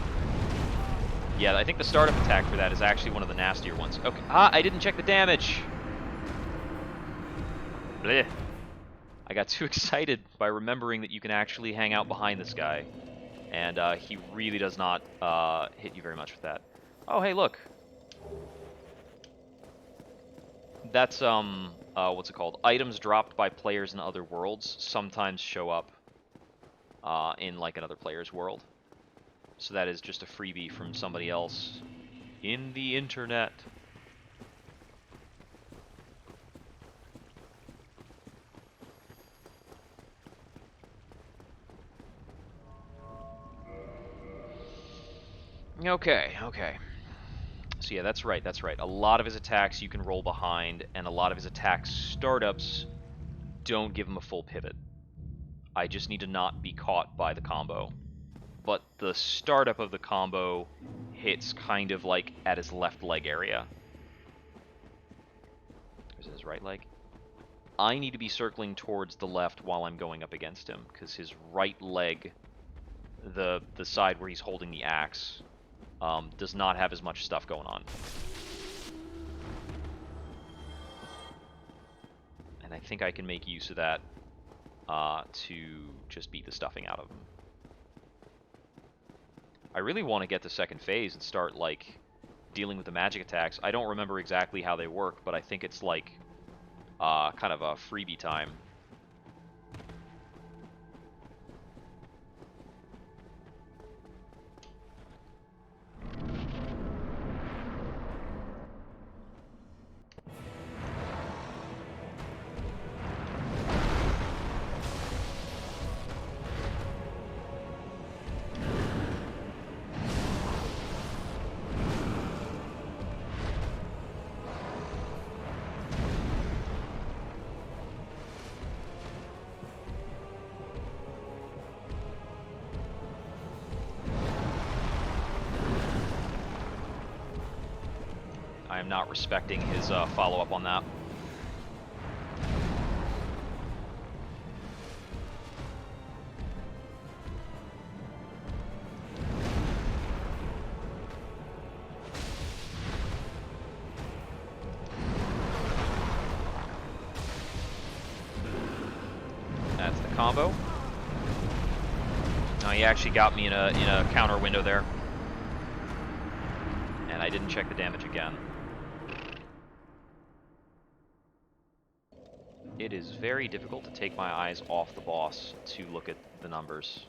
Yeah, I think the startup attack for that is actually one of the nastier ones. Okay. Ah, I didn't check the damage! Blech. I got too excited by remembering that you can actually hang out behind this guy. And he really does not hit you very much with that. Oh, hey, look. That's, what's it called? Items dropped by players in other worlds sometimes show up in, like, another player's world. So that is just a freebie from somebody else in the internet. Okay, okay. So yeah, that's right, that's right. A lot of his attacks you can roll behind, and a lot of his attack startups don't give him a full pivot. I just need to not be caught by the combo. But the startup of the combo hits kind of like at his left leg area. Or is it his right leg? I need to be circling towards the left while I'm going up against him, because his right leg, the side where he's holding the axe, does not have as much stuff going on. And I think I can make use of that to just beat the stuffing out of him. I really want to get to second phase and start, like, dealing with the magic attacks. I don't remember exactly how they work, but I think it's, like, kind of a freebie time. I am not respecting his follow-up on that. That's the combo. Oh, he actually got me in a counter window there. And I didn't check the damage again. It is very difficult to take my eyes off the boss to look at the numbers.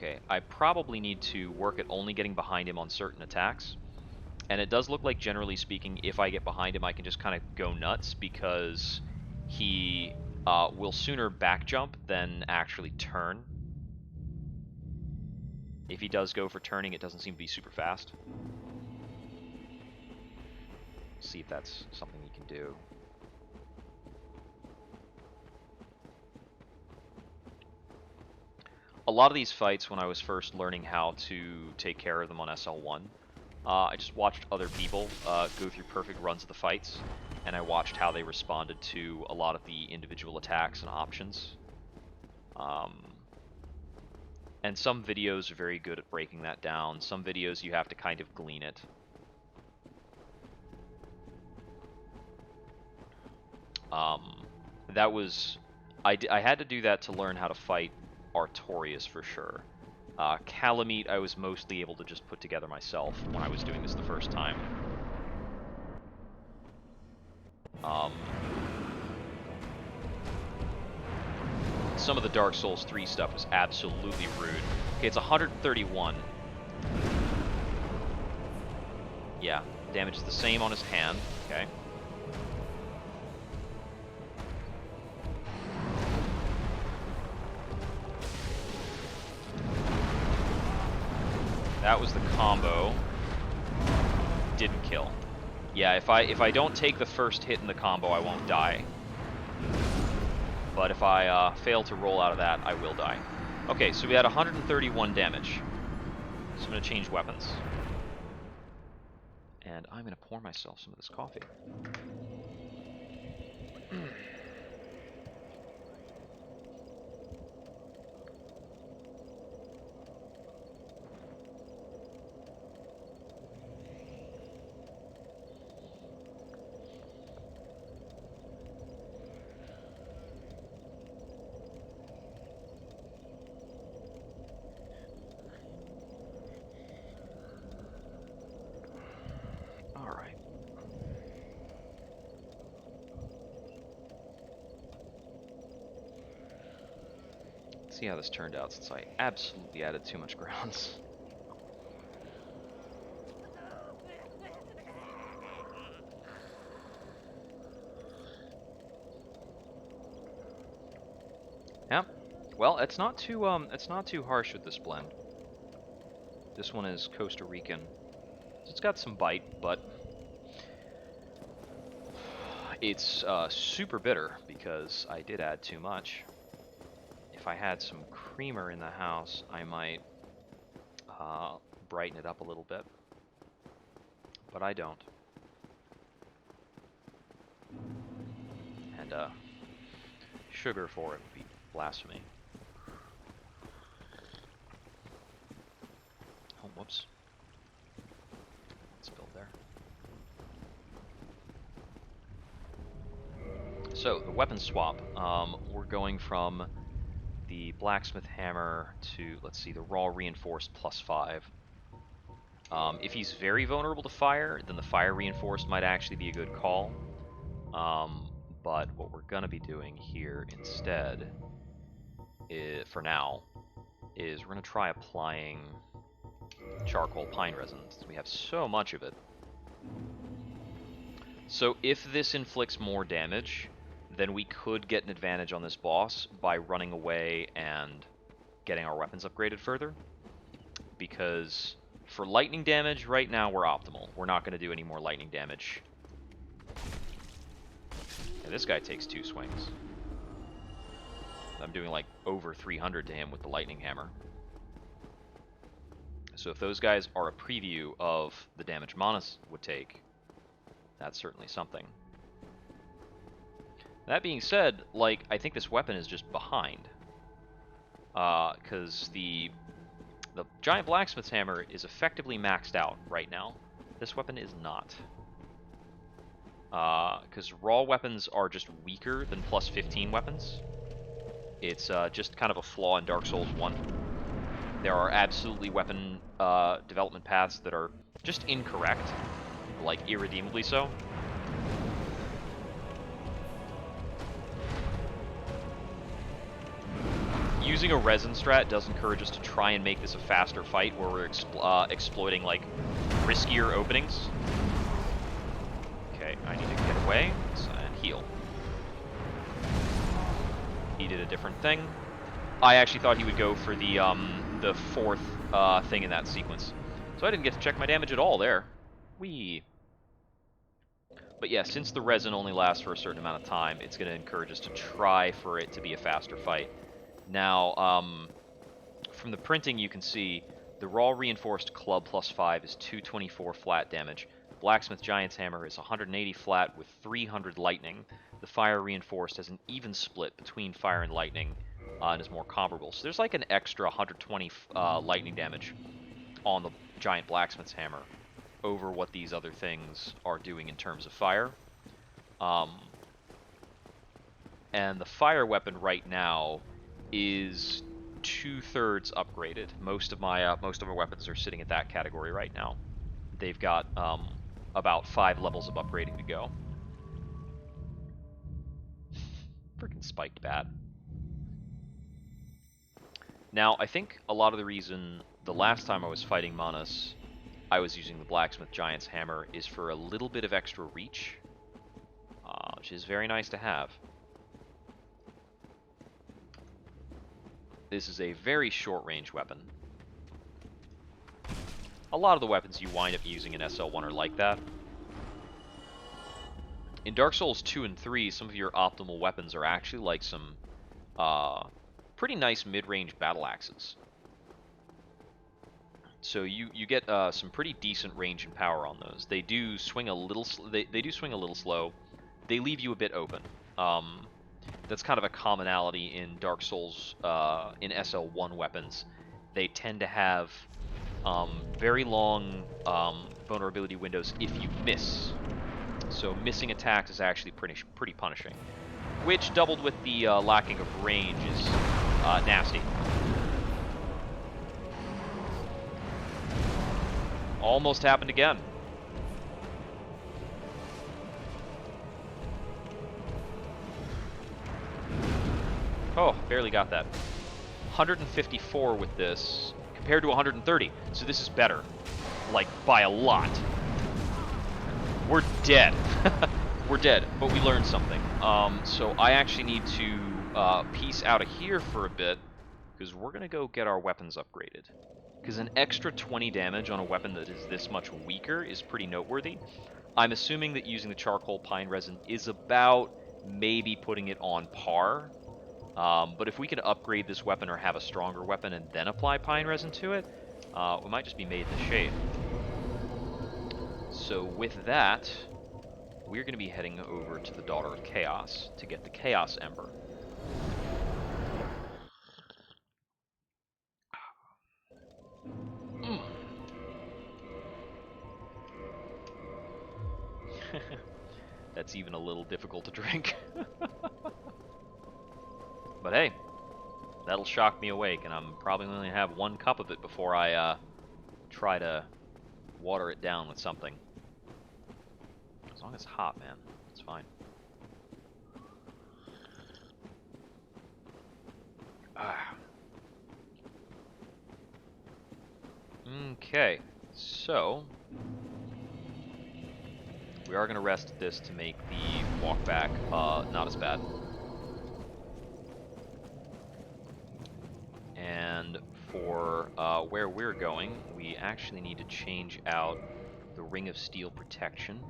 Okay, I probably need to work at only getting behind him on certain attacks. And it does look like, generally speaking, if I get behind him, I can just kind of go nuts, because he will sooner back jump than actually turn. If he does go for turning, it doesn't seem to be super fast. See if that's something he can do. A lot of these fights, when I was first learning how to take care of them on SL1, I just watched other people go through perfect runs of the fights, and I watched how they responded to a lot of the individual attacks and options. And some videos are very good at breaking that down. Some videos you have to kind of glean it. That was... I had to do that to learn how to fight Artorias for sure. Calamite I was mostly able to just put together myself when I was doing this the first time. Some of the Dark Souls 3 stuff was absolutely rude. Okay, it's 131. Yeah, damage is the same on his hand. Okay. That was the combo. Didn't kill. Yeah, if I don't take the first hit in the combo, I won't die. But if I fail to roll out of that, I will die. Okay, so we had 131 damage. So I'm going to change weapons. And I'm going to pour myself some of this coffee. See how this turned out, since I absolutely added too much grounds. Yeah, well, it's not too harsh with this blend. This one is Costa Rican. It's got some bite, but it's super bitter because I did add too much. If I had some creamer in the house, I might brighten it up a little bit, but I don't. And sugar for it would be blasphemy. Oh, whoops. Spilled there. So, the weapon swap. We're going from the blacksmith hammer to, let's see, the raw reinforced +5. If he's very vulnerable to fire, then the fire reinforced might actually be a good call. But what we're going to be doing here instead, for now, is we're going to try applying charcoal pine resin, since we have so much of it. So if this inflicts more damage, then we could get an advantage on this boss by running away and getting our weapons upgraded further. Because for lightning damage, right now we're optimal. We're not going to do any more lightning damage. And this guy takes 2 swings. I'm doing like over 300 to him with the lightning hammer. So if those guys are a preview of the damage Manus would take, that's certainly something. That being said, like, I think this weapon is just behind. Because the giant blacksmith's hammer is effectively maxed out right now. This weapon is not. Because raw weapons are just weaker than +15 weapons. It's just kind of a flaw in Dark Souls 1. There are absolutely weapon development paths that are just incorrect, like irredeemably so. using a resin strat does encourage us to try and make this a faster fight where we're exploiting, like, riskier openings. Okay, I need to get away and heal. He did a different thing. I actually thought he would go for the fourth thing in that sequence. So I didn't get to check my damage at all there. Whee! But yeah, since the resin only lasts for a certain amount of time, it's going to encourage us to try for it to be a faster fight. Now, from the printing you can see, the raw reinforced club +5 is 224 flat damage. Blacksmith Giant's Hammer is 180 flat with 300 lightning. The fire reinforced has an even split between fire and lightning and is more comparable. So there's like an extra 120 lightning damage on the Giant Blacksmith's Hammer over what these other things are doing in terms of fire. And the fire weapon right now is 2/3 upgraded. Most of our weapons are sitting at that category right now. They've got about 5 levels of upgrading to go. Freaking spiked bat. Now, I think a lot of the reason the last time I was fighting Manus, I was using the Blacksmith Giant's Hammer is for a little bit of extra reach, which is very nice to have. This is a very short-range weapon. A lot of the weapons you wind up using in SL1 are like that. In Dark Souls 2 and 3, some of your optimal weapons are actually like some pretty nice mid-range battle axes. So you get some pretty decent range and power on those. They do swing a little. They do swing a little slow. They leave you a bit open. That's kind of a commonality in Dark Souls in SL1 weapons. They tend to have very long vulnerability windows if you miss. So missing attacks is actually pretty punishing, which doubled with the lacking of range is nasty. Almost happened again. Oh, barely got that. 154 with this, compared to 130. So this is better. Like, by a lot. We're dead. We're dead, but we learned something. So I actually need to piece out of here for a bit, because we're going to go get our weapons upgraded. Because an extra 20 damage on a weapon that is this much weaker is pretty noteworthy. I'm assuming that using the charcoal pine resin is about maybe putting it on par. But if we can upgrade this weapon or have a stronger weapon and then apply pine resin to it, we might just be made in the shade. So with that, we're going to be heading over to the Daughter of Chaos to get the Chaos Ember. That's even a little difficult to drink. But hey, that'll shock me awake, and I'm probably only going to have 1 cup of it before I try to water it down with something. As long as it's hot, man, it's fine. Okay, so we are going to rest this to make the walk back not as bad. And for where we're going, we actually need to change out the Ring of Steel protection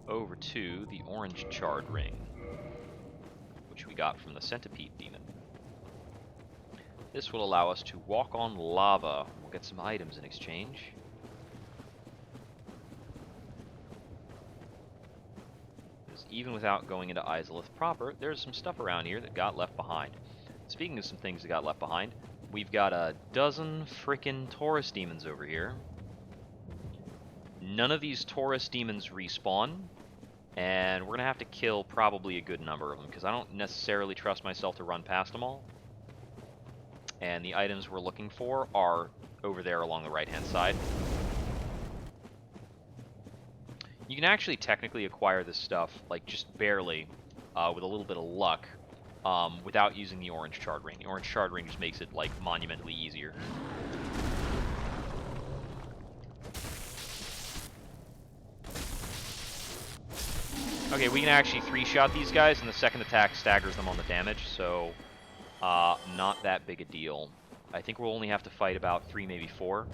over to the orange charred ring, which we got from the Centipede Demon. This will allow us to walk on lava. We'll get some items in exchange. Because even without going into Izalith proper, there's some stuff around here that got left behind. Speaking of some things that got left behind, we've got a dozen frickin' Taurus demons over here. None of these Taurus demons respawn, and we're going to have to kill probably a good number of them, because I don't necessarily trust myself to run past them all. And the items we're looking for are over there along the right-hand side. You can actually technically acquire this stuff, like, just barely, with a little bit of luck, without using the orange charred ring. The orange charred ring just makes it, like, monumentally easier. Okay, we can actually 3-shot these guys, and the second attack staggers them on the damage, so not that big a deal. I think we'll only have to fight about 3, maybe 4.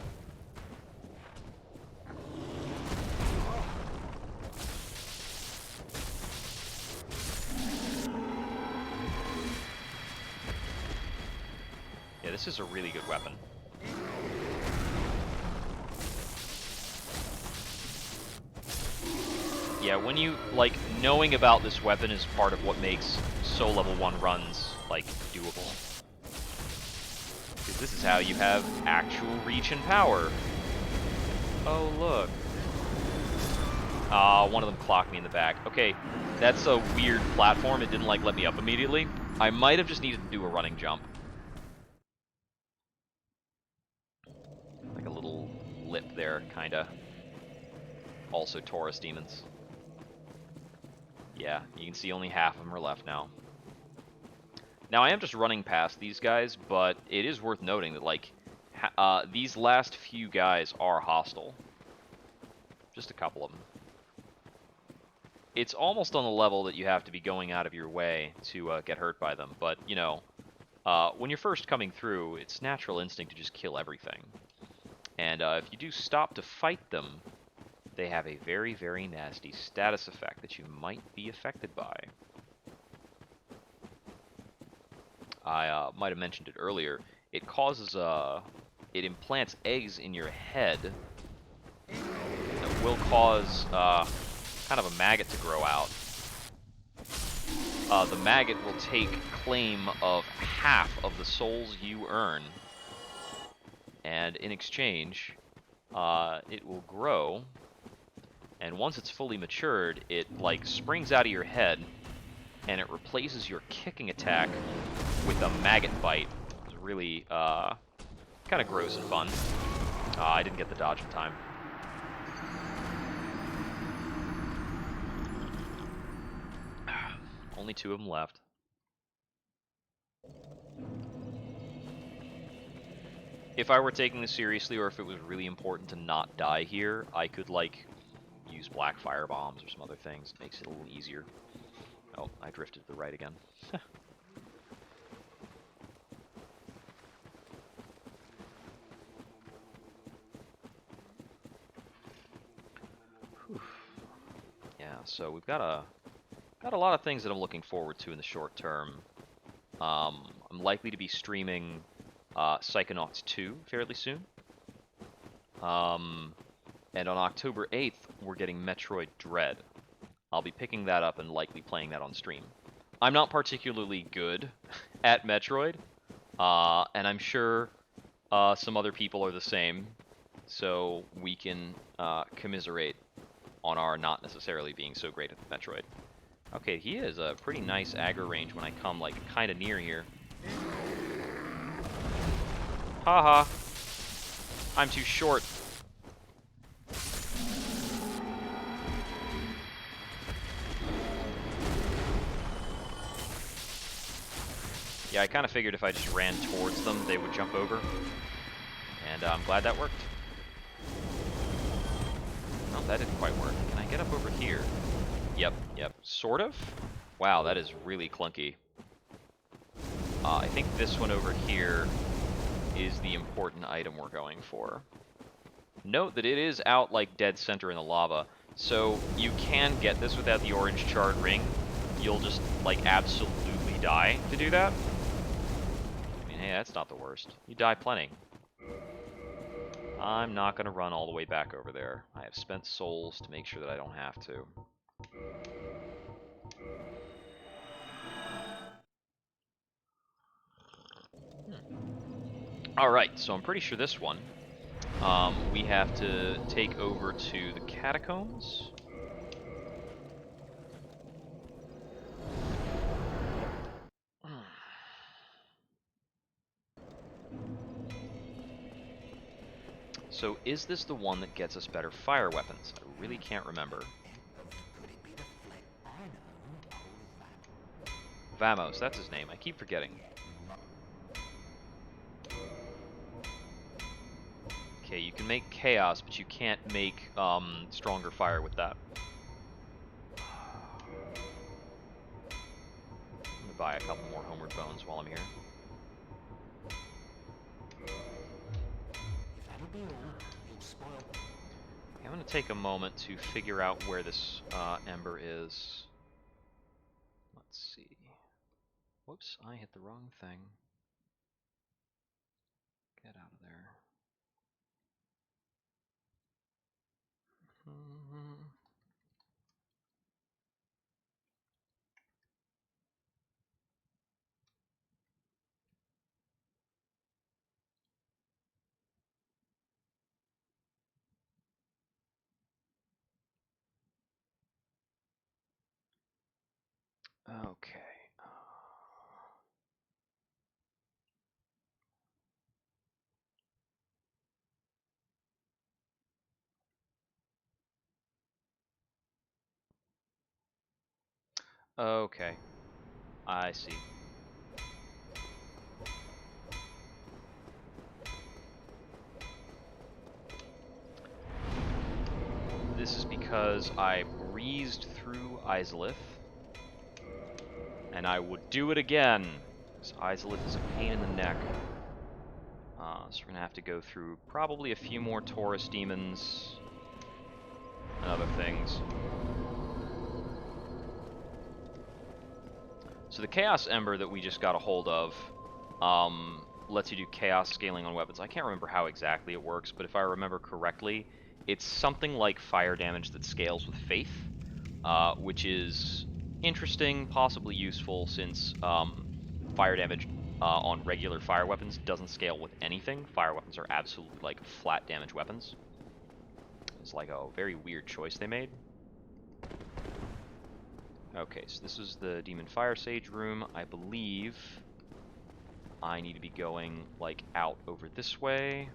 Yeah, this is a really good weapon. Yeah, when you, like, knowing about this weapon is part of what makes Soul Level 1 runs, like, doable. Because this is how you have actual reach and power. Oh, look. One of them clocked me in the back. Okay, that's a weird platform. It didn't, like, let me up immediately. I might have just needed to do a running jump. Like a little lip there, kinda. Also Taurus demons. Yeah, you can see only half of them are left now. Now, I am just running past these guys, but it is worth noting that, like, these last few guys are hostile. Just a couple of them. It's almost on the level that you have to be going out of your way to get hurt by them, but, you know, when you're first coming through, it's natural instinct to just kill everything. And if you do stop to fight them, they have a very, very nasty status effect that you might be affected by. I might have mentioned it earlier. It causes, it implants eggs in your head that will cause kind of a maggot to grow out. The maggot will take claim of half of the souls you earn, and in exchange, it will grow. And once it's fully matured, it, like, springs out of your head, and it replaces your kicking attack with a maggot bite. It's really, kind of gross and fun. I didn't get the dodge in time. Only 2 of them left. If I were taking this seriously, or if it was really important to not die here, I could, like, use black fire bombs or some other things. It makes it a little easier. Oh, I drifted to the right again. Yeah, so we've got a lot of things that I'm looking forward to in the short term. I'm likely to be streaming Psychonauts 2 fairly soon. And on October 8th, we're getting Metroid Dread. I'll be picking that up and likely playing that on stream. I'm not particularly good at Metroid, and I'm sure some other people are the same, so we can commiserate on our not necessarily being so great at Metroid. Okay, he has a pretty nice aggro range when I come, like, kind of near here. Haha. I'm too short. Yeah, I kind of figured if I just ran towards them, they would jump over. And I'm glad that worked. No, that didn't quite work. Can I get up over here? Yep, sort of. Wow, that is really clunky. I think this one over here is the important item we're going for. Note that it is out, like, dead center in the lava, so you can get this without the orange charred ring. You'll just, like, absolutely die to do that. I mean, hey, that's not the worst. You die plenty. I'm not going to run all the way back over there. I have spent souls to make sure that I don't have to. Alright, so I'm pretty sure this one, we have to take over to the catacombs. So is this the one that gets us better fire weapons? I really can't remember. Vamos, that's his name. I keep forgetting. Okay, you can make chaos, but you can't make stronger fire with that. I'm gonna buy a couple more homeward bones while I'm here. I'm gonna take a moment to figure out where this ember is. Let's see. Whoops, I hit the wrong thing. Get out of there. Okay. Okay. I see. This is because I breezed through Izalith, and I would do it again. Because Izalith is a pain in the neck. So we're gonna have to go through probably a few more Taurus demons and other things. So the Chaos Ember that we just got a hold of lets you do chaos scaling on weapons. I can't remember how exactly it works, but if I remember correctly, it's something like fire damage that scales with faith, which is interesting, possibly useful, since fire damage on regular fire weapons doesn't scale with anything. Fire weapons are absolutely like flat damage weapons. It's like a very weird choice they made. Okay, so this is the Demon Fire Sage room. I believe I need to be going, like, out over this way.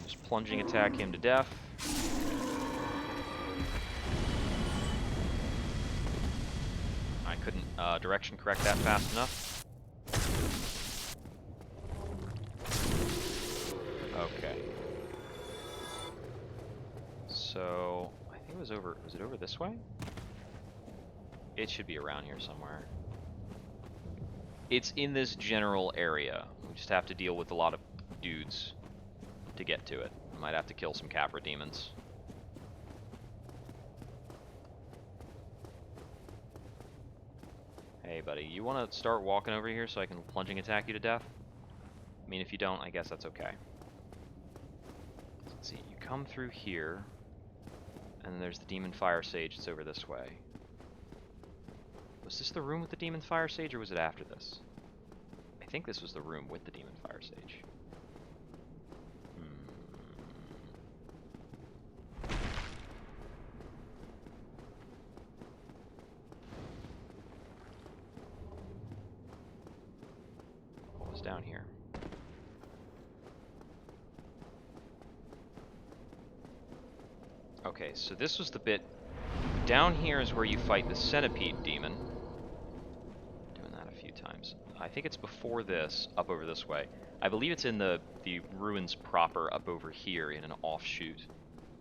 Just plunging attack him to death. I couldn't direction correct that fast enough. Okay. So, I think it was it over this way? It should be around here somewhere. It's in this general area. We just have to deal with a lot of dudes to get to it. We might have to kill some Capra demons. Hey buddy, you want to start walking over here so I can plunging attack you to death? I mean, if you don't, I guess that's okay. Let's see, you come through here, and then there's the Demon Fire Sage. It's over this way. Was this the room with the Demon Fire Sage, or was it after this? I think this was the room with the Demon Fire Sage. What was down here? Okay, so this was the bit. Down here is where you fight the Centipede Demon. Doing that a few times. I think it's before this, up over this way. I believe it's in the ruins proper up over here in an offshoot.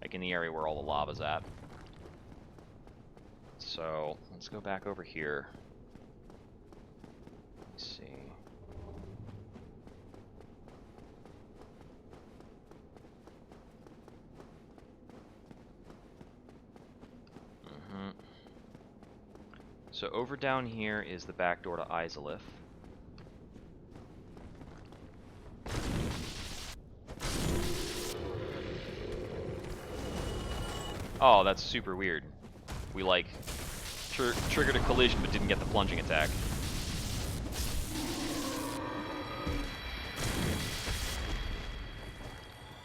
Like in the area where all the lava's at. So, let's go back over here. Let's see. So over down here is the back door to Izalith. Oh, that's super weird. We like triggered a collision but didn't get the plunging attack.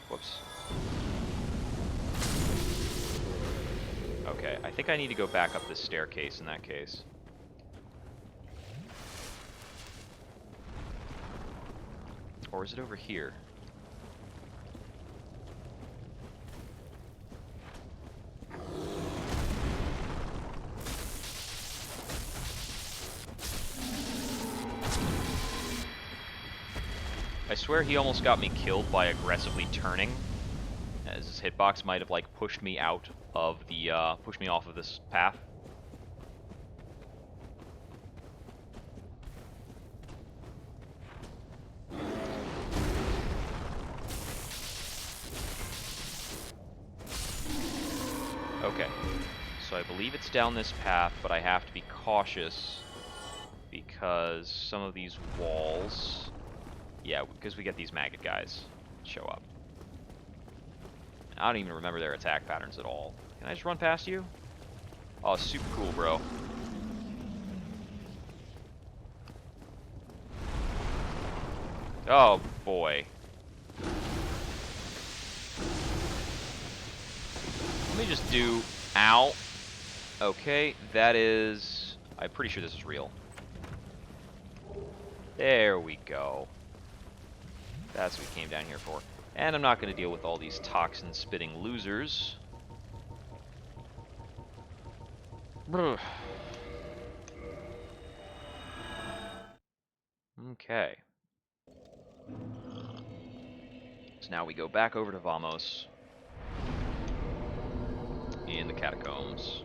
Whoops. Okay, I think I need to go back up this staircase in that case. Or is it over here? I swear he almost got me killed by aggressively turning, as his hitbox might have like pushed me out of the pushed me off of this path. Okay, so I believe it's down this path, but I have to be cautious because some of these walls, yeah, because we get these maggot guys show up. I don't even remember their attack patterns at all. Can I just run past you? Oh, super cool, bro. Oh, boy. Let me just do... Ow. Okay, that is... I'm pretty sure this is real. There we go. That's what we came down here for. And I'm not going to deal with all these toxin-spitting losers. Okay. So now we go back over to Vamos in the catacombs.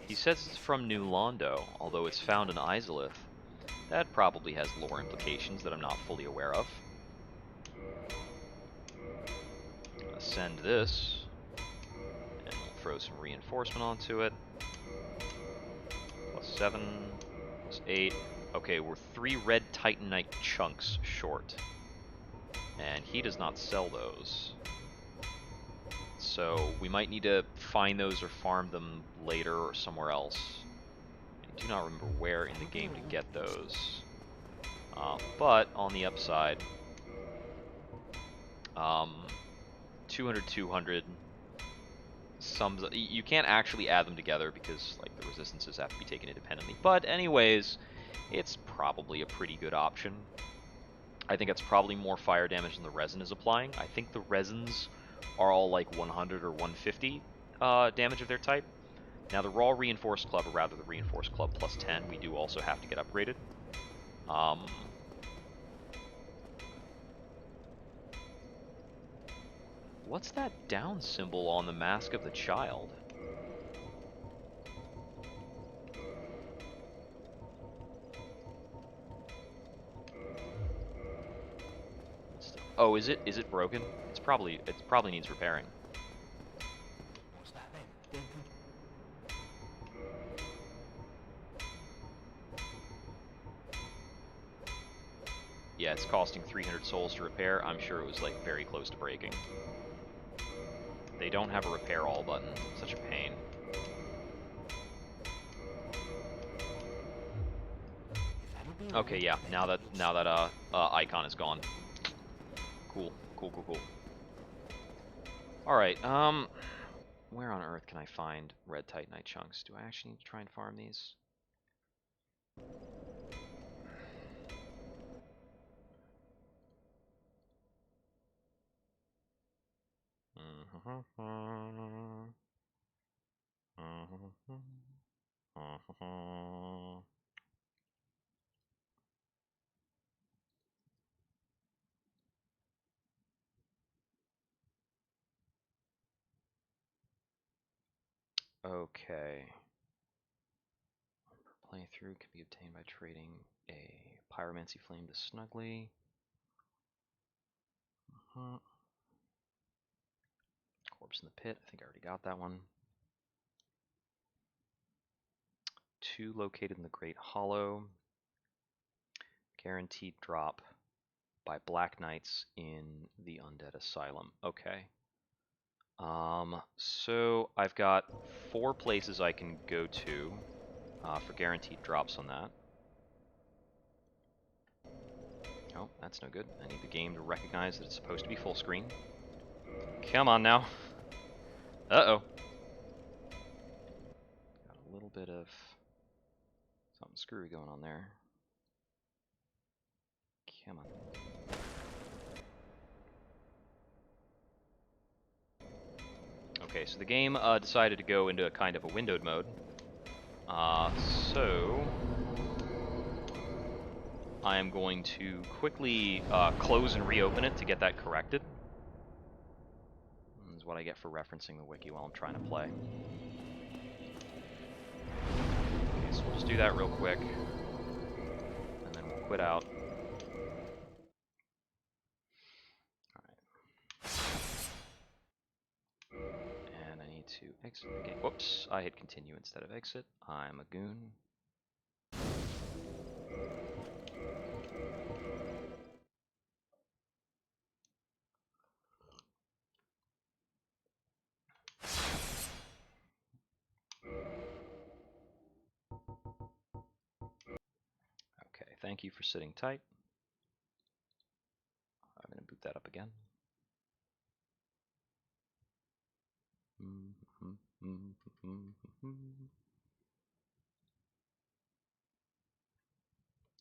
He says it's from New Londo, although it's found in Izalith. That probably has lore implications that I'm not fully aware of. Send this, and we'll throw some reinforcement onto it. +7, +8. Okay, we're 3 red titanite chunks short. And he does not sell those. So we might need to find those or farm them later or somewhere else. I do not remember where in the game to get those. But on the upside, 200, 200 sums. You can't actually add them together because like the resistances have to be taken independently. But anyways, it's probably a pretty good option. I think it's probably more fire damage than the resin is applying. I think the resins are all like 100 or 150 damage of their type. Now the raw reinforced club, or rather the reinforced club +10, we do also have to get upgraded. What's that down symbol on the mask of the child? Oh, is it broken? It probably needs repairing. Yeah, it's costing 300 souls to repair. I'm sure it was like very close to breaking. They don't have a repair all button. Such a pain. Okay, yeah. Now that icon is gone. Cool. Cool. Cool. Cool. All right. Where on earth can I find red titanite chunks? Do I actually need to try and farm these? Okay. Playthrough can be obtained by trading a pyromancy flame to Snuggly. Corpse in the pit. I think I already got that one. 2 located in the Great Hollow. Guaranteed drop by Black Knights in the Undead Asylum. Okay. So I've got 4 places I can go to for guaranteed drops on that. Oh, that's no good. I need the game to recognize that it's supposed to be full screen. Come on now. Uh-oh. Got a little bit of something screwy going on there. Come on. Okay, so the game decided to go into a kind of a windowed mode. So I am going to quickly close and reopen it to get that corrected. This is what I get for referencing the wiki while I'm trying to play. Okay, so we'll just do that real quick, and then we'll quit out. And I need to exit the game. Whoops, I hit continue instead of exit. I'm a goon. Okay, thank you for sitting tight. I'm going to boot that up again.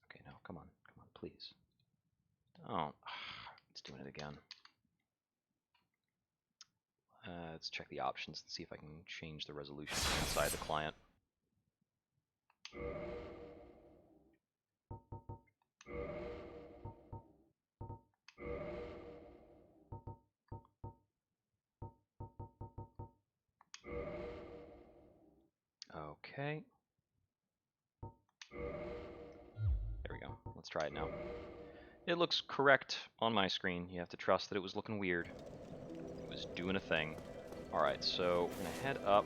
Okay, now come on, please. Oh, it's doing it again. Let's check the options and see if I can change the resolution inside the client. Okay. There we go. Let's try it now. It looks correct on my screen. You have to trust that it was looking weird. It was doing a thing. Alright, so we're going to head up.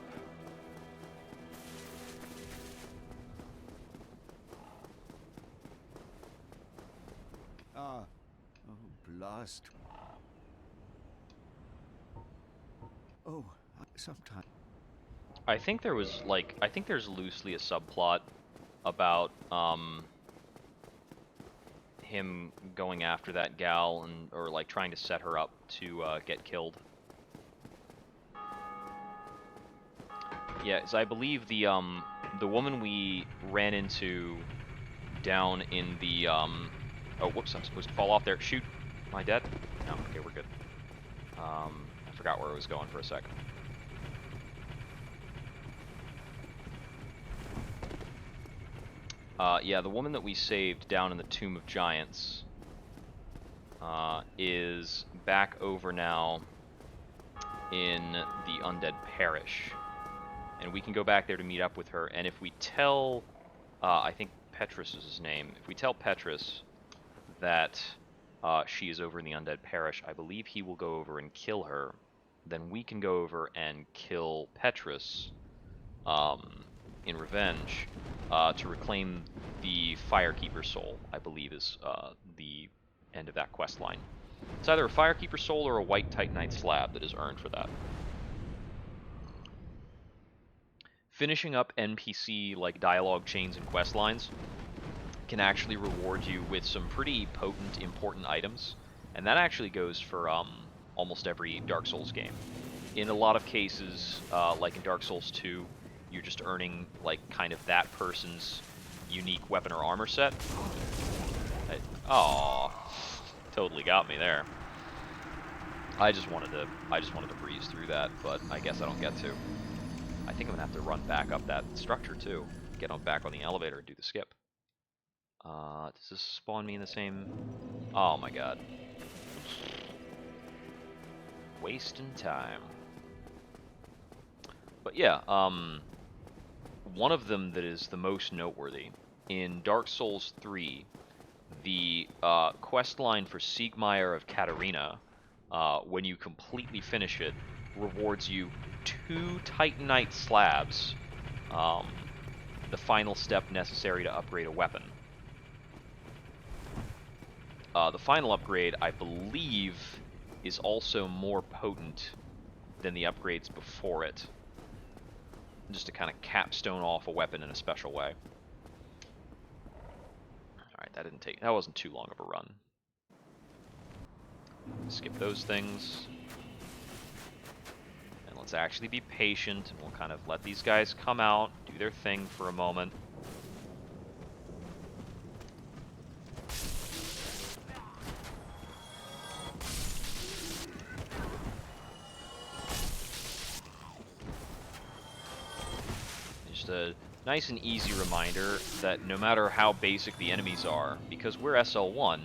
Oh, blast. Oh, sometimes. I think there was, like, I think there's loosely a subplot about, him going after that gal and, or, like, trying to set her up to, get killed. Yeah, so I believe the woman we ran into down in the, oh, whoops, I'm supposed to fall off there. Shoot. Am I dead? No, okay, we're good. I forgot where I was going for a second. Yeah, the woman that we saved down in the Tomb of Giants is back over now in the Undead Parish. And we can go back there to meet up with her, and if we tell, I think Petrus is his name, if we tell Petrus that she is over in the Undead Parish, I believe he will go over and kill her. Then we can go over and kill Petrus in revenge to reclaim the Firekeeper soul, I believe is the end of that quest line. It's either a Firekeeper soul or a White Titanite slab that is earned for that. Finishing up NPC like dialogue chains and quest lines can actually reward you with some pretty potent, important items, and that actually goes for almost every Dark Souls game. In a lot of cases, like in Dark Souls 2, you're just earning like kind of that person's unique weapon or armor set. Aw, totally got me there. I just wanted to breeze through that, but I guess I don't get to. I think I'm gonna have to run back up that structure too. Get on back on the elevator and do the skip. Does this spawn me in the same? Oh my god. Wasting time. But yeah, one of them that is the most noteworthy in Dark Souls 3, the quest line for Siegmeyer of Katarina, when you completely finish it, rewards you 2 Titanite slabs, the final step necessary to upgrade a weapon. The final upgrade, I believe, is also more potent than the upgrades before it, just to kind of capstone off a weapon in a special way. Alright, that wasn't too long of a run. Skip those things. And let's actually be patient, and we'll kind of let these guys come out, do their thing for a moment. just a nice and easy reminder that no matter how basic the enemies are, because we're SL1,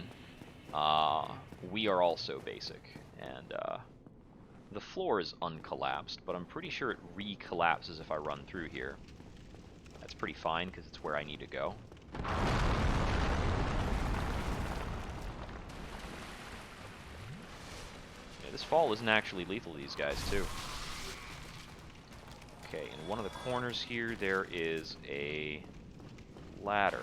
we are also basic. And the floor is uncollapsed, but I'm pretty sure it re-collapses if I run through here. That's pretty fine, because it's where I need to go. Yeah, this fall isn't actually lethal to these guys, too. Okay, in one of the corners here, there is a ladder.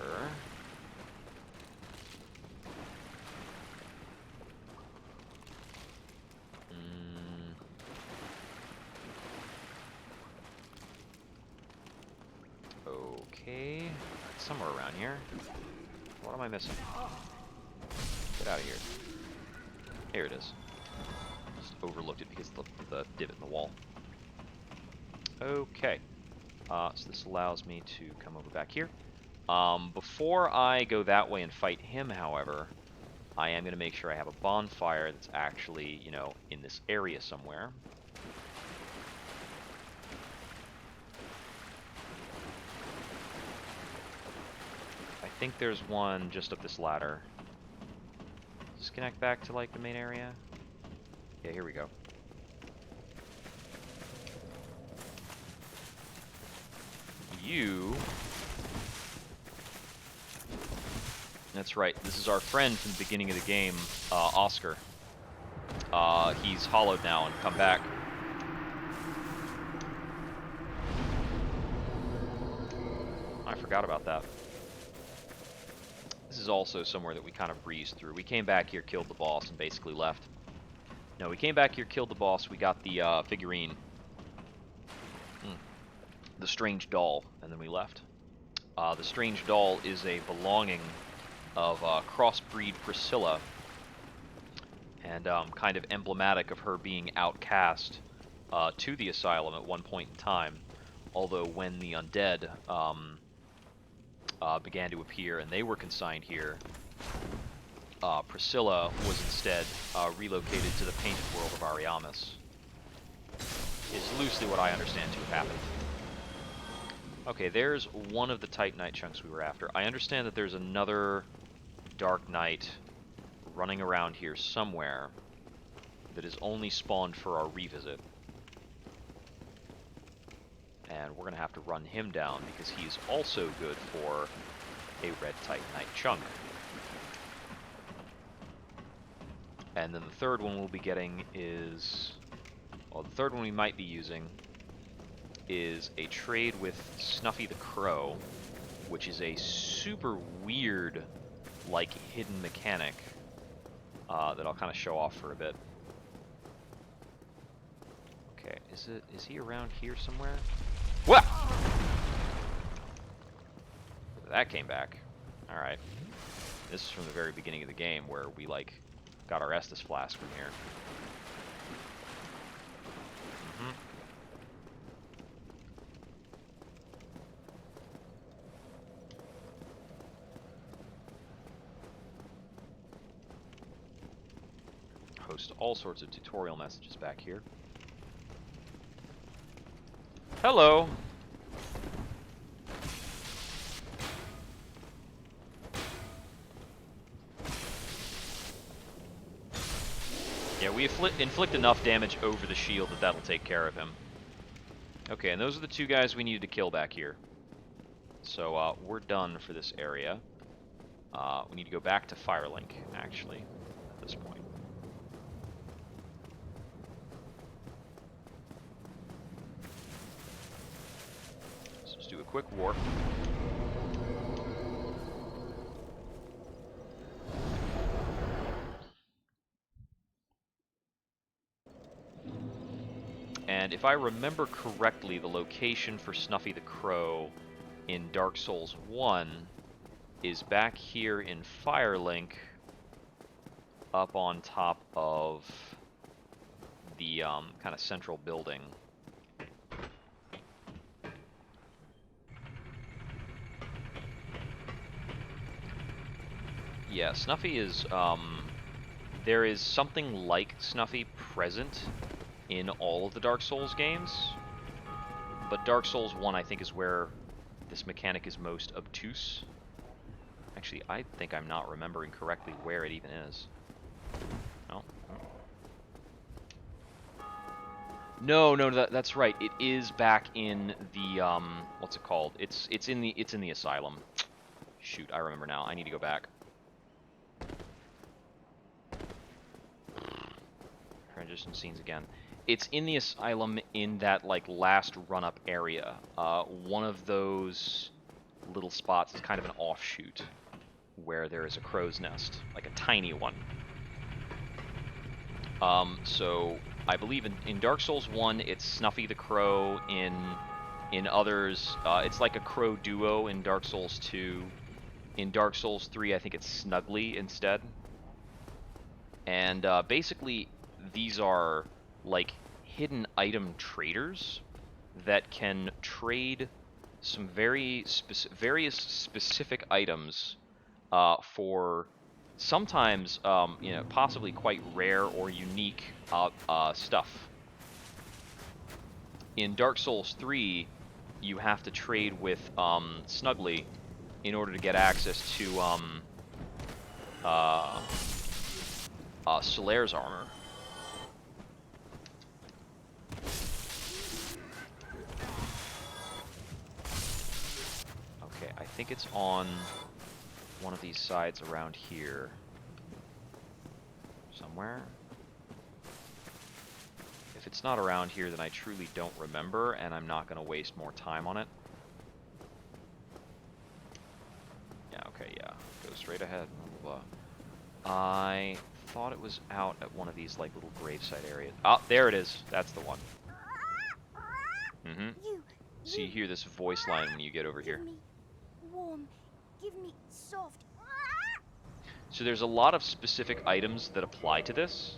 Okay, it's somewhere around here. What am I missing? Get out of here. Here it is. Just overlooked it because of the divot in the wall. Okay, so this allows me to come over back here. Before I go that way and fight him, however, I am going to make sure I have a bonfire that's actually, you know, in this area somewhere. I think there's one just up this ladder. Just connect back to, like, the main area. Yeah, here we go. You... That's right, this is our friend from the beginning of the game, Oscar. He's hollowed now and come back. I forgot about that. This is also somewhere that we kind of breezed through. We came back here, killed the boss, and basically left. No, we came back here, killed the boss, we got the figurine. The strange doll, and then we left. The strange doll is a belonging of crossbreed Priscilla, and kind of emblematic of her being outcast to the asylum at one point in time. Although when the undead began to appear and they were consigned here, Priscilla was instead relocated to the painted world of Ariamis. Is loosely what I understand to have happened. Okay, there's one of the Titanite chunks we were after. I understand that there's another Dark Knight running around here somewhere that is only spawned for our revisit. And we're going to have to run him down because he's also good for a red Titanite chunk. And then the third one we'll be getting is... Well, the third one we might be using is a trade with Snuffy the Crow, which is a super weird, like, hidden mechanic that I'll kind of show off for a bit. Okay, is he around here somewhere? What? That came back. Alright. This is from the very beginning of the game where we, like, got our Estus flask from here. Post all sorts of tutorial messages back here. Hello! Yeah, we inflict enough damage over the shield that that'll take care of him. Okay, and those are the two guys we needed to kill back here. So, we're done for this area. We need to go back to Firelink, actually, at this point. So just do a quick warp. And if I remember correctly, the location for Snuffy the Crow in Dark Souls 1 is back here in Firelink, up on top of the kind of central building. Yeah, Snuffy is, there is something like Snuffy present in all of the Dark Souls games, but Dark Souls 1 I think is where this mechanic is most obtuse. Actually, I think I'm not remembering correctly where it even is. Oh. No, that's right. It is back in the what's it called? It's in the asylum. Shoot, I remember now. I need to go back. Transition scenes again. It's in the asylum in that like last run-up area. One of those little spots is kind of an offshoot where there is a crow's nest, like a tiny one. So I believe in Dark Souls 1, it's Snuffy the Crow. In others, it's like a crow duo in Dark Souls 2. In Dark Souls 3, I think it's Snuggly instead. And basically, these are like hidden item traders that can trade some various specific items for sometimes, possibly quite rare or unique stuff. In Dark Souls 3, you have to trade with Snuggly in order to get access to Solaire's armor. Okay, I think it's on one of these sides around here. Somewhere. If it's not around here, then I truly don't remember, and I'm not going to waste more time on it. Yeah, okay, yeah. Go straight ahead. Blah, blah, blah. I thought it was out at one of these, like, little gravesite areas. Ah, there it is. That's the one. Mm-hmm. So you hear this voice line when you get over here. Give me warm. Give me soft. So there's a lot of specific items that apply to this.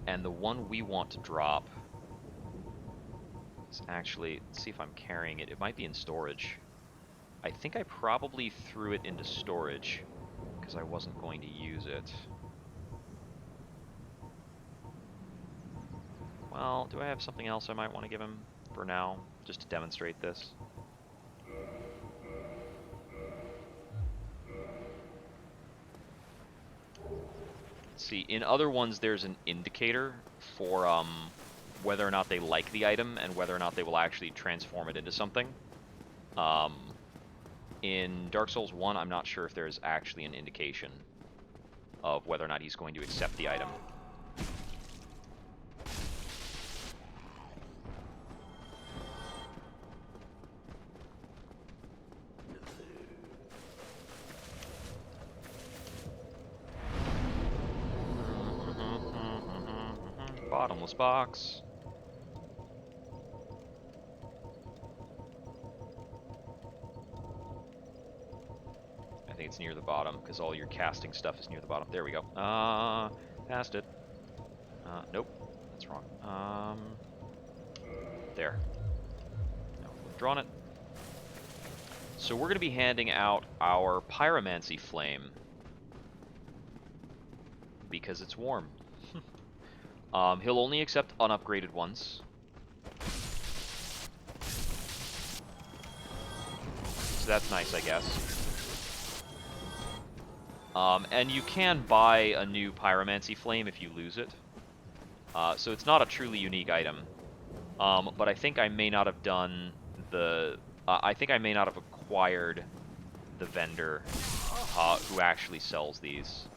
And the one we want to drop is actually, let's see if I'm carrying it. It might be in storage. I think I probably threw it into storage because I wasn't going to use it. Well, do I have something else I might want to give him for now, just to demonstrate this? See, in other ones there's an indicator for whether or not they like the item and whether or not they will actually transform it into something. In Dark Souls 1, I'm not sure if there's actually an indication of whether or not he's going to accept the item. Bottomless box. I think it's near the bottom because all your casting stuff is near the bottom. There we go. Past it. Nope, that's wrong. There. No, withdrawn it. So we're going to be handing out our Pyromancy Flame because it's warm. He'll only accept unupgraded ones. So that's nice, I guess. And you can buy a new Pyromancy Flame if you lose it. So it's not a truly unique item. But I think I may not have done the... I think I may not have acquired the vendor who actually sells these.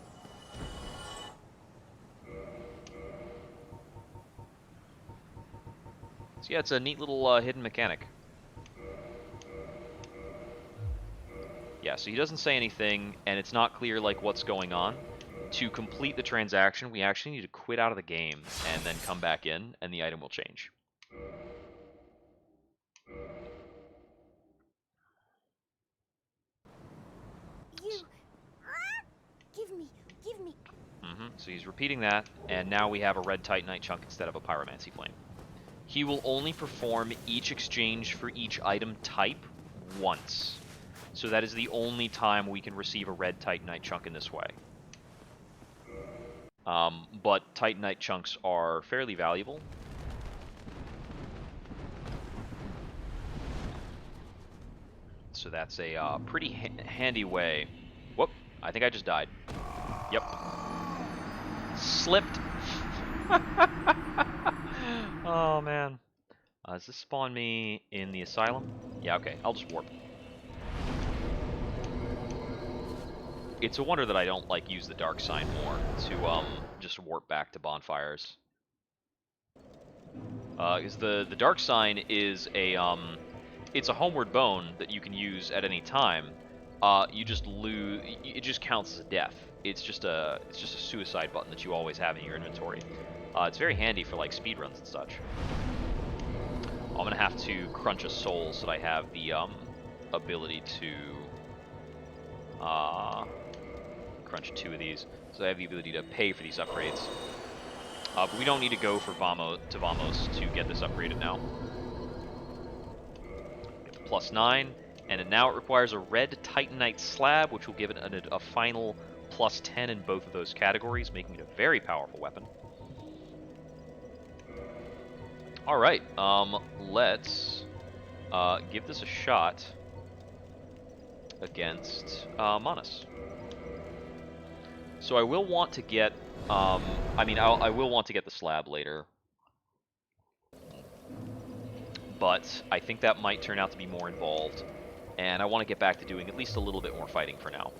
So yeah, it's a neat little hidden mechanic. Yeah, so he doesn't say anything, and it's not clear like what's going on. To complete the transaction, we actually need to quit out of the game and then come back in, and the item will change. You. Give me. So he's repeating that, and now we have a red Titanite chunk instead of a Pyromancy Flame. He will only perform each exchange for each item type once. So that is the only time we can receive a red Titanite chunk in this way. But Titanite chunks are fairly valuable. So that's a pretty handy way. Whoop, I think I just died. Yep. Slipped. Oh, man. Does this spawn me in the asylum? Yeah, okay, I'll just warp. It's a wonder that I don't, like, use the dark sign more to, just warp back to bonfires. Because the dark sign is a, it's a homeward bone that you can use at any time. You just lose, it just counts as a death. It's just a suicide button that you always have in your inventory. It's very handy for, like, speedruns and such. I'm gonna have to crunch a soul so that I have the, ability to, crunch 2 of these, so I have the ability to pay for these upgrades. But we don't need to go for Vamos to get this upgraded now. Get the +9, and now it requires a red Titanite slab, which will give it a final +10 in both of those categories, making it a very powerful weapon. Alright, let's give this a shot against Manus. So I will want to get, I will want to get the slab later. But I think that might turn out to be more involved. And I want to get back to doing at least a little bit more fighting for now.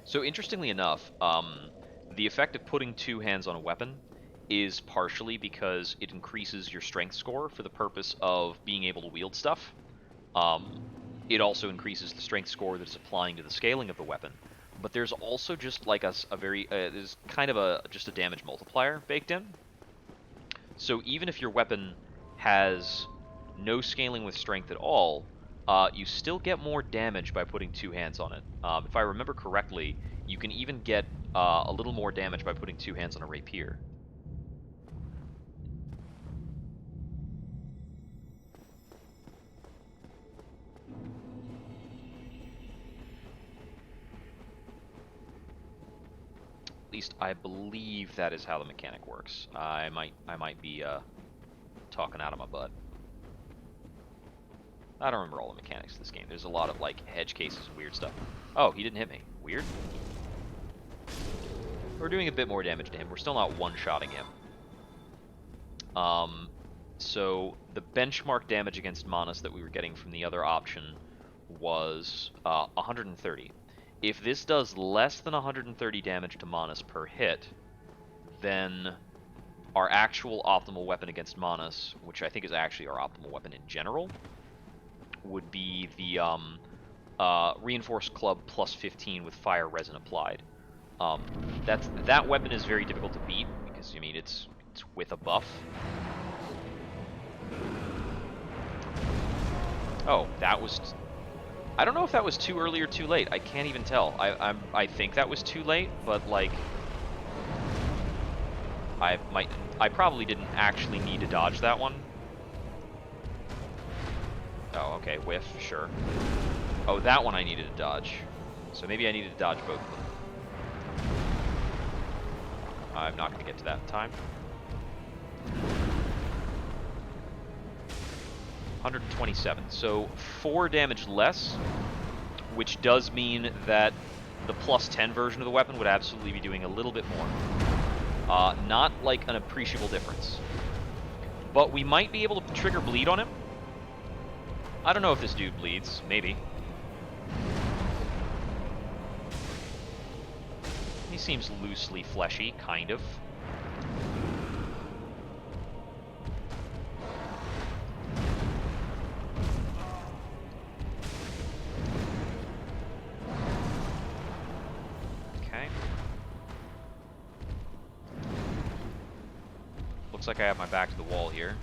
So interestingly enough, the effect of putting 2 hands on a weapon is partially because it increases your strength score for the purpose of being able to wield stuff. It also increases the strength score that it's applying to the scaling of the weapon. But there's also just like there's kind of just a damage multiplier baked in. So even if your weapon has no scaling with strength at all, you still get more damage by putting 2 hands on it. If I remember correctly, you can even get a little more damage by putting 2 hands on a rapier. At least I believe that is how the mechanic works. I might be talking out of my butt. I don't remember all the mechanics of this game. There's a lot of like hedge cases and weird stuff. Oh, he didn't hit me. Weird. We're doing a bit more damage to him. We're still not one-shotting him. So the benchmark damage against Manus that we were getting from the other option was 130. If this does less than 130 damage to Manus per hit, then our actual optimal weapon against Manus, which I think is actually our optimal weapon in general, would be the Reinforced Club +15 with fire resin applied. That weapon is very difficult to beat because, I mean, it's with a buff. Oh, that was... I don't know if that was too early or too late. I can't even tell. I think that was too late, but like I probably didn't actually need to dodge that one. Oh, okay, whiff, sure. Oh, that one I needed to dodge. So maybe I needed to dodge both of them. I'm not going to get to that in time. 127. So 4 damage less, which does mean that the +10 version of the weapon would absolutely be doing a little bit more. Not like an appreciable difference. But we might be able to trigger bleed on him. I don't know if this dude bleeds. Maybe. He seems loosely fleshy, kind of. Looks like I have my back to the wall here.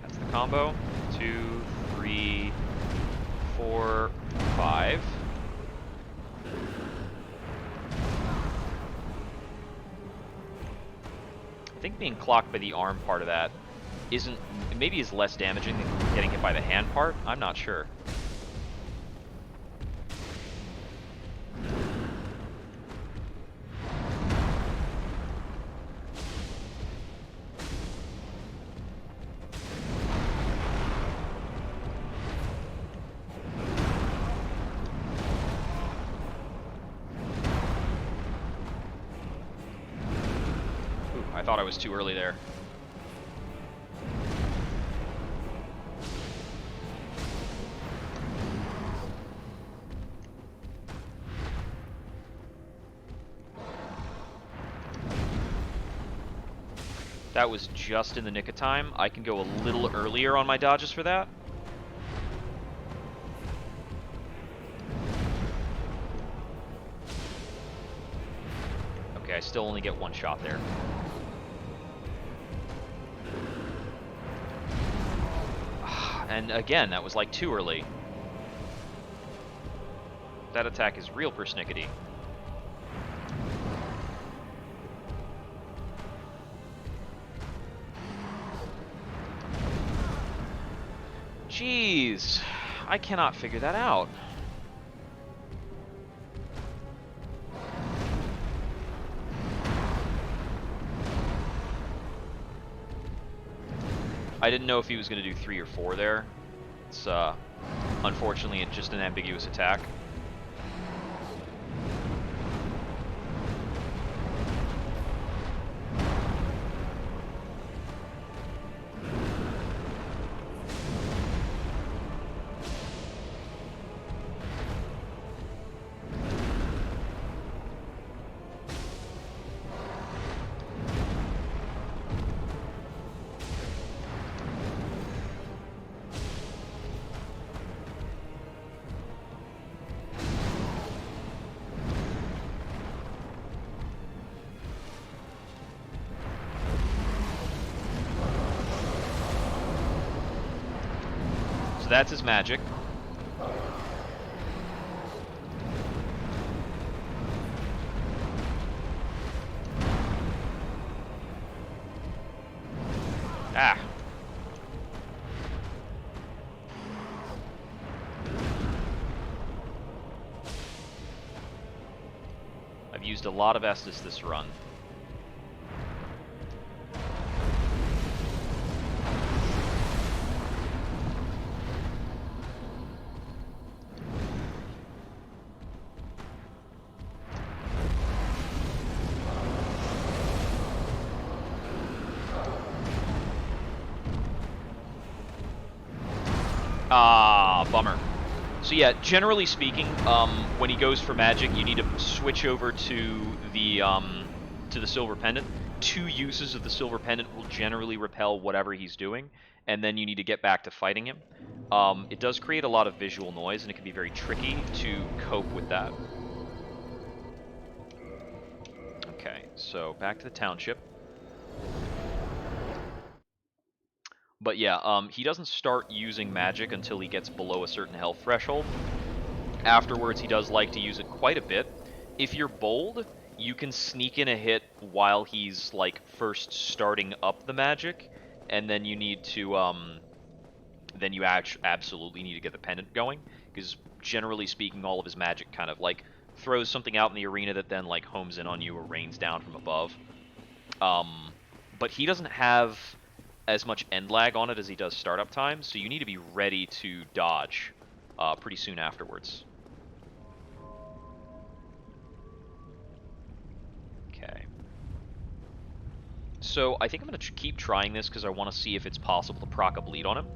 That's the combo. 2, 3, 4, 5. I think being clocked by the arm part of that maybe is less damaging than getting hit by the hand part. I'm not sure. I thought I was too early there. That was just in the nick of time. I can go a little earlier on my dodges for that. Okay, I still only get one shot there. And again, that was like too early. That attack is real persnickety. Jeez, I cannot figure that out. I didn't know if he was going to do 3 or 4 there. It's, unfortunately, it's just an ambiguous attack. So that's his magic. Ah. I've used a lot of Estus this run. Ah, bummer. So yeah, generally speaking, when he goes for magic, you need to switch over to the silver pendant. 2 uses of the silver pendant will generally repel whatever he's doing, and then you need to get back to fighting him. It does create a lot of visual noise, and it can be very tricky to cope with that. Okay, so back to the township. But yeah, he doesn't start using magic until he gets below a certain health threshold. Afterwards, he does like to use it quite a bit. If you're bold, you can sneak in a hit while he's, like, first starting up the magic, and then you need to, then you absolutely need to get the pendant going, because generally speaking, all of his magic kind of, like, throws something out in the arena that then, like, homes in on you or rains down from above. But he doesn't have as much end lag on it as he does startup time, so you need to be ready to dodge pretty soon afterwards. Okay. So I think I'm going to keep trying this because I want to see if it's possible to proc a bleed on him.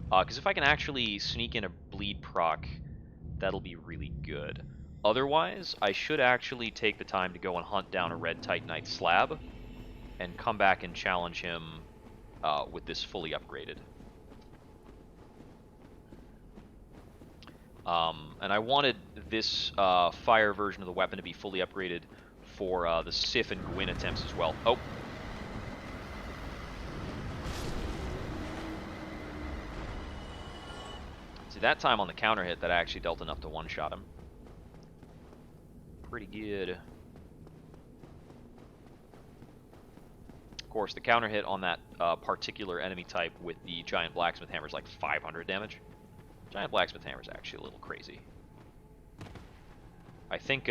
Because if I can actually sneak in a bleed proc, that'll be really good. Otherwise, I should actually take the time to go and hunt down a red Titanite slab and come back and challenge him with this fully upgraded. And I wanted this fire version of the weapon to be fully upgraded for the Sif and Gwyn attempts as well. Oh. See, that time on the counter hit, that actually dealt enough to one-shot him. Pretty good. Of course, the counter hit on that particular enemy type with the giant blacksmith hammer is like 500 damage. Giant blacksmith hammer is actually a little crazy. I think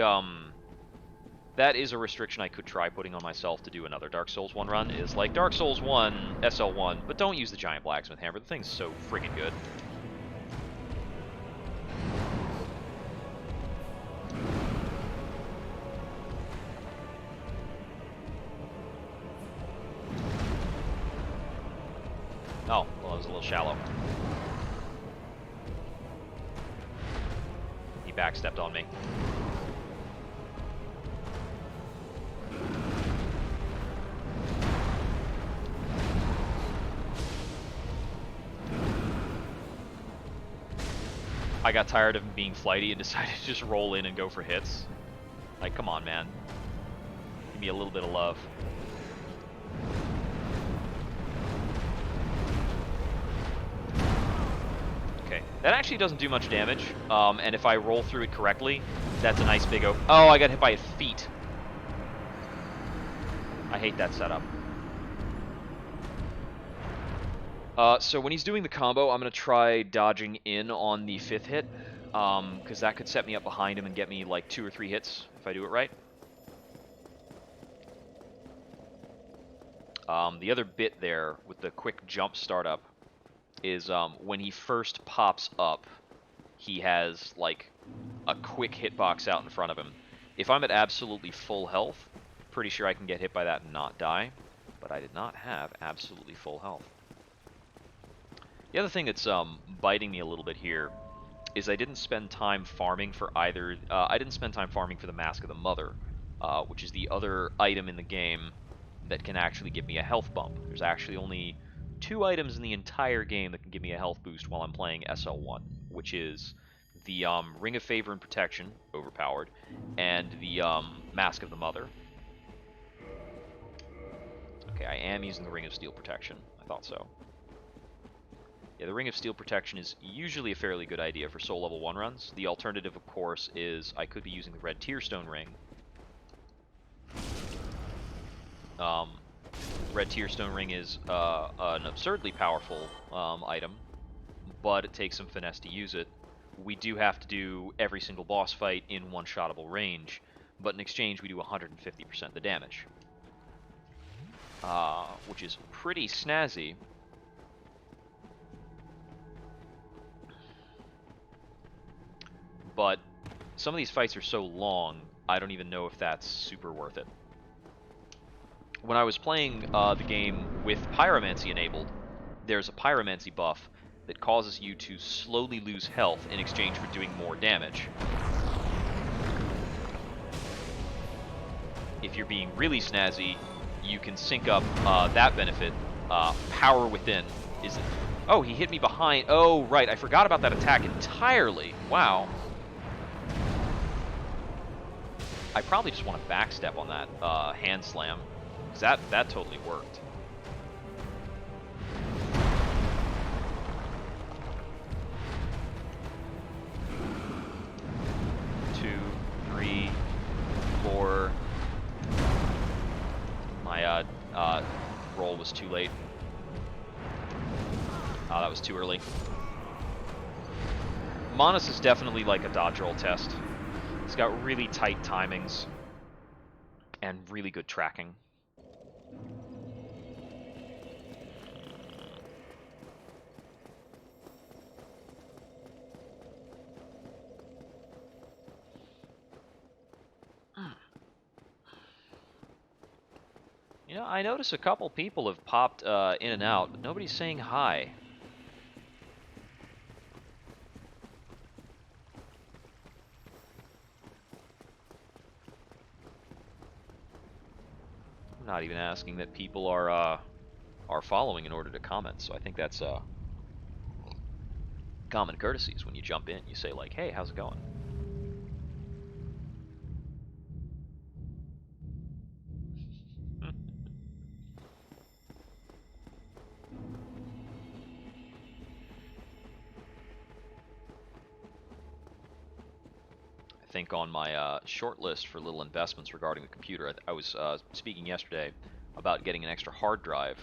that is a restriction I could try putting on myself to do another Dark Souls 1 run, is like Dark Souls 1, SL1, but don't use the giant blacksmith hammer. The thing's so friggin' good. Oh, well, it was a little shallow. He backstepped on me. I got tired of him being flighty and decided to just roll in and go for hits. Like, come on, man. Give me a little bit of love. Okay, that actually doesn't do much damage, and if I roll through it correctly, that's a nice big Oh, I got hit by his feet. I hate that setup. So when he's doing the combo, I'm going to try dodging in on the 5th hit, because that could set me up behind him and get me like 2 or 3 hits if I do it right. The other bit there with the quick jump startup is when he first pops up, he has like a quick hitbox out in front of him. If I'm at absolutely full health, pretty sure I can get hit by that and not die, but I did not have absolutely full health. The other thing that's biting me a little bit here is I didn't spend time farming for either. I didn't spend time farming for the Mask of the Mother, which is the other item in the game that can actually give me a health bump. There's actually only 2 items in the entire game that can give me a health boost while I'm playing SL1, which is the Ring of Favor and Protection, overpowered, and the Mask of the Mother. Okay, I am using the Ring of Steel Protection. I thought so. Yeah, the Ring of Steel Protection is usually a fairly good idea for Soul Level 1 runs. The alternative, of course, is I could be using the Red Tearstone Ring. Red Tearstone Ring is an absurdly powerful item, but it takes some finesse to use it. We do have to do every single boss fight in one-shottable range, but in exchange we do 150% the damage, which is pretty snazzy. But some of these fights are so long, I don't even know if that's super worth it. When I was playing the game with Pyromancy enabled, there's a Pyromancy buff that causes you to slowly lose health in exchange for doing more damage. If you're being really snazzy, you can sync up that benefit. Power Within is... Oh, he hit me behind. Oh, right. I forgot about that attack entirely. Wow. I probably just want to backstep on that hand slam, because that totally worked. Two, three, four. My roll was too late. That was too early. Manus is definitely like a dodge roll test. It's got really tight timings and really good tracking. You know, I notice a couple people have popped in and out, but nobody's saying hi. I'm not even asking that people are following in order to comment, so I think that's common courtesies. When you jump in, you say like, "Hey, how's it going?" I think on my short list for little investments regarding the computer, I was speaking yesterday about getting an extra hard drive.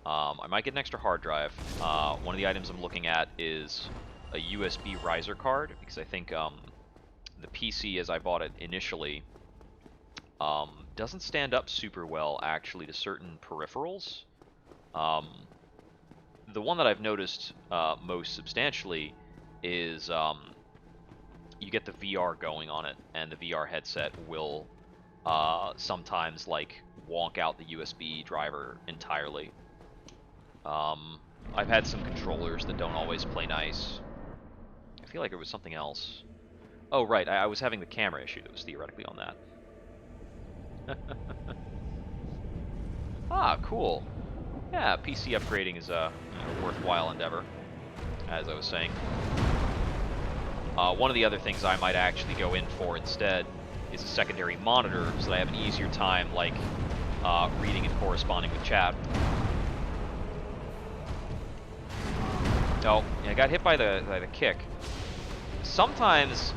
I might get an extra hard drive. One of the items I'm looking at is a USB riser card, because I think the PC, as I bought it initially, doesn't stand up super well, actually, to certain peripherals. The one that I've noticed most substantially is you get the VR going on it, and the VR headset will sometimes like wonk out the USB driver entirely. I've had some controllers that don't always play nice. I feel like it was something else. Oh, right, I was having the camera issue that was theoretically on that. Ah, cool. Yeah, PC upgrading is a worthwhile endeavor, as I was saying. One of the other things I might actually go in for instead is a secondary monitor, so that I have an easier time, like, reading and corresponding with chat. Oh, yeah, I got hit by the kick. Sometimes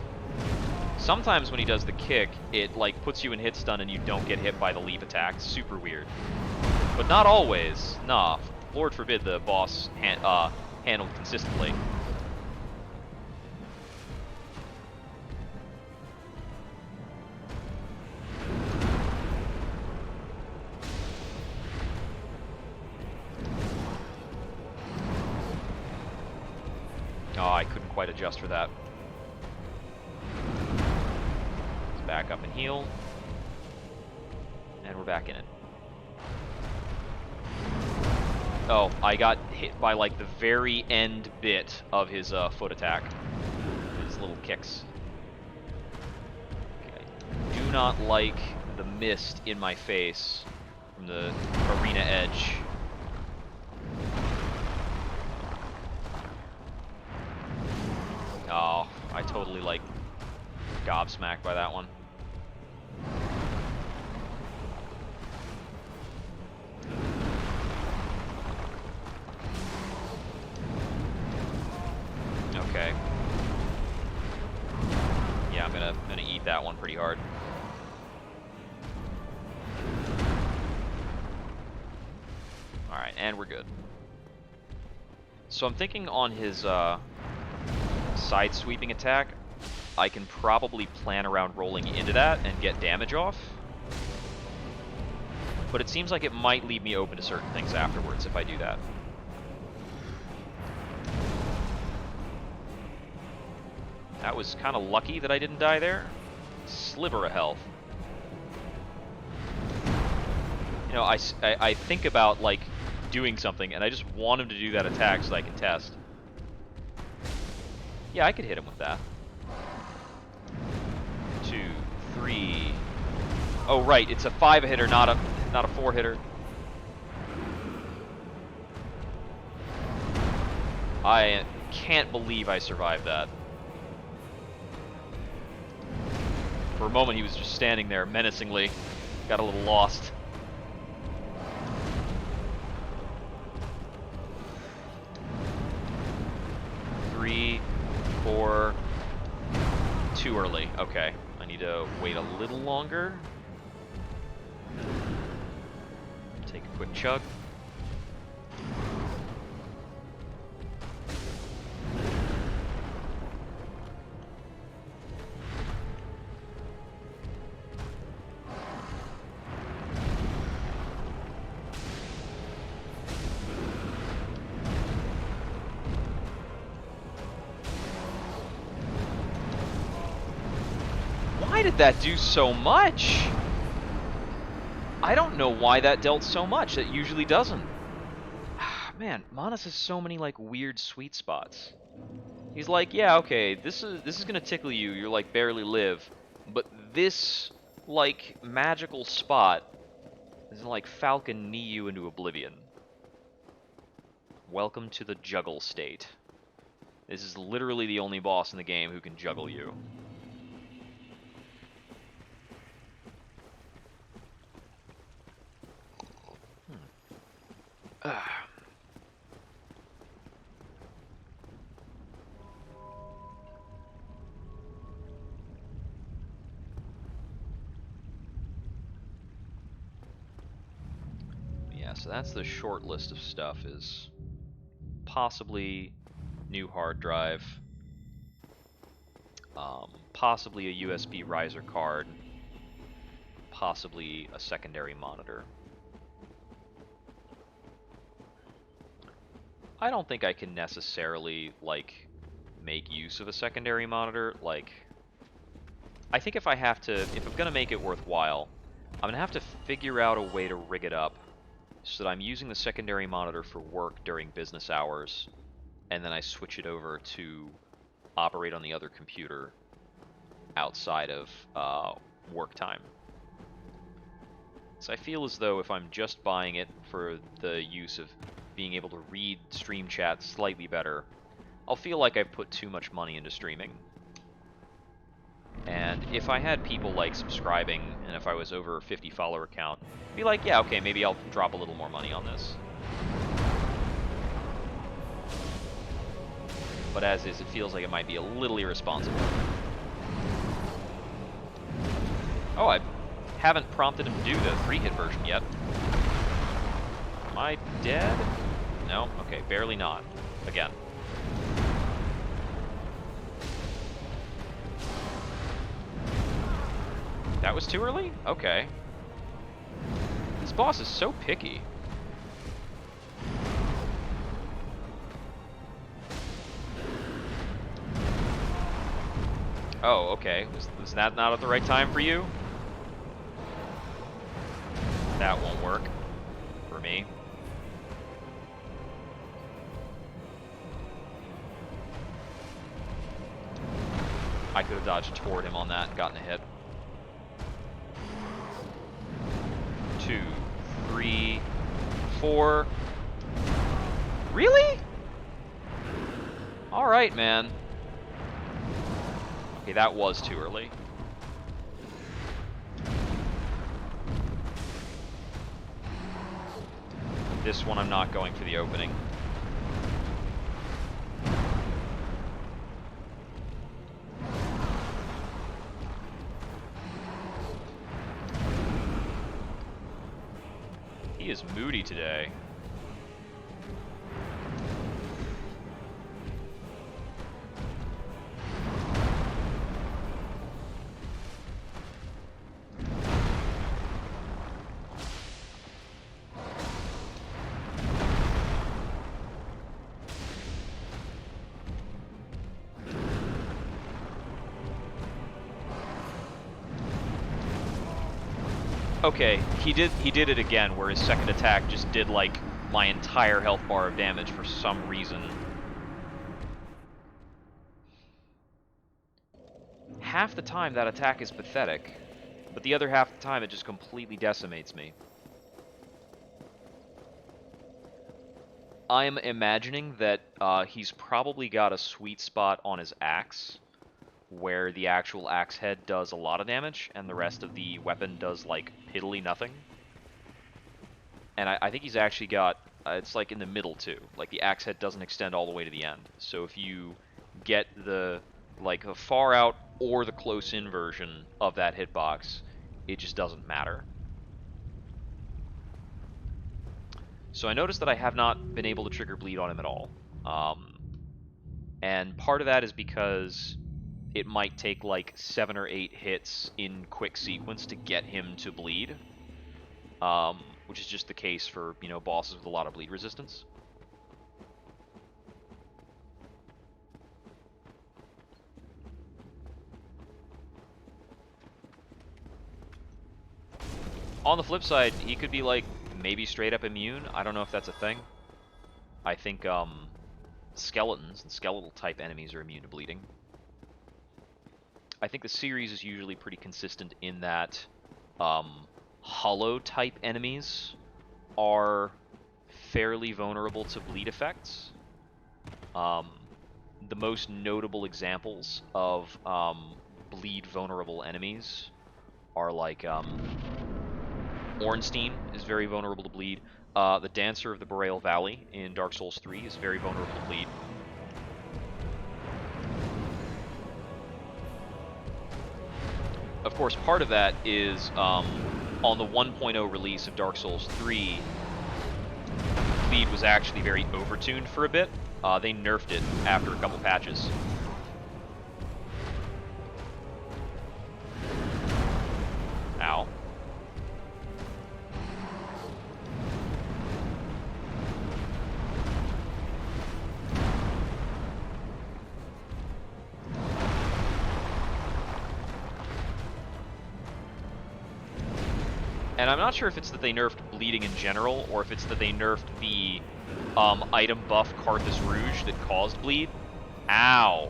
when he does the kick, it like puts you in hit stun and you don't get hit by the leap attack. It's super weird. But not always. Nah, Lord forbid the boss handled consistently. Oh, I couldn't quite adjust for that. Let's back up and heal. And we're back in it. Oh, I got hit by like the very end bit of his foot attack. His little kicks. Okay. Do not like the mist in my face from the arena edge. Oh, I totally like gobsmacked by that one. Okay. Yeah, I'm gonna eat that one pretty hard. Alright, and we're good. So I'm thinking on his side sweeping attack, I can probably plan around rolling into that and get damage off. But it seems like it might leave me open to certain things afterwards if I do that. That was kind of lucky that I didn't die there. Sliver of health. You know, I think about, like, doing something, and I just want him to do that attack so I can test. Yeah, I could hit him with that. 2, 3. Oh, right, it's a 5-hitter, not a 4-hitter. I can't believe I survived that. For a moment, he was just standing there menacingly. Got a little lost. Three, 4, too early. Okay, I need to wait a little longer. Take a quick chug. Why did that do so much? I don't know why that dealt so much. That usually doesn't. Man, Manus has so many like weird sweet spots. He's like, yeah, okay, this is gonna tickle you. You're like barely live, but this like magical spot is gonna like falcon knee you into oblivion. Welcome to the juggle state. This is literally the only boss in the game who can juggle you. Yeah, so that's the short list of stuff, is possibly new hard drive, possibly a USB riser card, possibly a secondary monitor. I don't think I can necessarily, like, make use of a secondary monitor. Like, I think if I'm gonna make it worthwhile, I'm gonna have to figure out a way to rig it up so that I'm using the secondary monitor for work during business hours, and then I switch it over to operate on the other computer outside of work time. So I feel as though if I'm just buying it for the use of being able to read stream chat slightly better, I'll feel like I've put too much money into streaming. And if I had people like subscribing, and if I was over a 50 follower count, I'd be like, yeah, okay, maybe I'll drop a little more money on this. But as is, it feels like it might be a little irresponsible. Oh, I haven't prompted him to do the 3-hit version yet. Am I dead? No? Okay, barely not. Again. That was too early? Okay. This boss is so picky. Oh, okay. Was that not at the right time for you? That won't work for me. I could have dodged toward him on that and gotten a hit. 2, 3, 4. Really? Alright, man. Okay, that was too early. This one I'm not going for the opening. He is moody today. Okay, he did it again, where his second attack just did like my entire health bar of damage for some reason. Half the time that attack is pathetic, but the other half the time it just completely decimates me. I'm imagining that he's probably got a sweet spot on his axe, where the actual axe head does a lot of damage, and the rest of the weapon does, like, piddly nothing. And I think he's actually got, it's like in the middle, too. Like, the axe head doesn't extend all the way to the end. So if you get the, like, the far out or the close-in version of that hitbox, it just doesn't matter. So I noticed that I have not been able to trigger bleed on him at all. And part of that is because it might take like 7 or 8 hits in quick sequence to get him to bleed, which is just the case for, you know, bosses with a lot of bleed resistance. On the flip side, he could be like maybe straight up immune. I don't know if that's a thing. I think skeletons and skeletal type enemies are immune to bleeding. I think the series is usually pretty consistent in that hollow type enemies are fairly vulnerable to bleed effects. The most notable examples of bleed vulnerable enemies are like Ornstein is very vulnerable to bleed. The Dancer of the Boreal Valley in Dark Souls 3 is very vulnerable to bleed. Of course, part of that is on the 1.0 release of Dark Souls 3, bleed was actually very overtuned for a bit. They nerfed it after a couple patches. Ow. And I'm not sure if it's that they nerfed bleeding in general, or if it's that they nerfed the item buff Carthus Rouge that caused bleed. Ow.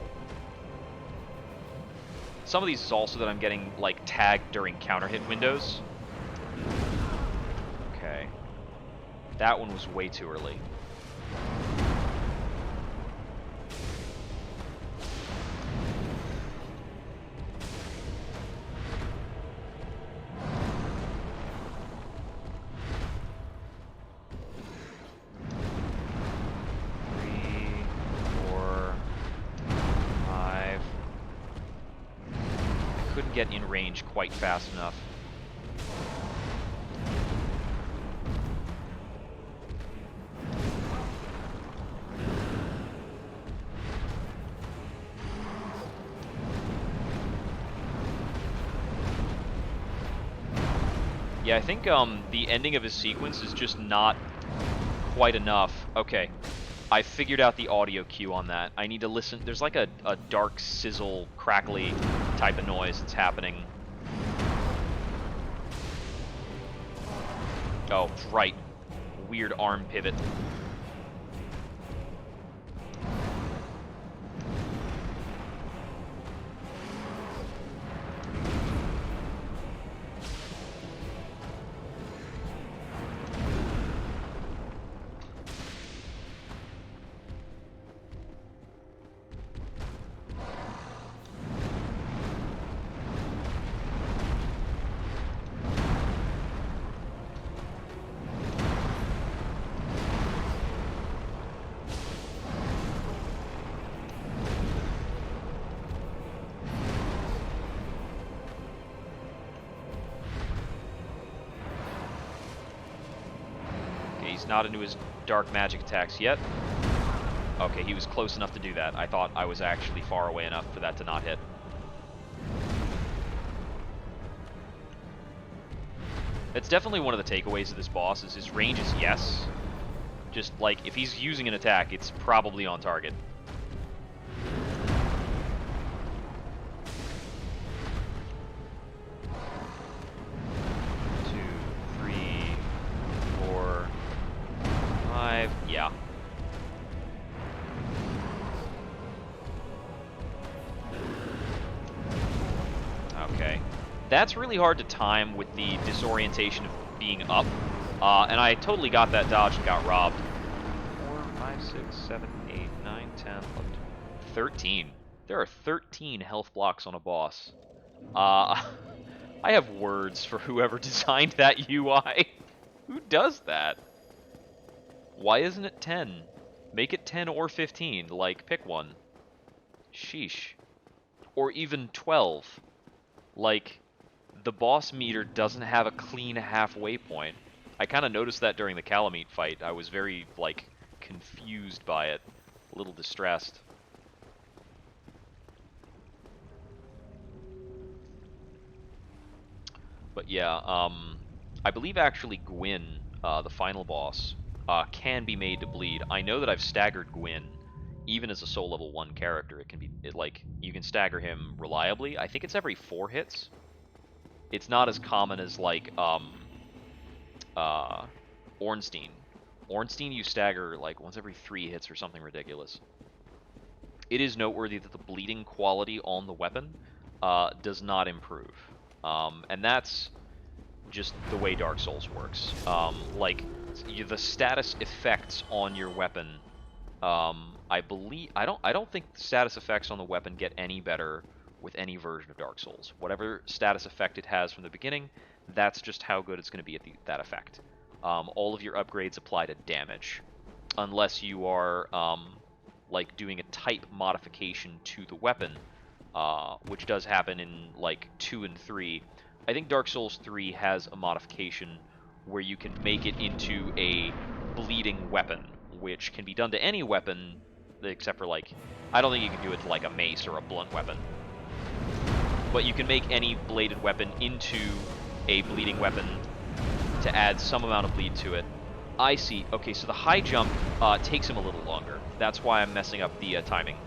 Some of these is also that I'm getting, like, tagged during counter hit windows. Okay. That one was way too early. Get in range quite fast enough. Yeah, I think the ending of his sequence is just not quite enough. Okay, I figured out the audio cue on that. I need to listen. There's like a dark sizzle, crackly type of noise that's happening. Oh, right. Weird arm pivot. He's not into his dark magic attacks yet. Okay, he was close enough to do that. I thought I was actually far away enough for that to not hit. It's definitely one of the takeaways of this boss is his range is yes. Just like, if he's using an attack, it's probably on target. Yeah. Okay. That's really hard to time with the disorientation of being up. And I totally got that dodge and got robbed. 4, 5, 6, 7, 8, 9, 10, 11, 13. There are 13 health blocks on a boss. I have words for whoever designed that UI. Who does that? Why isn't it 10? Make it 10 or 15, like, pick one. Sheesh. Or even 12. Like, the boss meter doesn't have a clean halfway point. I kind of noticed that during the Calamite fight. I was very, like, confused by it. A little distressed. But yeah, I believe actually Gwyn, the final boss, can be made to bleed. I know that I've staggered Gwyn, even as a soul level 1 character. It can be, like, you can stagger him reliably. I think it's every 4 hits. It's not as common as, like, Ornstein. Ornstein you stagger, like, once every 3 hits or something ridiculous. It is noteworthy that the bleeding quality on the weapon does not improve. And that's just the way Dark Souls works. Like, the status effects on your weapon, I don't think the status effects on the weapon get any better with any version of Dark Souls. Whatever status effect it has from the beginning, that's just how good it's going to be at that effect. All of your upgrades apply to damage, unless you are like doing a type modification to the weapon, which does happen in like 2 and 3. I think Dark Souls 3 has a modification where you can make it into a bleeding weapon, which can be done to any weapon, except for, like, I don't think you can do it to, like, a mace or a blunt weapon. But you can make any bladed weapon into a bleeding weapon to add some amount of bleed to it. I see. Okay, so the high jump takes him a little longer. That's why I'm messing up the timing.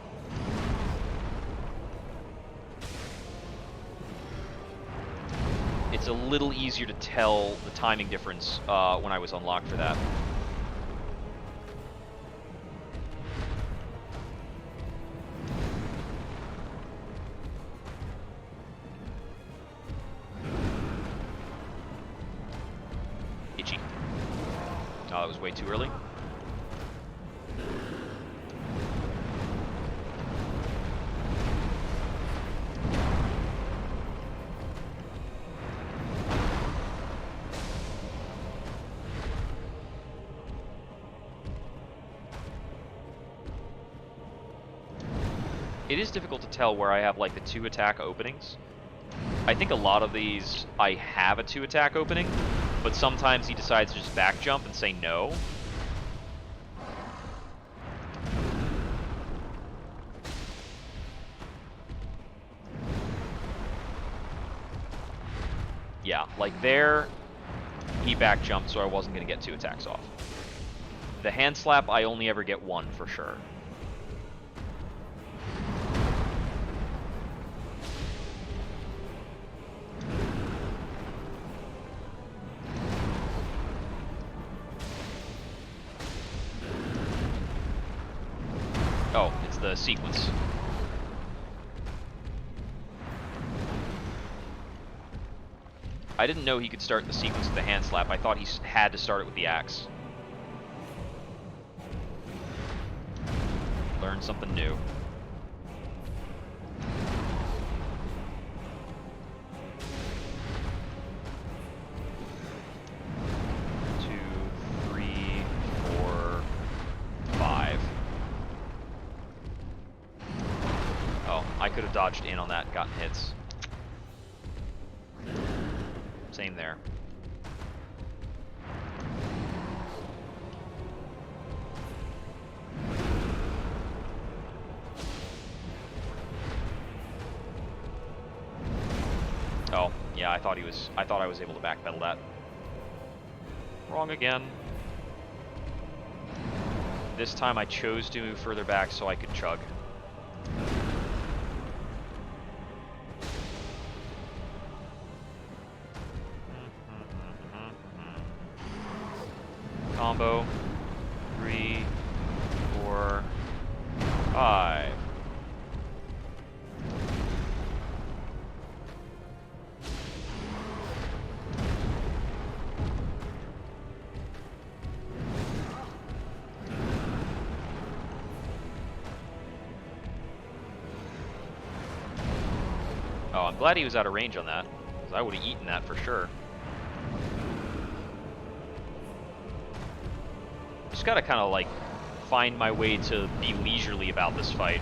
it's a little easier to tell the timing difference when I was unlocked for that. Itchy. Oh, that was way too early. It is difficult to tell where I have like the 2 attack openings. I think a lot of these I have a 2 attack opening, but sometimes he decides to just back jump and say no. Yeah, like there, he back jumped, so I wasn't going to get 2 attacks off. The hand slap, I only ever get 1 for sure. Oh, it's the sequence. I didn't know he could start the sequence with the hand slap. I thought he had to start it with the axe. Learn something new. I could have dodged in on that and gotten hits. Same there. Oh, yeah, I thought I was able to backpedal that. Wrong again. This time I chose to move further back so I could chug. Combo. 3, 4, 5. Oh, I'm glad he was out of range on that, because I would have eaten that for sure. Just gotta kind of like find my way to be leisurely about this fight.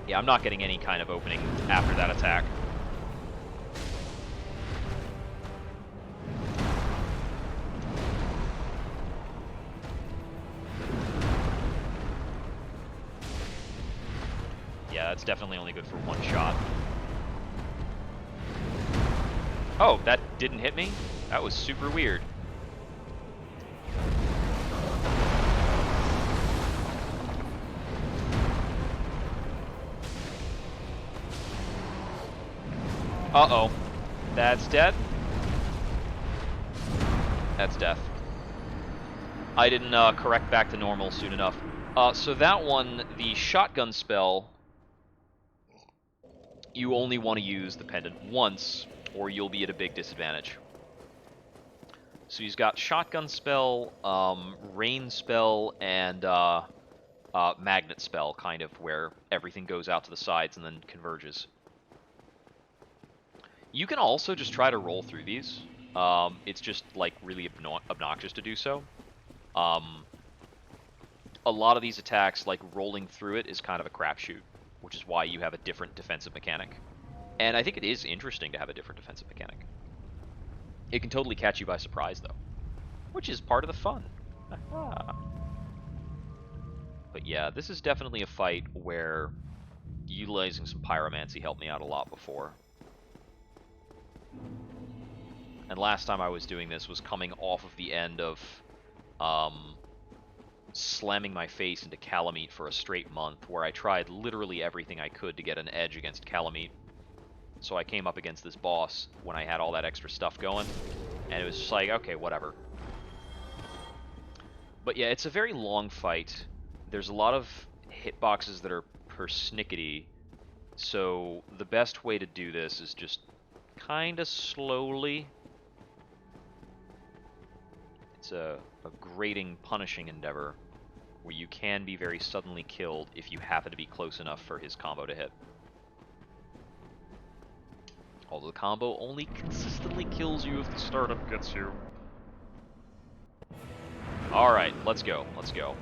Yeah, I'm not getting any kind of opening after that attack. Yeah, that's definitely only good for 1 shot. Oh, that didn't hit me? That was super weird. Uh-oh. That's dead. That's death. I didn't correct back to normal soon enough. So that one, the shotgun spell, you only want to use the pendant once, or you'll be at a big disadvantage. So he's got shotgun spell, rain spell, and magnet spell, kind of, where everything goes out to the sides and then converges. You can also just try to roll through these. It's just like really obnoxious to do so. A lot of these attacks, like rolling through it, is kind of a crapshoot, which is why you have a different defensive mechanic. And I think it is interesting to have a different defensive mechanic. It can totally catch you by surprise, though, which is part of the fun. But yeah, this is definitely a fight where utilizing some pyromancy helped me out a lot before. And last time I was doing this was coming off of the end of slamming my face into Calamite for a straight month, where I tried literally everything I could to get an edge against Calamite. So I came up against this boss when I had all that extra stuff going, and it was just like, okay, whatever. But yeah, it's a very long fight. There's a lot of hitboxes that are persnickety, so the best way to do this is just kind of slowly. It's a grating, punishing endeavor where you can be very suddenly killed if you happen to be close enough for his combo to hit. Although the combo only consistently kills you if the startup gets you. Alright, let's go. Let's go.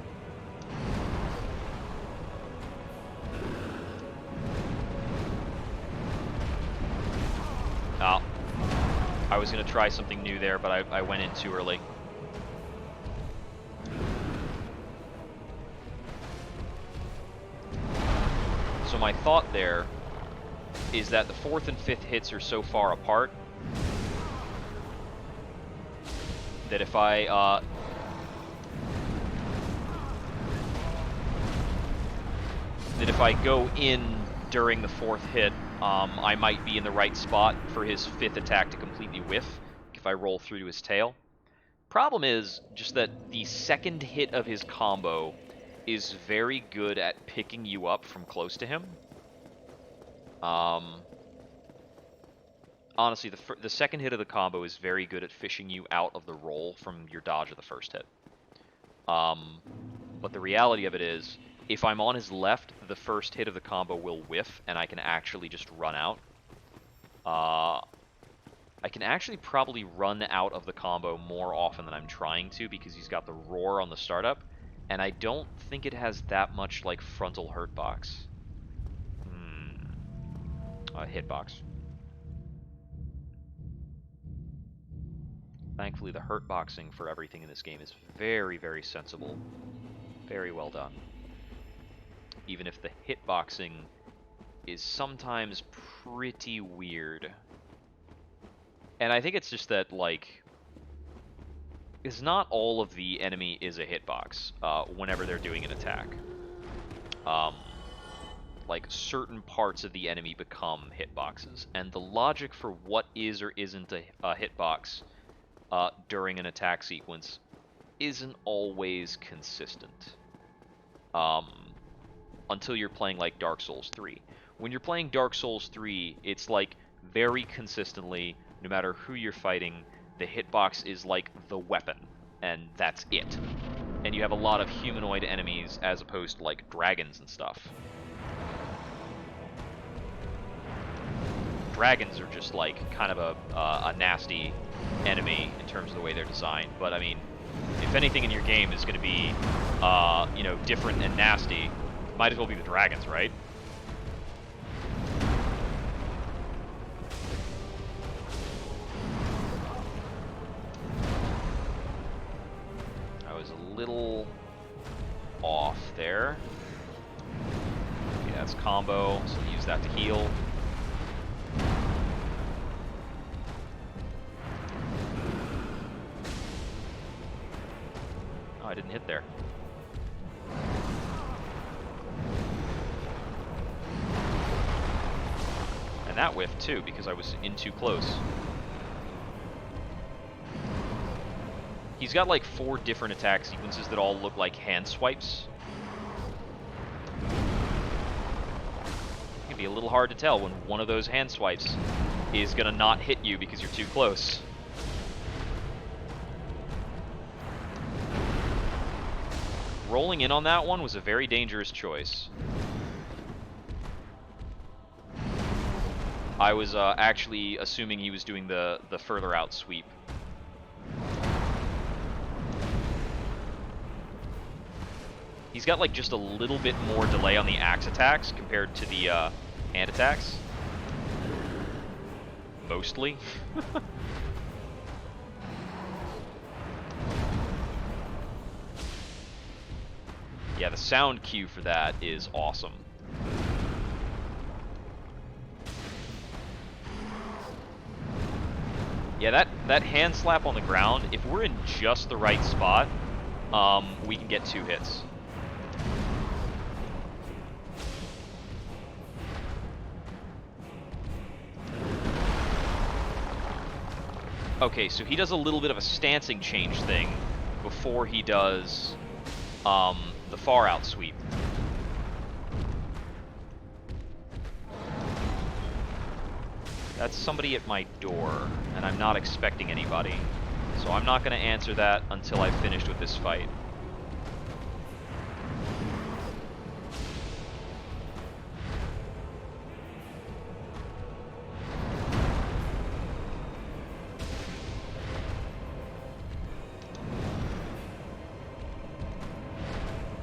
Oh. I was going to try something new there, but I went in too early. So my thought there is that the 4th and 5th hits are so far apart that if I go in during the 4th hit, I might be in the right spot for his 5th attack to completely whiff if I roll through to his tail. Problem is just that the 2nd hit of his combo is very good at picking you up from close to him. Honestly, the 2nd hit of the combo is very good at fishing you out of the roll from your dodge of the 1st hit. But the reality of it is, if I'm on his left, the 1st hit of the combo will whiff, and I can actually just run out. I can actually probably run out of the combo more often than I'm trying to, because he's got the roar on the startup, and I don't think it has that much, like, frontal hurtbox. Hitbox. Thankfully, the hurtboxing for everything in this game is very, very sensible. Very well done. Even if the hitboxing is sometimes pretty weird. And I think it's just that, like, it's not all of the enemy is a hitbox whenever they're doing an attack. Like, certain parts of the enemy become hitboxes, and the logic for what is or isn't a hitbox during an attack sequence isn't always consistent. Until you're playing like Dark Souls 3. When you're playing Dark Souls 3, it's like very consistently, no matter who you're fighting, the hitbox is like the weapon, and that's it. And you have a lot of humanoid enemies as opposed to like dragons and stuff. Dragons are just like kind of a nasty enemy in terms of the way they're designed, but I mean, if anything in your game is going to be, you know, different and nasty, might as well be the dragons, right? I was a little off there. Okay, that's combo, so use that to heal. Oh, I didn't hit there. And that whiffed too, because I was in too close. He's got like 4 different attack sequences that all look like hand swipes. It can be a little hard to tell when one of those hand swipes is gonna not hit you because you're too close. Rolling in on that one was a very dangerous choice. I was actually assuming he was doing the further out sweep. He's got like just a little bit more delay on the axe attacks compared to the hand attacks. Mostly. Yeah, the sound cue for that is awesome. Yeah, that hand slap on the ground, if we're in just the right spot, we can get 2 hits. Okay, so he does a little bit of a stancing change thing before he does the far out sweep. That's somebody at my door, and I'm not expecting anybody. So I'm not going to answer that until I've finished with this fight.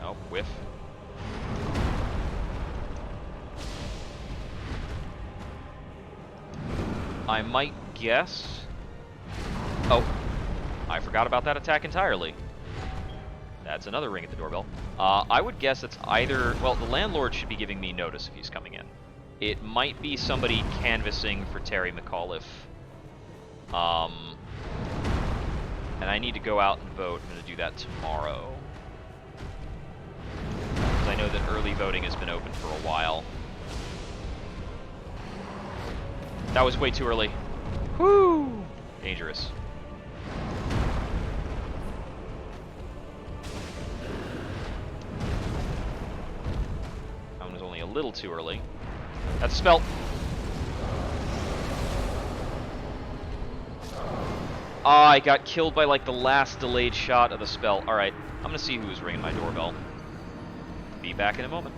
Oh, whiff. I might guess... Oh, I forgot about that attack entirely. That's another ring at the doorbell. I would guess it's either... Well, the landlord should be giving me notice if he's coming in. It might be somebody canvassing for Terry McAuliffe. And I need to go out and vote. I'm going to do that tomorrow. Because I know that early voting has been open for a while. That was way too early. Whoo! Dangerous. That was only a little too early. That's a spell. Ah, I got killed by like the last delayed shot of the spell. Alright, I'm gonna see who's ringing my doorbell. Be back in a moment.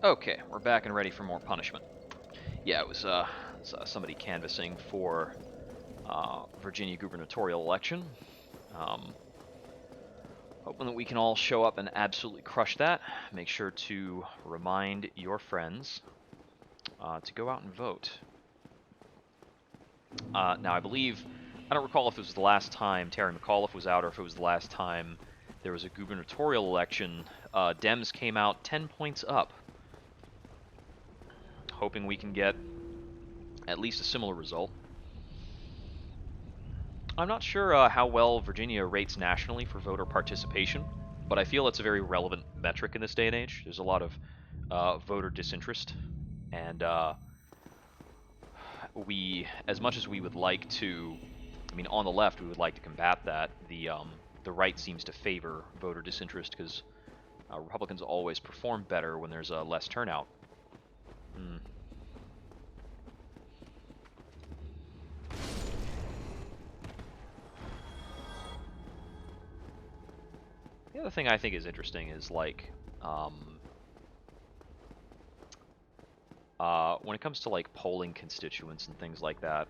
Okay, we're back and ready for more punishment. Yeah, it was somebody canvassing for Virginia gubernatorial election. Hoping that we can all show up and absolutely crush that. Make sure to remind your friends to go out and vote. Now, I believe, I don't recall if it was the last time Terry McAuliffe was out or if it was the last time there was a gubernatorial election. Dems came out 10 points up. Hoping we can get at least a similar result. I'm not sure how well Virginia rates nationally for voter participation, but I feel it's a very relevant metric in this day and age. There's a lot of voter disinterest, and we, as much as we would like to, I mean, on the left, we would like to combat that. The right seems to favor voter disinterest because Republicans always perform better when there's less turnout. The other thing I think is interesting is like when it comes to like polling constituents and things like that,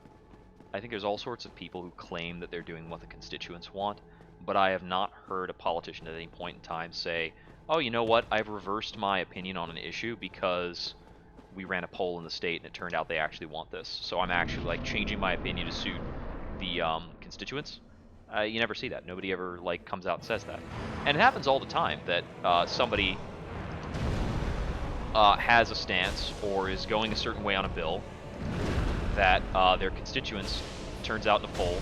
I think there's all sorts of people who claim that they're doing what the constituents want, but I have not heard a politician at any point in time say, oh, you know what, I've reversed my opinion on an issue because we ran a poll in the state and it turned out they actually want this. So I'm actually like changing my opinion to suit the constituents. You never see that. Nobody ever like comes out and says that. And it happens all the time that somebody has a stance or is going a certain way on a bill that their constituents, turns out in a poll,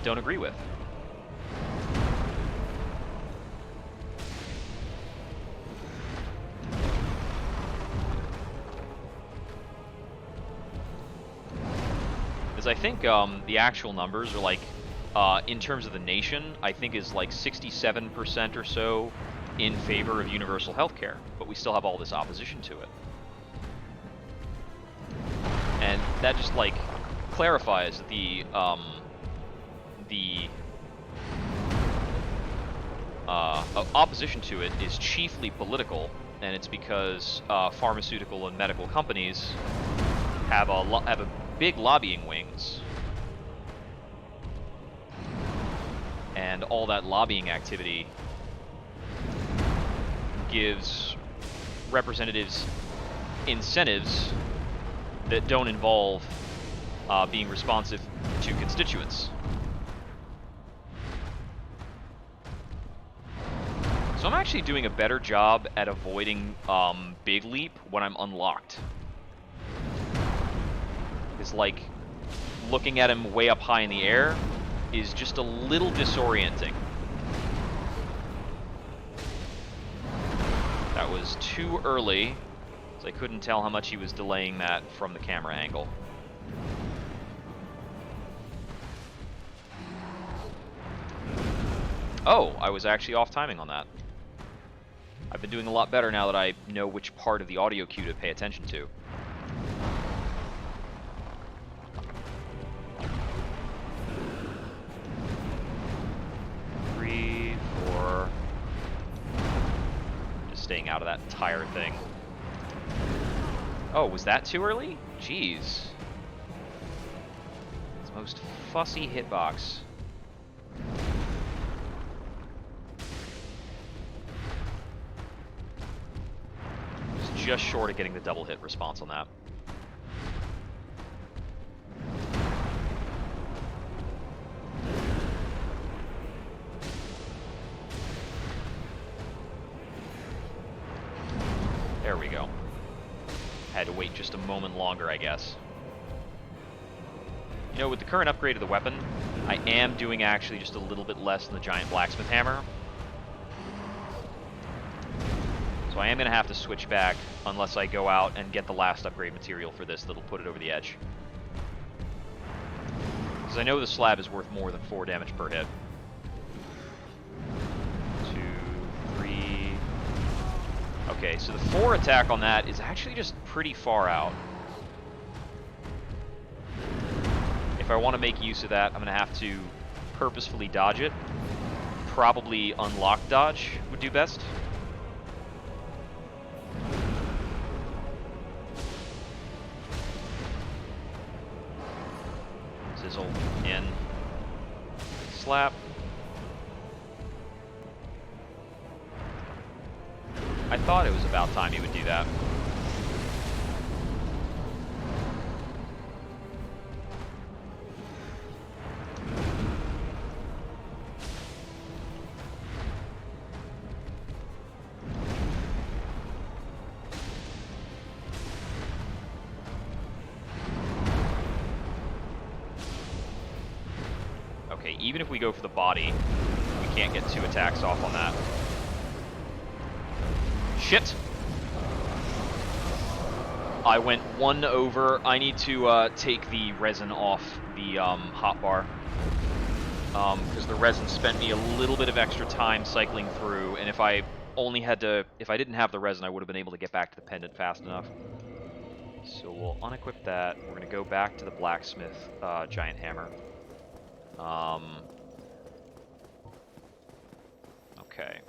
don't agree with. Because I think the actual numbers are like, in terms of the nation, I think is like 67% or so in favor of universal health care, but we still have all this opposition to it. And that just like clarifies that the opposition to it is chiefly political, and it's because pharmaceutical and medical companies have a big lobbying wings, and all that lobbying activity gives representatives incentives that don't involve being responsive to constituents. So I'm actually doing a better job at avoiding Big Leap when I'm unlocked. It's like looking at him way up high in the air is just a little disorienting. That was too early, so I couldn't tell how much he was delaying that from the camera angle. Oh, I was actually off timing on that. I've been doing a lot better now that I know which part of the audio cue to pay attention to. Staying out of that entire thing. Oh, was that too early? Jeez. It's the most fussy hitbox. Just short of getting the double hit response on that. There we go. Had to wait just a moment longer, I guess. You know, with the current upgrade of the weapon, I am doing actually just a little bit less than the giant blacksmith hammer. So I am going to have to switch back unless I go out and get the last upgrade material for this that'll put it over the edge. Because I know the slab is worth more than 4 damage per hit. 2, 3... Okay, so the 4 attack on that is actually just pretty far out. If I want to make use of that, I'm going to have to purposefully dodge it. Probably unlock dodge would do best. slap. I thought it was about time he would do that. Okay, even if we go for the body, we can't get 2 attacks off on that. Shit! I went 1 over. I need to take the resin off the hotbar. Because the resin spent me a little bit of extra time cycling through, and if I didn't have the resin, I would have been able to get back to the pendant fast enough. So we'll unequip that. We're going to go back to the blacksmith giant hammer. Okay.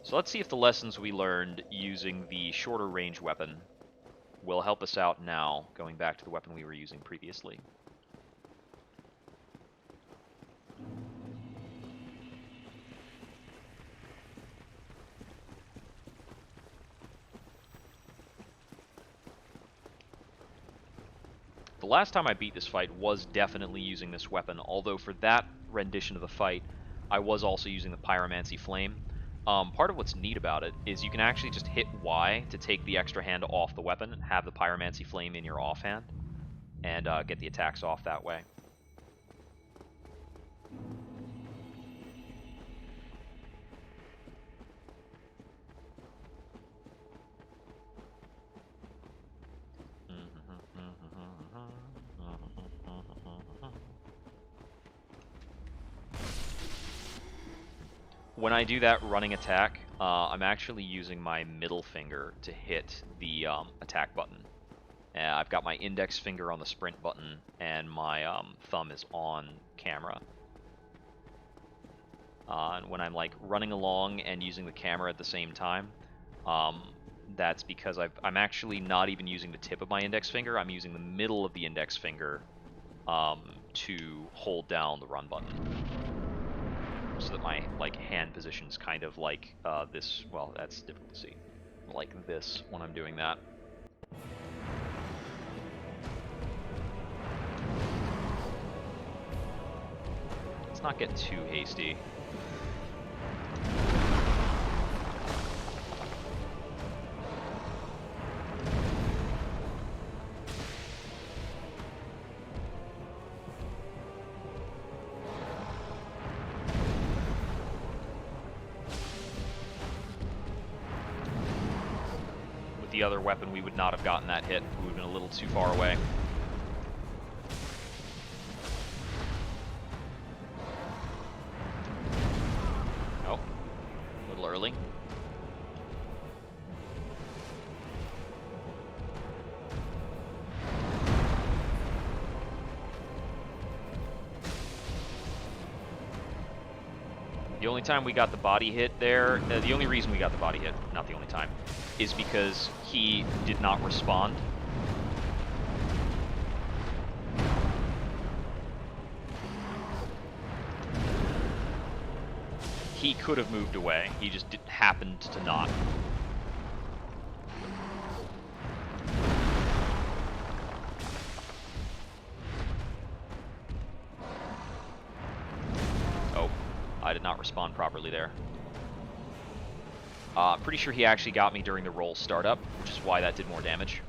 So let's see if the lessons we learned using the shorter range weapon will help us out now, going back to the weapon we were using previously. The last time I beat this fight was definitely using this weapon, although for that rendition of the fight, I was also using the Pyromancy Flame. Part of what's neat about it is you can actually just hit Y to take the extra hand off the weapon, have the Pyromancy Flame in your offhand, and get the attacks off that way. When I do that running attack, I'm actually using my middle finger to hit the attack button. I've got my index finger on the sprint button, and my thumb is on camera. And when I'm like running along and using the camera at the same time, that's because I'm actually not even using the tip of my index finger. I'm using the middle of the index finger to hold down the run button, so that my hand position's kind of like this. Well, that's difficult to see. Like this when I'm doing that. Let's not get too hasty. With the other weapon, we would not have gotten that hit. We would have been a little too far away. Oh, a little early. The only time we got the body hit there, the only reason we got the body hit, not the only time, is because he did not respond. He could have moved away, he just happened to not. I did not respond properly there. I'm pretty sure he actually got me during the roll startup, which is why that did more damage.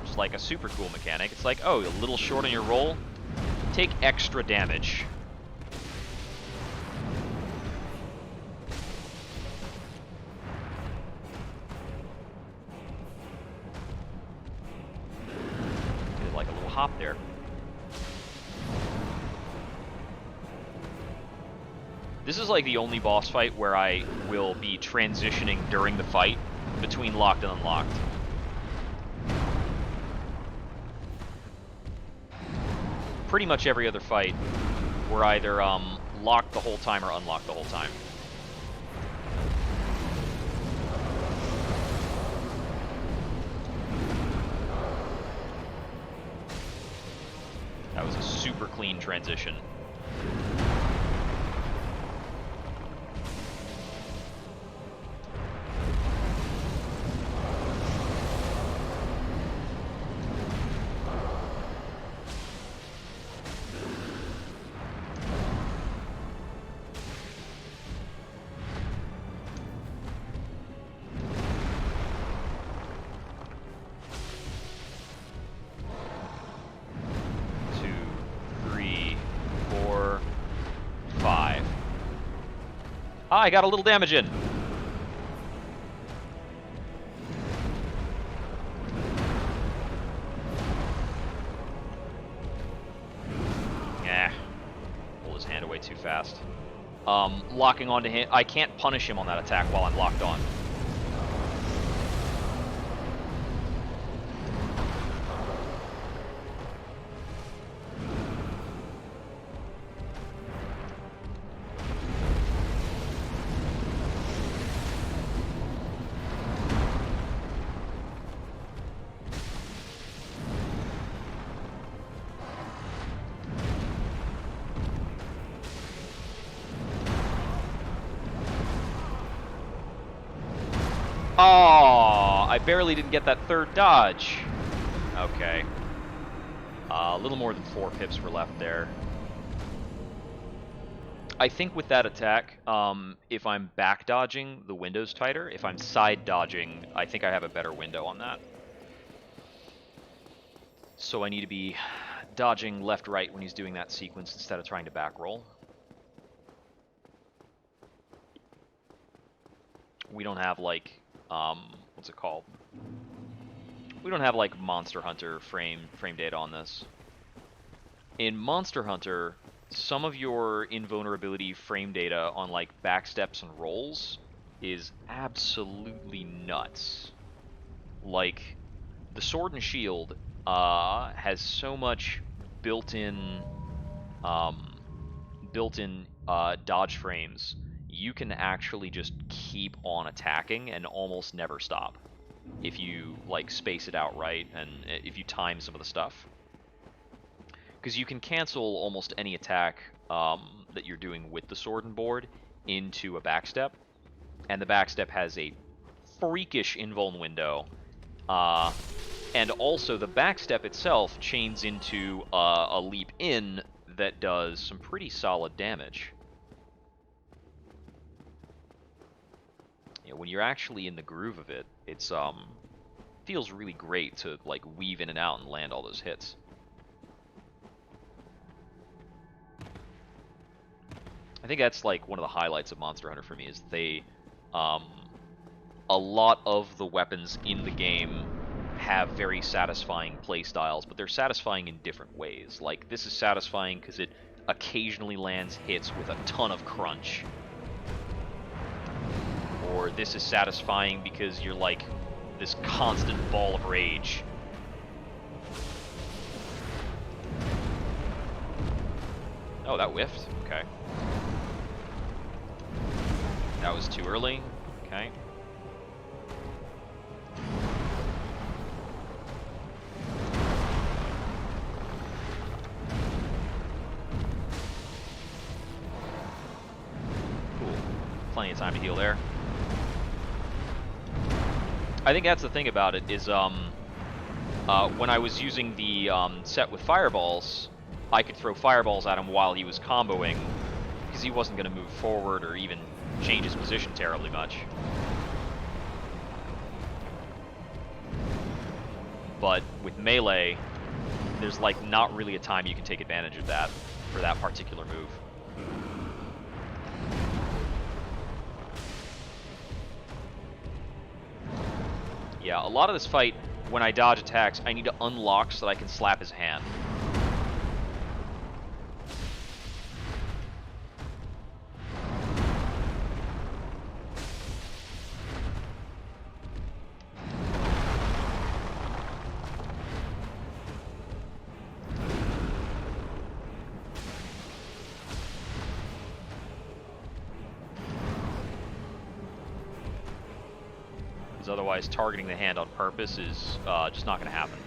Just like a super cool mechanic. It's like, oh, a little short on your roll? Take extra damage. Did like a little hop there. This is like the only boss fight where I will be transitioning during the fight between locked and unlocked. pretty much every other fight, we're either locked the whole time or unlocked the whole time. That was a super clean transition. I got a little damage in. Yeah. Pull his hand away too fast. Locking onto him. I can't punish him on that attack while I'm locked on. Oh, I barely didn't get that third dodge. Okay. A little more than 4 pips were left there. I think with that attack, if I'm back dodging, the window's tighter. If I'm side dodging, I think I have a better window on that. So I need to be dodging left-right when he's doing that sequence instead of trying to back roll. We don't have, like, what's it called? We don't have, like, Monster Hunter frame data on this. In Monster Hunter, some of your invulnerability frame data on, like, backsteps and rolls is absolutely nuts. Like, the Sword and Shield has so much built-in dodge frames. You can actually just keep on attacking and almost never stop if you, like, space it out right and if you time some of the stuff. Because you can cancel almost any attack that you're doing with the sword and board into a backstep, and the backstep has a freakish invuln window, and also the backstep itself chains into a leap in that does some pretty solid damage. You know, when you're actually in the groove of it, it's feels really great to, like, weave in and out and land all those hits. I think that's, like, one of the highlights of Monster Hunter for me, is they, a lot of the weapons in the game have very satisfying playstyles, but they're satisfying in different ways. Like, this is satisfying because it occasionally lands hits with a ton of crunch. Or this is satisfying because you're, like, this constant ball of rage. Oh, that whiffed? Okay. That was too early. Okay. Cool. Plenty of time to heal there. I think that's the thing about it, is when I was using the set with fireballs, I could throw fireballs at him while he was comboing, because he wasn't going to move forward or even change his position terribly much. But with melee, there's, like, not really a time you can take advantage of that for that particular move. Yeah, a lot of this fight, when I dodge attacks, I need to unlock so that I can slap his hand. because otherwise targeting the hand on purpose is just not going to happen.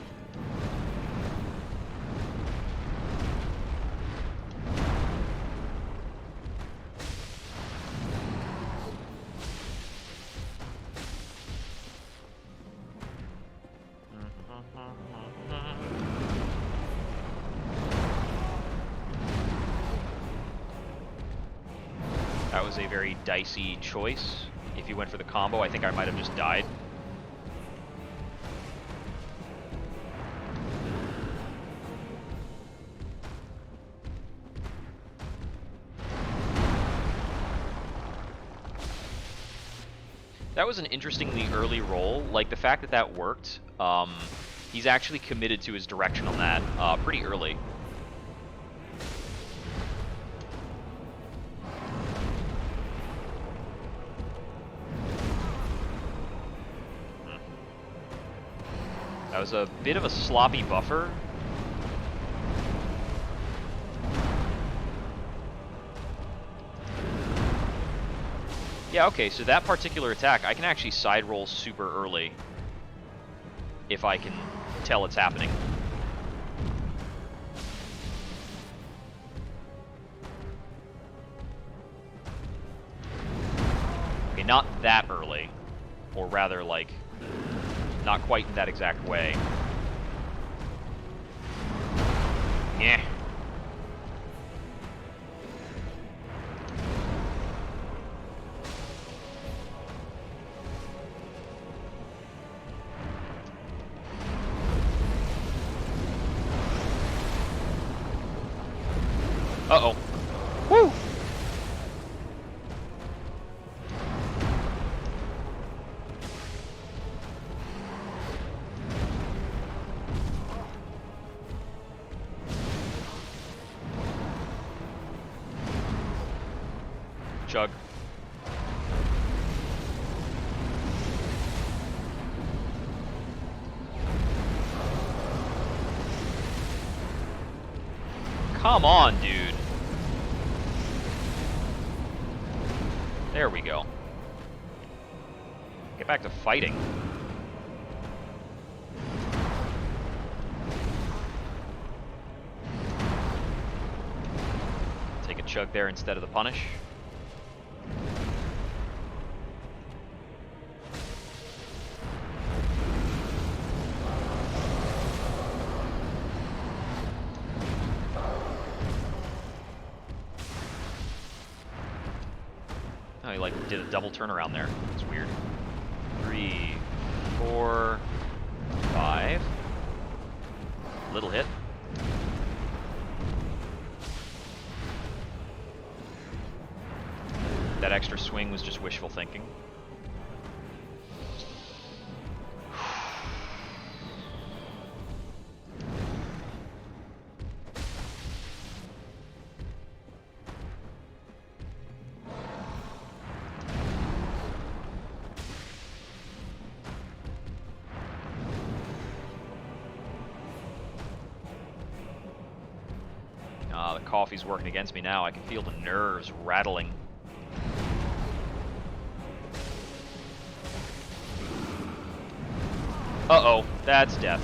That was a very dicey choice. If he went for the combo, I think I might have just died. That was an interestingly early roll. Like, the fact that that worked, he's actually committed to his direction on that pretty early. That was a bit of a sloppy buffer. Yeah, okay, so that particular attack, I can actually side roll super early if I can tell it's happening. Okay, not that early, or rather, like, not quite in that exact way. Yeah. Uh-oh. Woo! Chug. Come on, dude. There we go. Get back to fighting. Take a chug there instead of the punish. Oh, he like did a double turnaround there. It's weird. 3, 4, 5. Little hit. That extra swing was just wishful thinking. The coffee's working against me now. I can feel the nerves rattling. Uh-oh, that's death.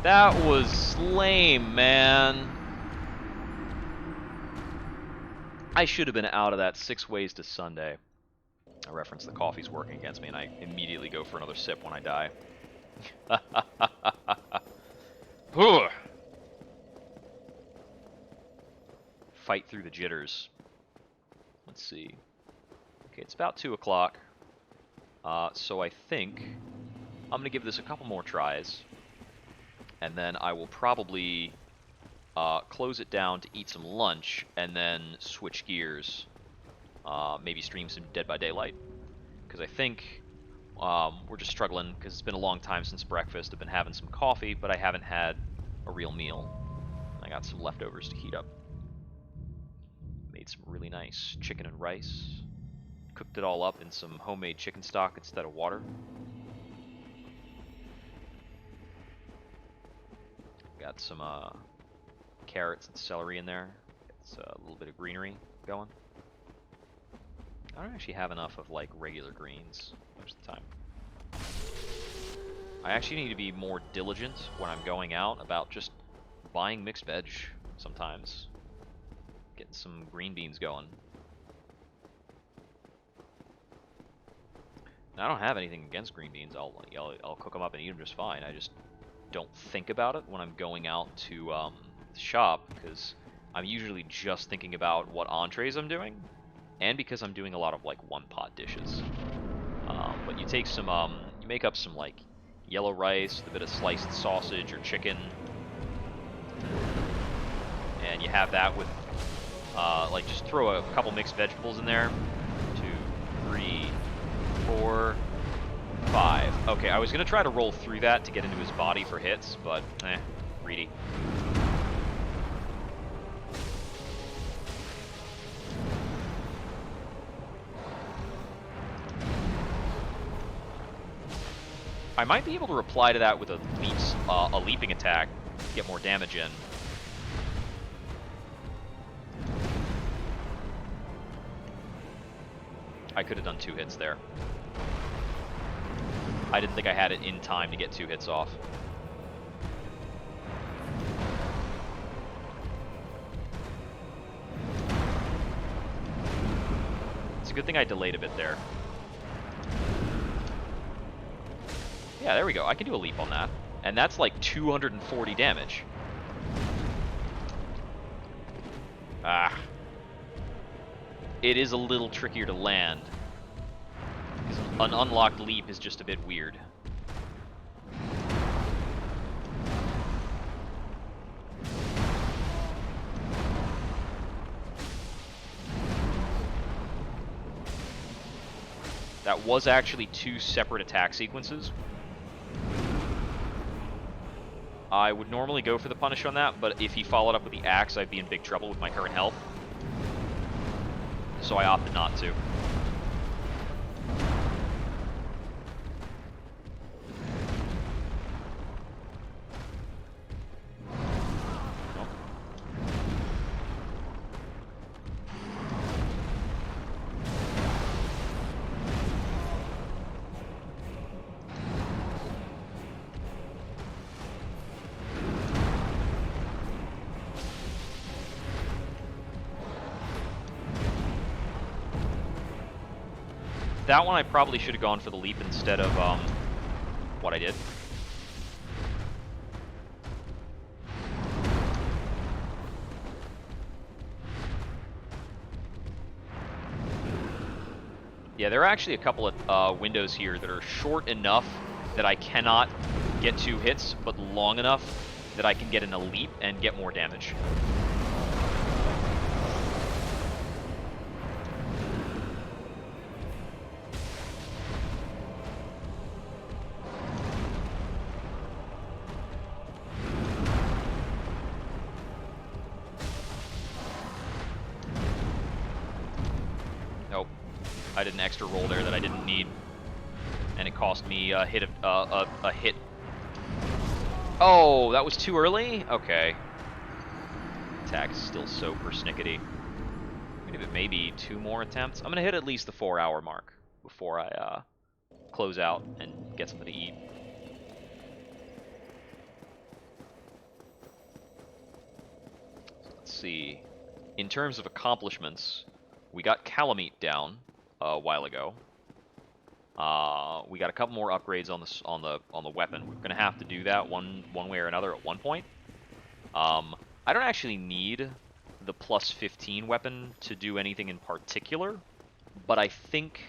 That was lame, man. I should have been out of that 6 ways to Sunday. I reference the coffee's working against me, and I immediately go for another sip when I die. Fight through the jitters. Let's see. Okay, it's about 2 o'clock. So I think I'm going to give this a couple more tries. And then I will probably close it down to eat some lunch and then switch gears. Maybe stream some Dead by Daylight. Because I think we're just struggling because it's been a long time since breakfast. I've been having some coffee, but I haven't had a real meal. I got some leftovers to heat up. Made some really nice chicken and rice. Cooked it all up in some homemade chicken stock instead of water. Got some carrots and celery in there. It's a little bit of greenery going. I don't actually have enough of like regular greens most of the time. I actually need to be more diligent when I'm going out about just buying mixed veg sometimes. Getting some green beans going. And I don't have anything against green beans. I'll cook them up and eat them just fine. I just don't think about it when I'm going out to the shop because I'm usually just thinking about what entrees I'm doing, and because I'm doing a lot of like one-pot dishes. But you take some, you make up some like yellow rice, with a bit of sliced sausage or chicken, and you have that with, like, just throw a couple mixed vegetables in there. 2, 3, 4, 5. Okay, I was gonna try to roll through that to get into his body for hits, but greedy. I might be able to reply to that with a leaping attack, get more damage in. I could have done 2 hits there. I didn't think I had it in time to get 2 hits off. It's a good thing I delayed a bit there. Yeah, there we go. I can do a leap on that. And that's like 240 damage. Ah. It is a little trickier to land. Because an unlocked leap is just a bit weird. That was actually 2 separate attack sequences. I would normally go for the punish on that, but if he followed up with the axe, I'd be in big trouble with my current health. So I opted not to. That one I probably should have gone for the leap instead of what I did. Yeah, there are actually a couple of windows here that are short enough that I cannot get 2 hits, but long enough that I can get in a leap and get more damage. I did an extra roll there that I didn't need, and it cost me a hit. A hit. Oh, that was too early? Okay. Attack is still so persnickety. Give it maybe 2 more attempts. I'm gonna hit at least the 4-hour mark before I close out and get something to eat. Let's see. In terms of accomplishments, we got Calamite down a while ago. We got a couple more upgrades on the weapon. We're gonna have to do that one way or another at one point. I don't actually need the plus 15 weapon to do anything in particular, but I think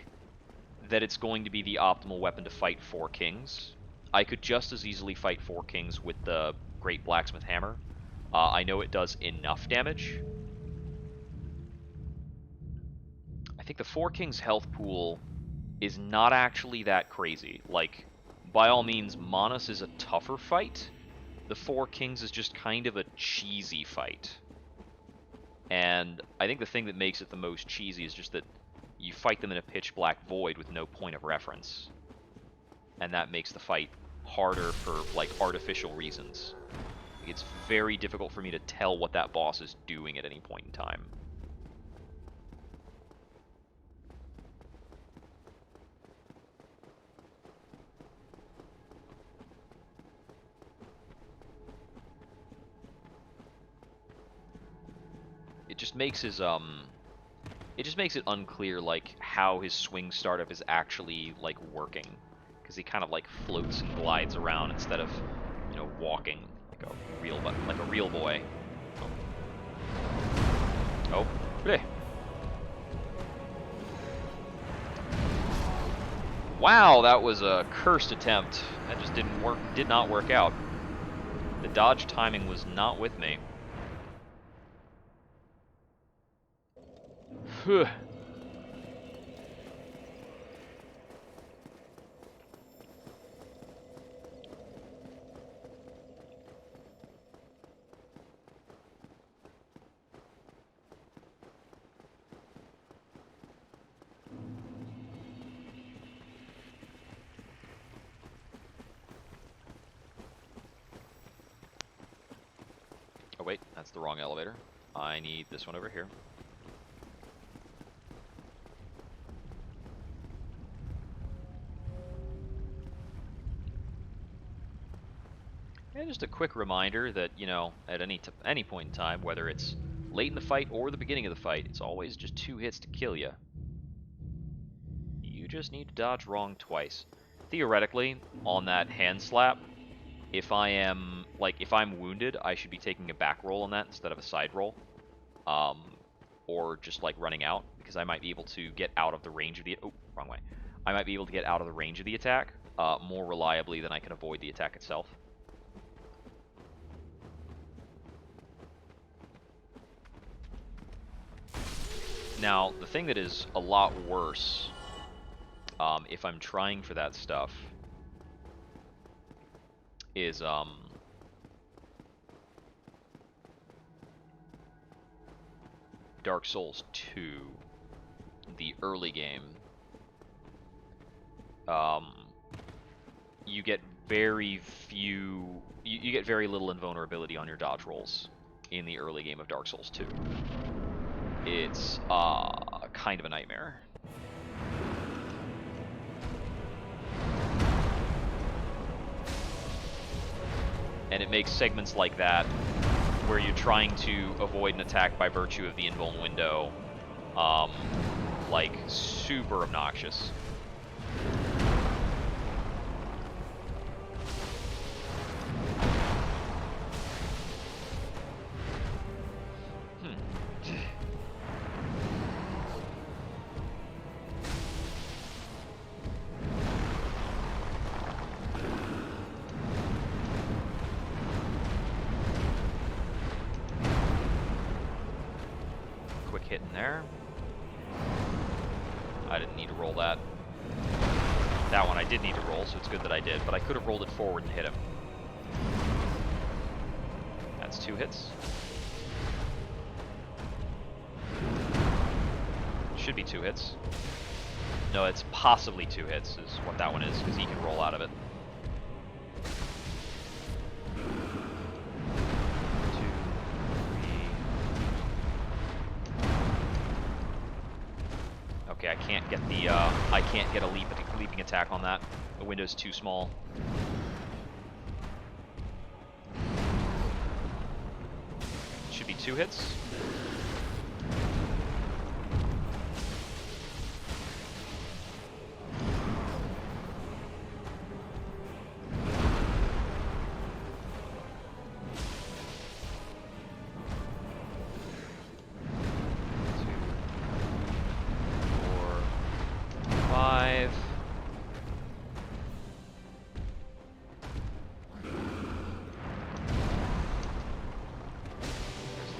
that it's going to be the optimal weapon to fight 4 kings. I could just as easily fight 4 kings with the Great Blacksmith Hammer. I know it does enough damage. I think the 4 kings health pool is not actually that crazy. Like, by all means, Manus is a tougher fight. The 4 kings is just kind of a cheesy fight. And I think the thing that makes it the most cheesy is just that you fight them in a pitch black void with no point of reference. And that makes the fight harder for, like, artificial reasons. It's very difficult for me to tell what that boss is doing at any point in time. just makes his it just makes it unclear like how his swing startup is actually like working, because he kind of like floats and glides around instead of, you know, walking like a real boy. Oh, bleh. Wow, that was a cursed attempt. That just didn't work. Did not work out. The dodge timing was not with me. Phew. Oh wait, that's the wrong elevator. I need this one over here. And just a quick reminder that, you know, at any point in time, whether it's late in the fight or the beginning of the fight, it's always just 2 hits to kill you. You just need to dodge wrong twice. Theoretically, on that hand slap, if I'm wounded, I should be taking a back roll on that instead of a side roll. Or just like running out, because I might be able to get out of the range of the wrong way. I might be able to get out of the range of the attack more reliably than I can avoid the attack itself. Now, the thing that is a lot worse, if I'm trying for that stuff, is Dark Souls 2, the early game. You get very little invulnerability on your dodge rolls in the early game of Dark Souls 2. It's kind of a nightmare. And it makes segments like that, where you're trying to avoid an attack by virtue of the invuln window, like super obnoxious. Quick hit in there. I didn't need to roll that. That one I did need to roll, so it's good that I did, but I could have rolled it forward and hit him. That's 2 hits. Should be 2 hits. No, it's possibly 2 hits is what that one is, because he can roll out of it. 2, 3. Okay, I can't get the I can't get a leaping attack on that. The window's too small. Should be 2 hits.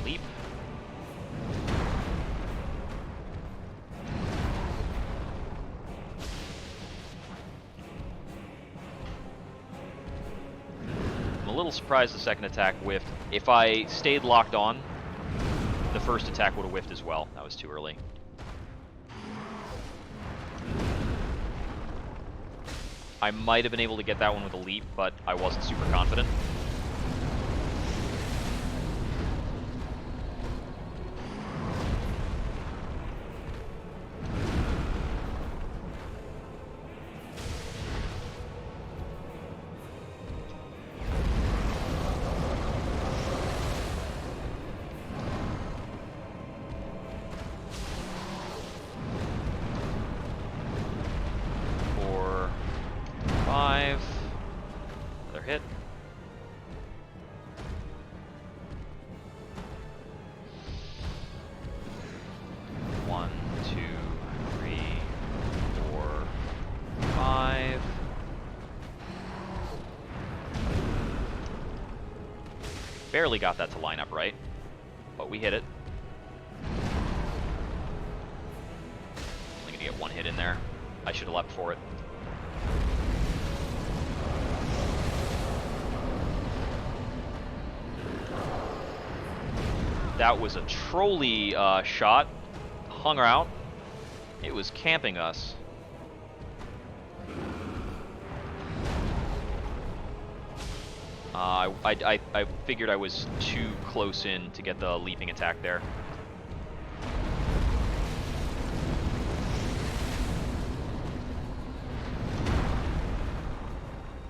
Leap. I'm a little surprised the second attack whiffed. If I stayed locked on, the first attack would have whiffed as well. That was too early. I might have been able to get that one with a leap, but I wasn't super confident. barely got that to line up right, but we hit it. Only gonna get one hit in there. I should have leapt for it. That was a trolley shot. Hung her out. It was camping us. I figured I was too close in to get the leaping attack there.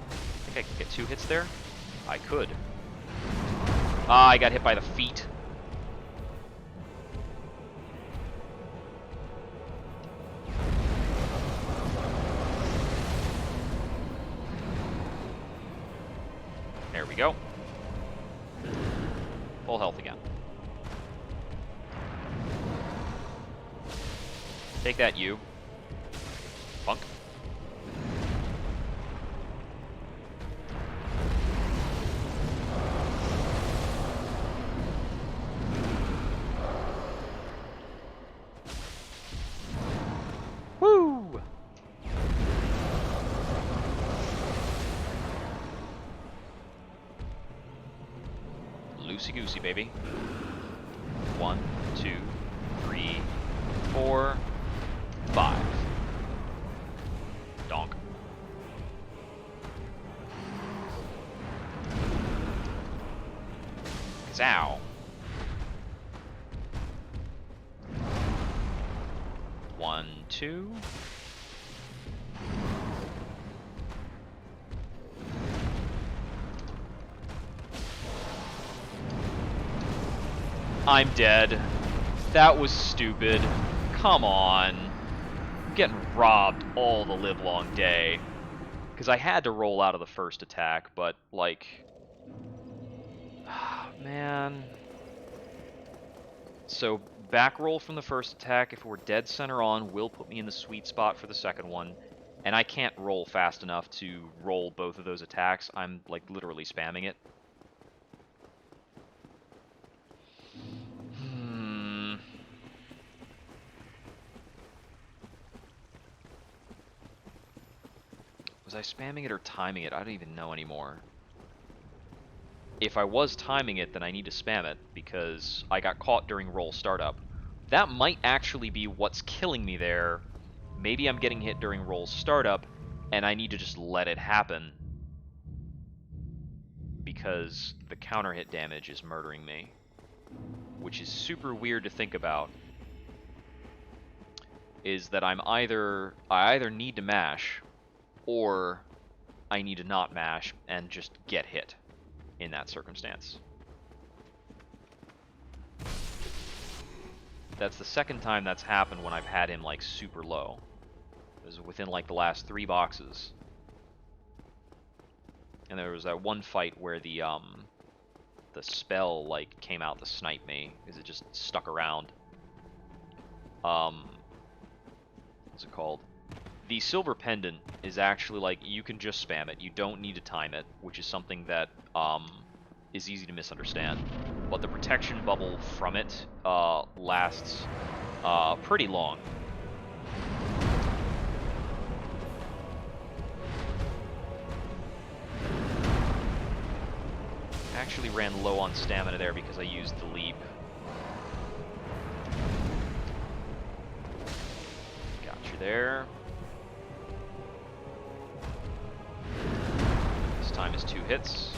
I think I could get 2 hits there? I could. I got hit by the feet. There we go. Full health again. Take that, you. Punk. Woo! Loosey-goosey, baby. 1, 2, 3, 4, 5. Donk. Zow. 1, 2. I'm dead. That was stupid. Come on. I'm getting robbed all the livelong day. Because I had to roll out of the first attack, but, like... man... So, back roll from the first attack, if we're dead center on, will put me in the sweet spot for the second one. And I can't roll fast enough to roll both of those attacks. I'm, like, literally spamming it. Was I spamming it or timing it? I don't even know anymore. If I was timing it, then I need to spam it, because I got caught during roll startup. That might actually be what's killing me there. Maybe I'm getting hit during roll startup, and I need to just let it happen, because the counter hit damage is murdering me. Which is super weird to think about. Is that I either need to mash, or I need to not mash and just get hit in that circumstance. That's the second time that's happened when I've had him like super low. It was within like the last 3 boxes. And there was that one fight where the spell like came out to snipe me because it just stuck around. What's it called? The silver pendant is actually like you can just spam it. You don't need to time it, which is something that is easy to misunderstand. But the protection bubble from it lasts pretty long. Actually ran low on stamina there because I used the leap. Got you there. This time is 2 hits.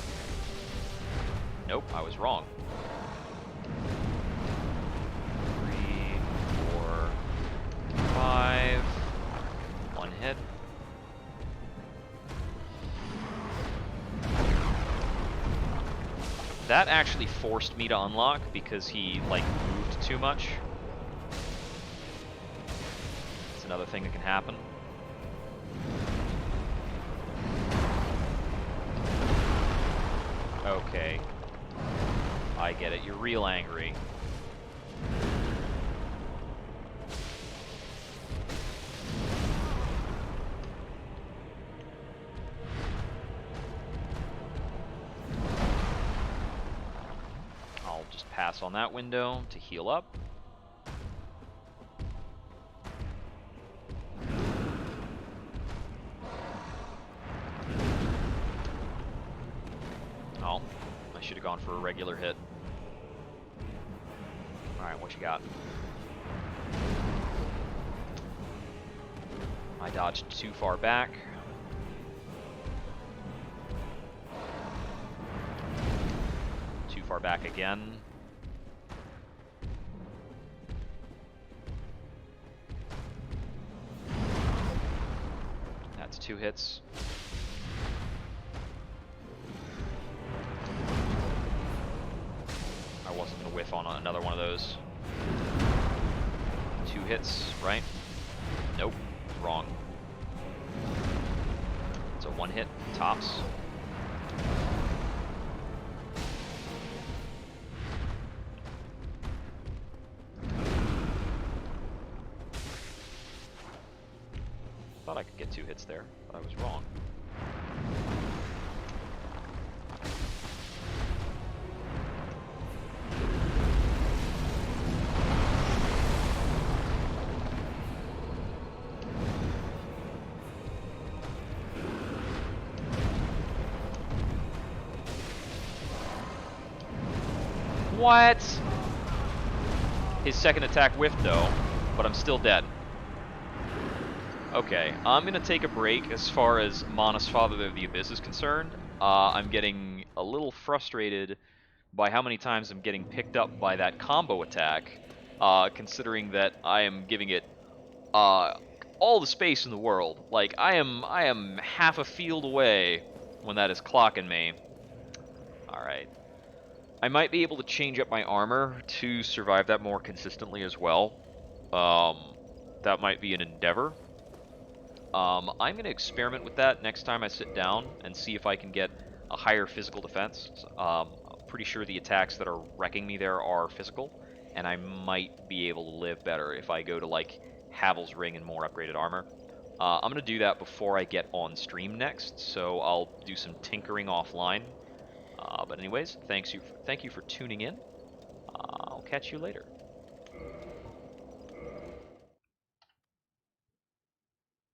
Nope, I was wrong. 3, 4, 5. 1 hit. That actually forced me to unlock because he, like, moved too much. It's another thing that can happen. Okay. I get it. You're real angry. pass on that window to heal up. Oh, I should have gone for a regular hit. Alright, what you got? I dodged too far back. Too far back again. That's 2 hits. I wasn't going to whiff on another one of those. 2 hits, right? Nope, wrong. It's a 1 hit, tops. Thought I could get 2 hits there, but I was wrong. What? His second attack whiffed though, but I'm still dead. Okay, I'm gonna take a break as far as Manus Father of the Abyss is concerned. I'm getting a little frustrated by how many times I'm getting picked up by that combo attack, considering that I am giving it all the space in the world. Like, I am half a field away when that is clocking me. Alright. I might be able to change up my armor to survive that more consistently as well. That might be an endeavor. I'm going to experiment with that next time I sit down and see if I can get a higher physical defense. I'm pretty sure the attacks that are wrecking me there are physical, and I might be able to live better if I go to, like, Havel's Ring and more upgraded armor. I'm going to do that before I get on stream next, so I'll do some tinkering offline. But anyways, thank you for tuning in. I'll catch you later.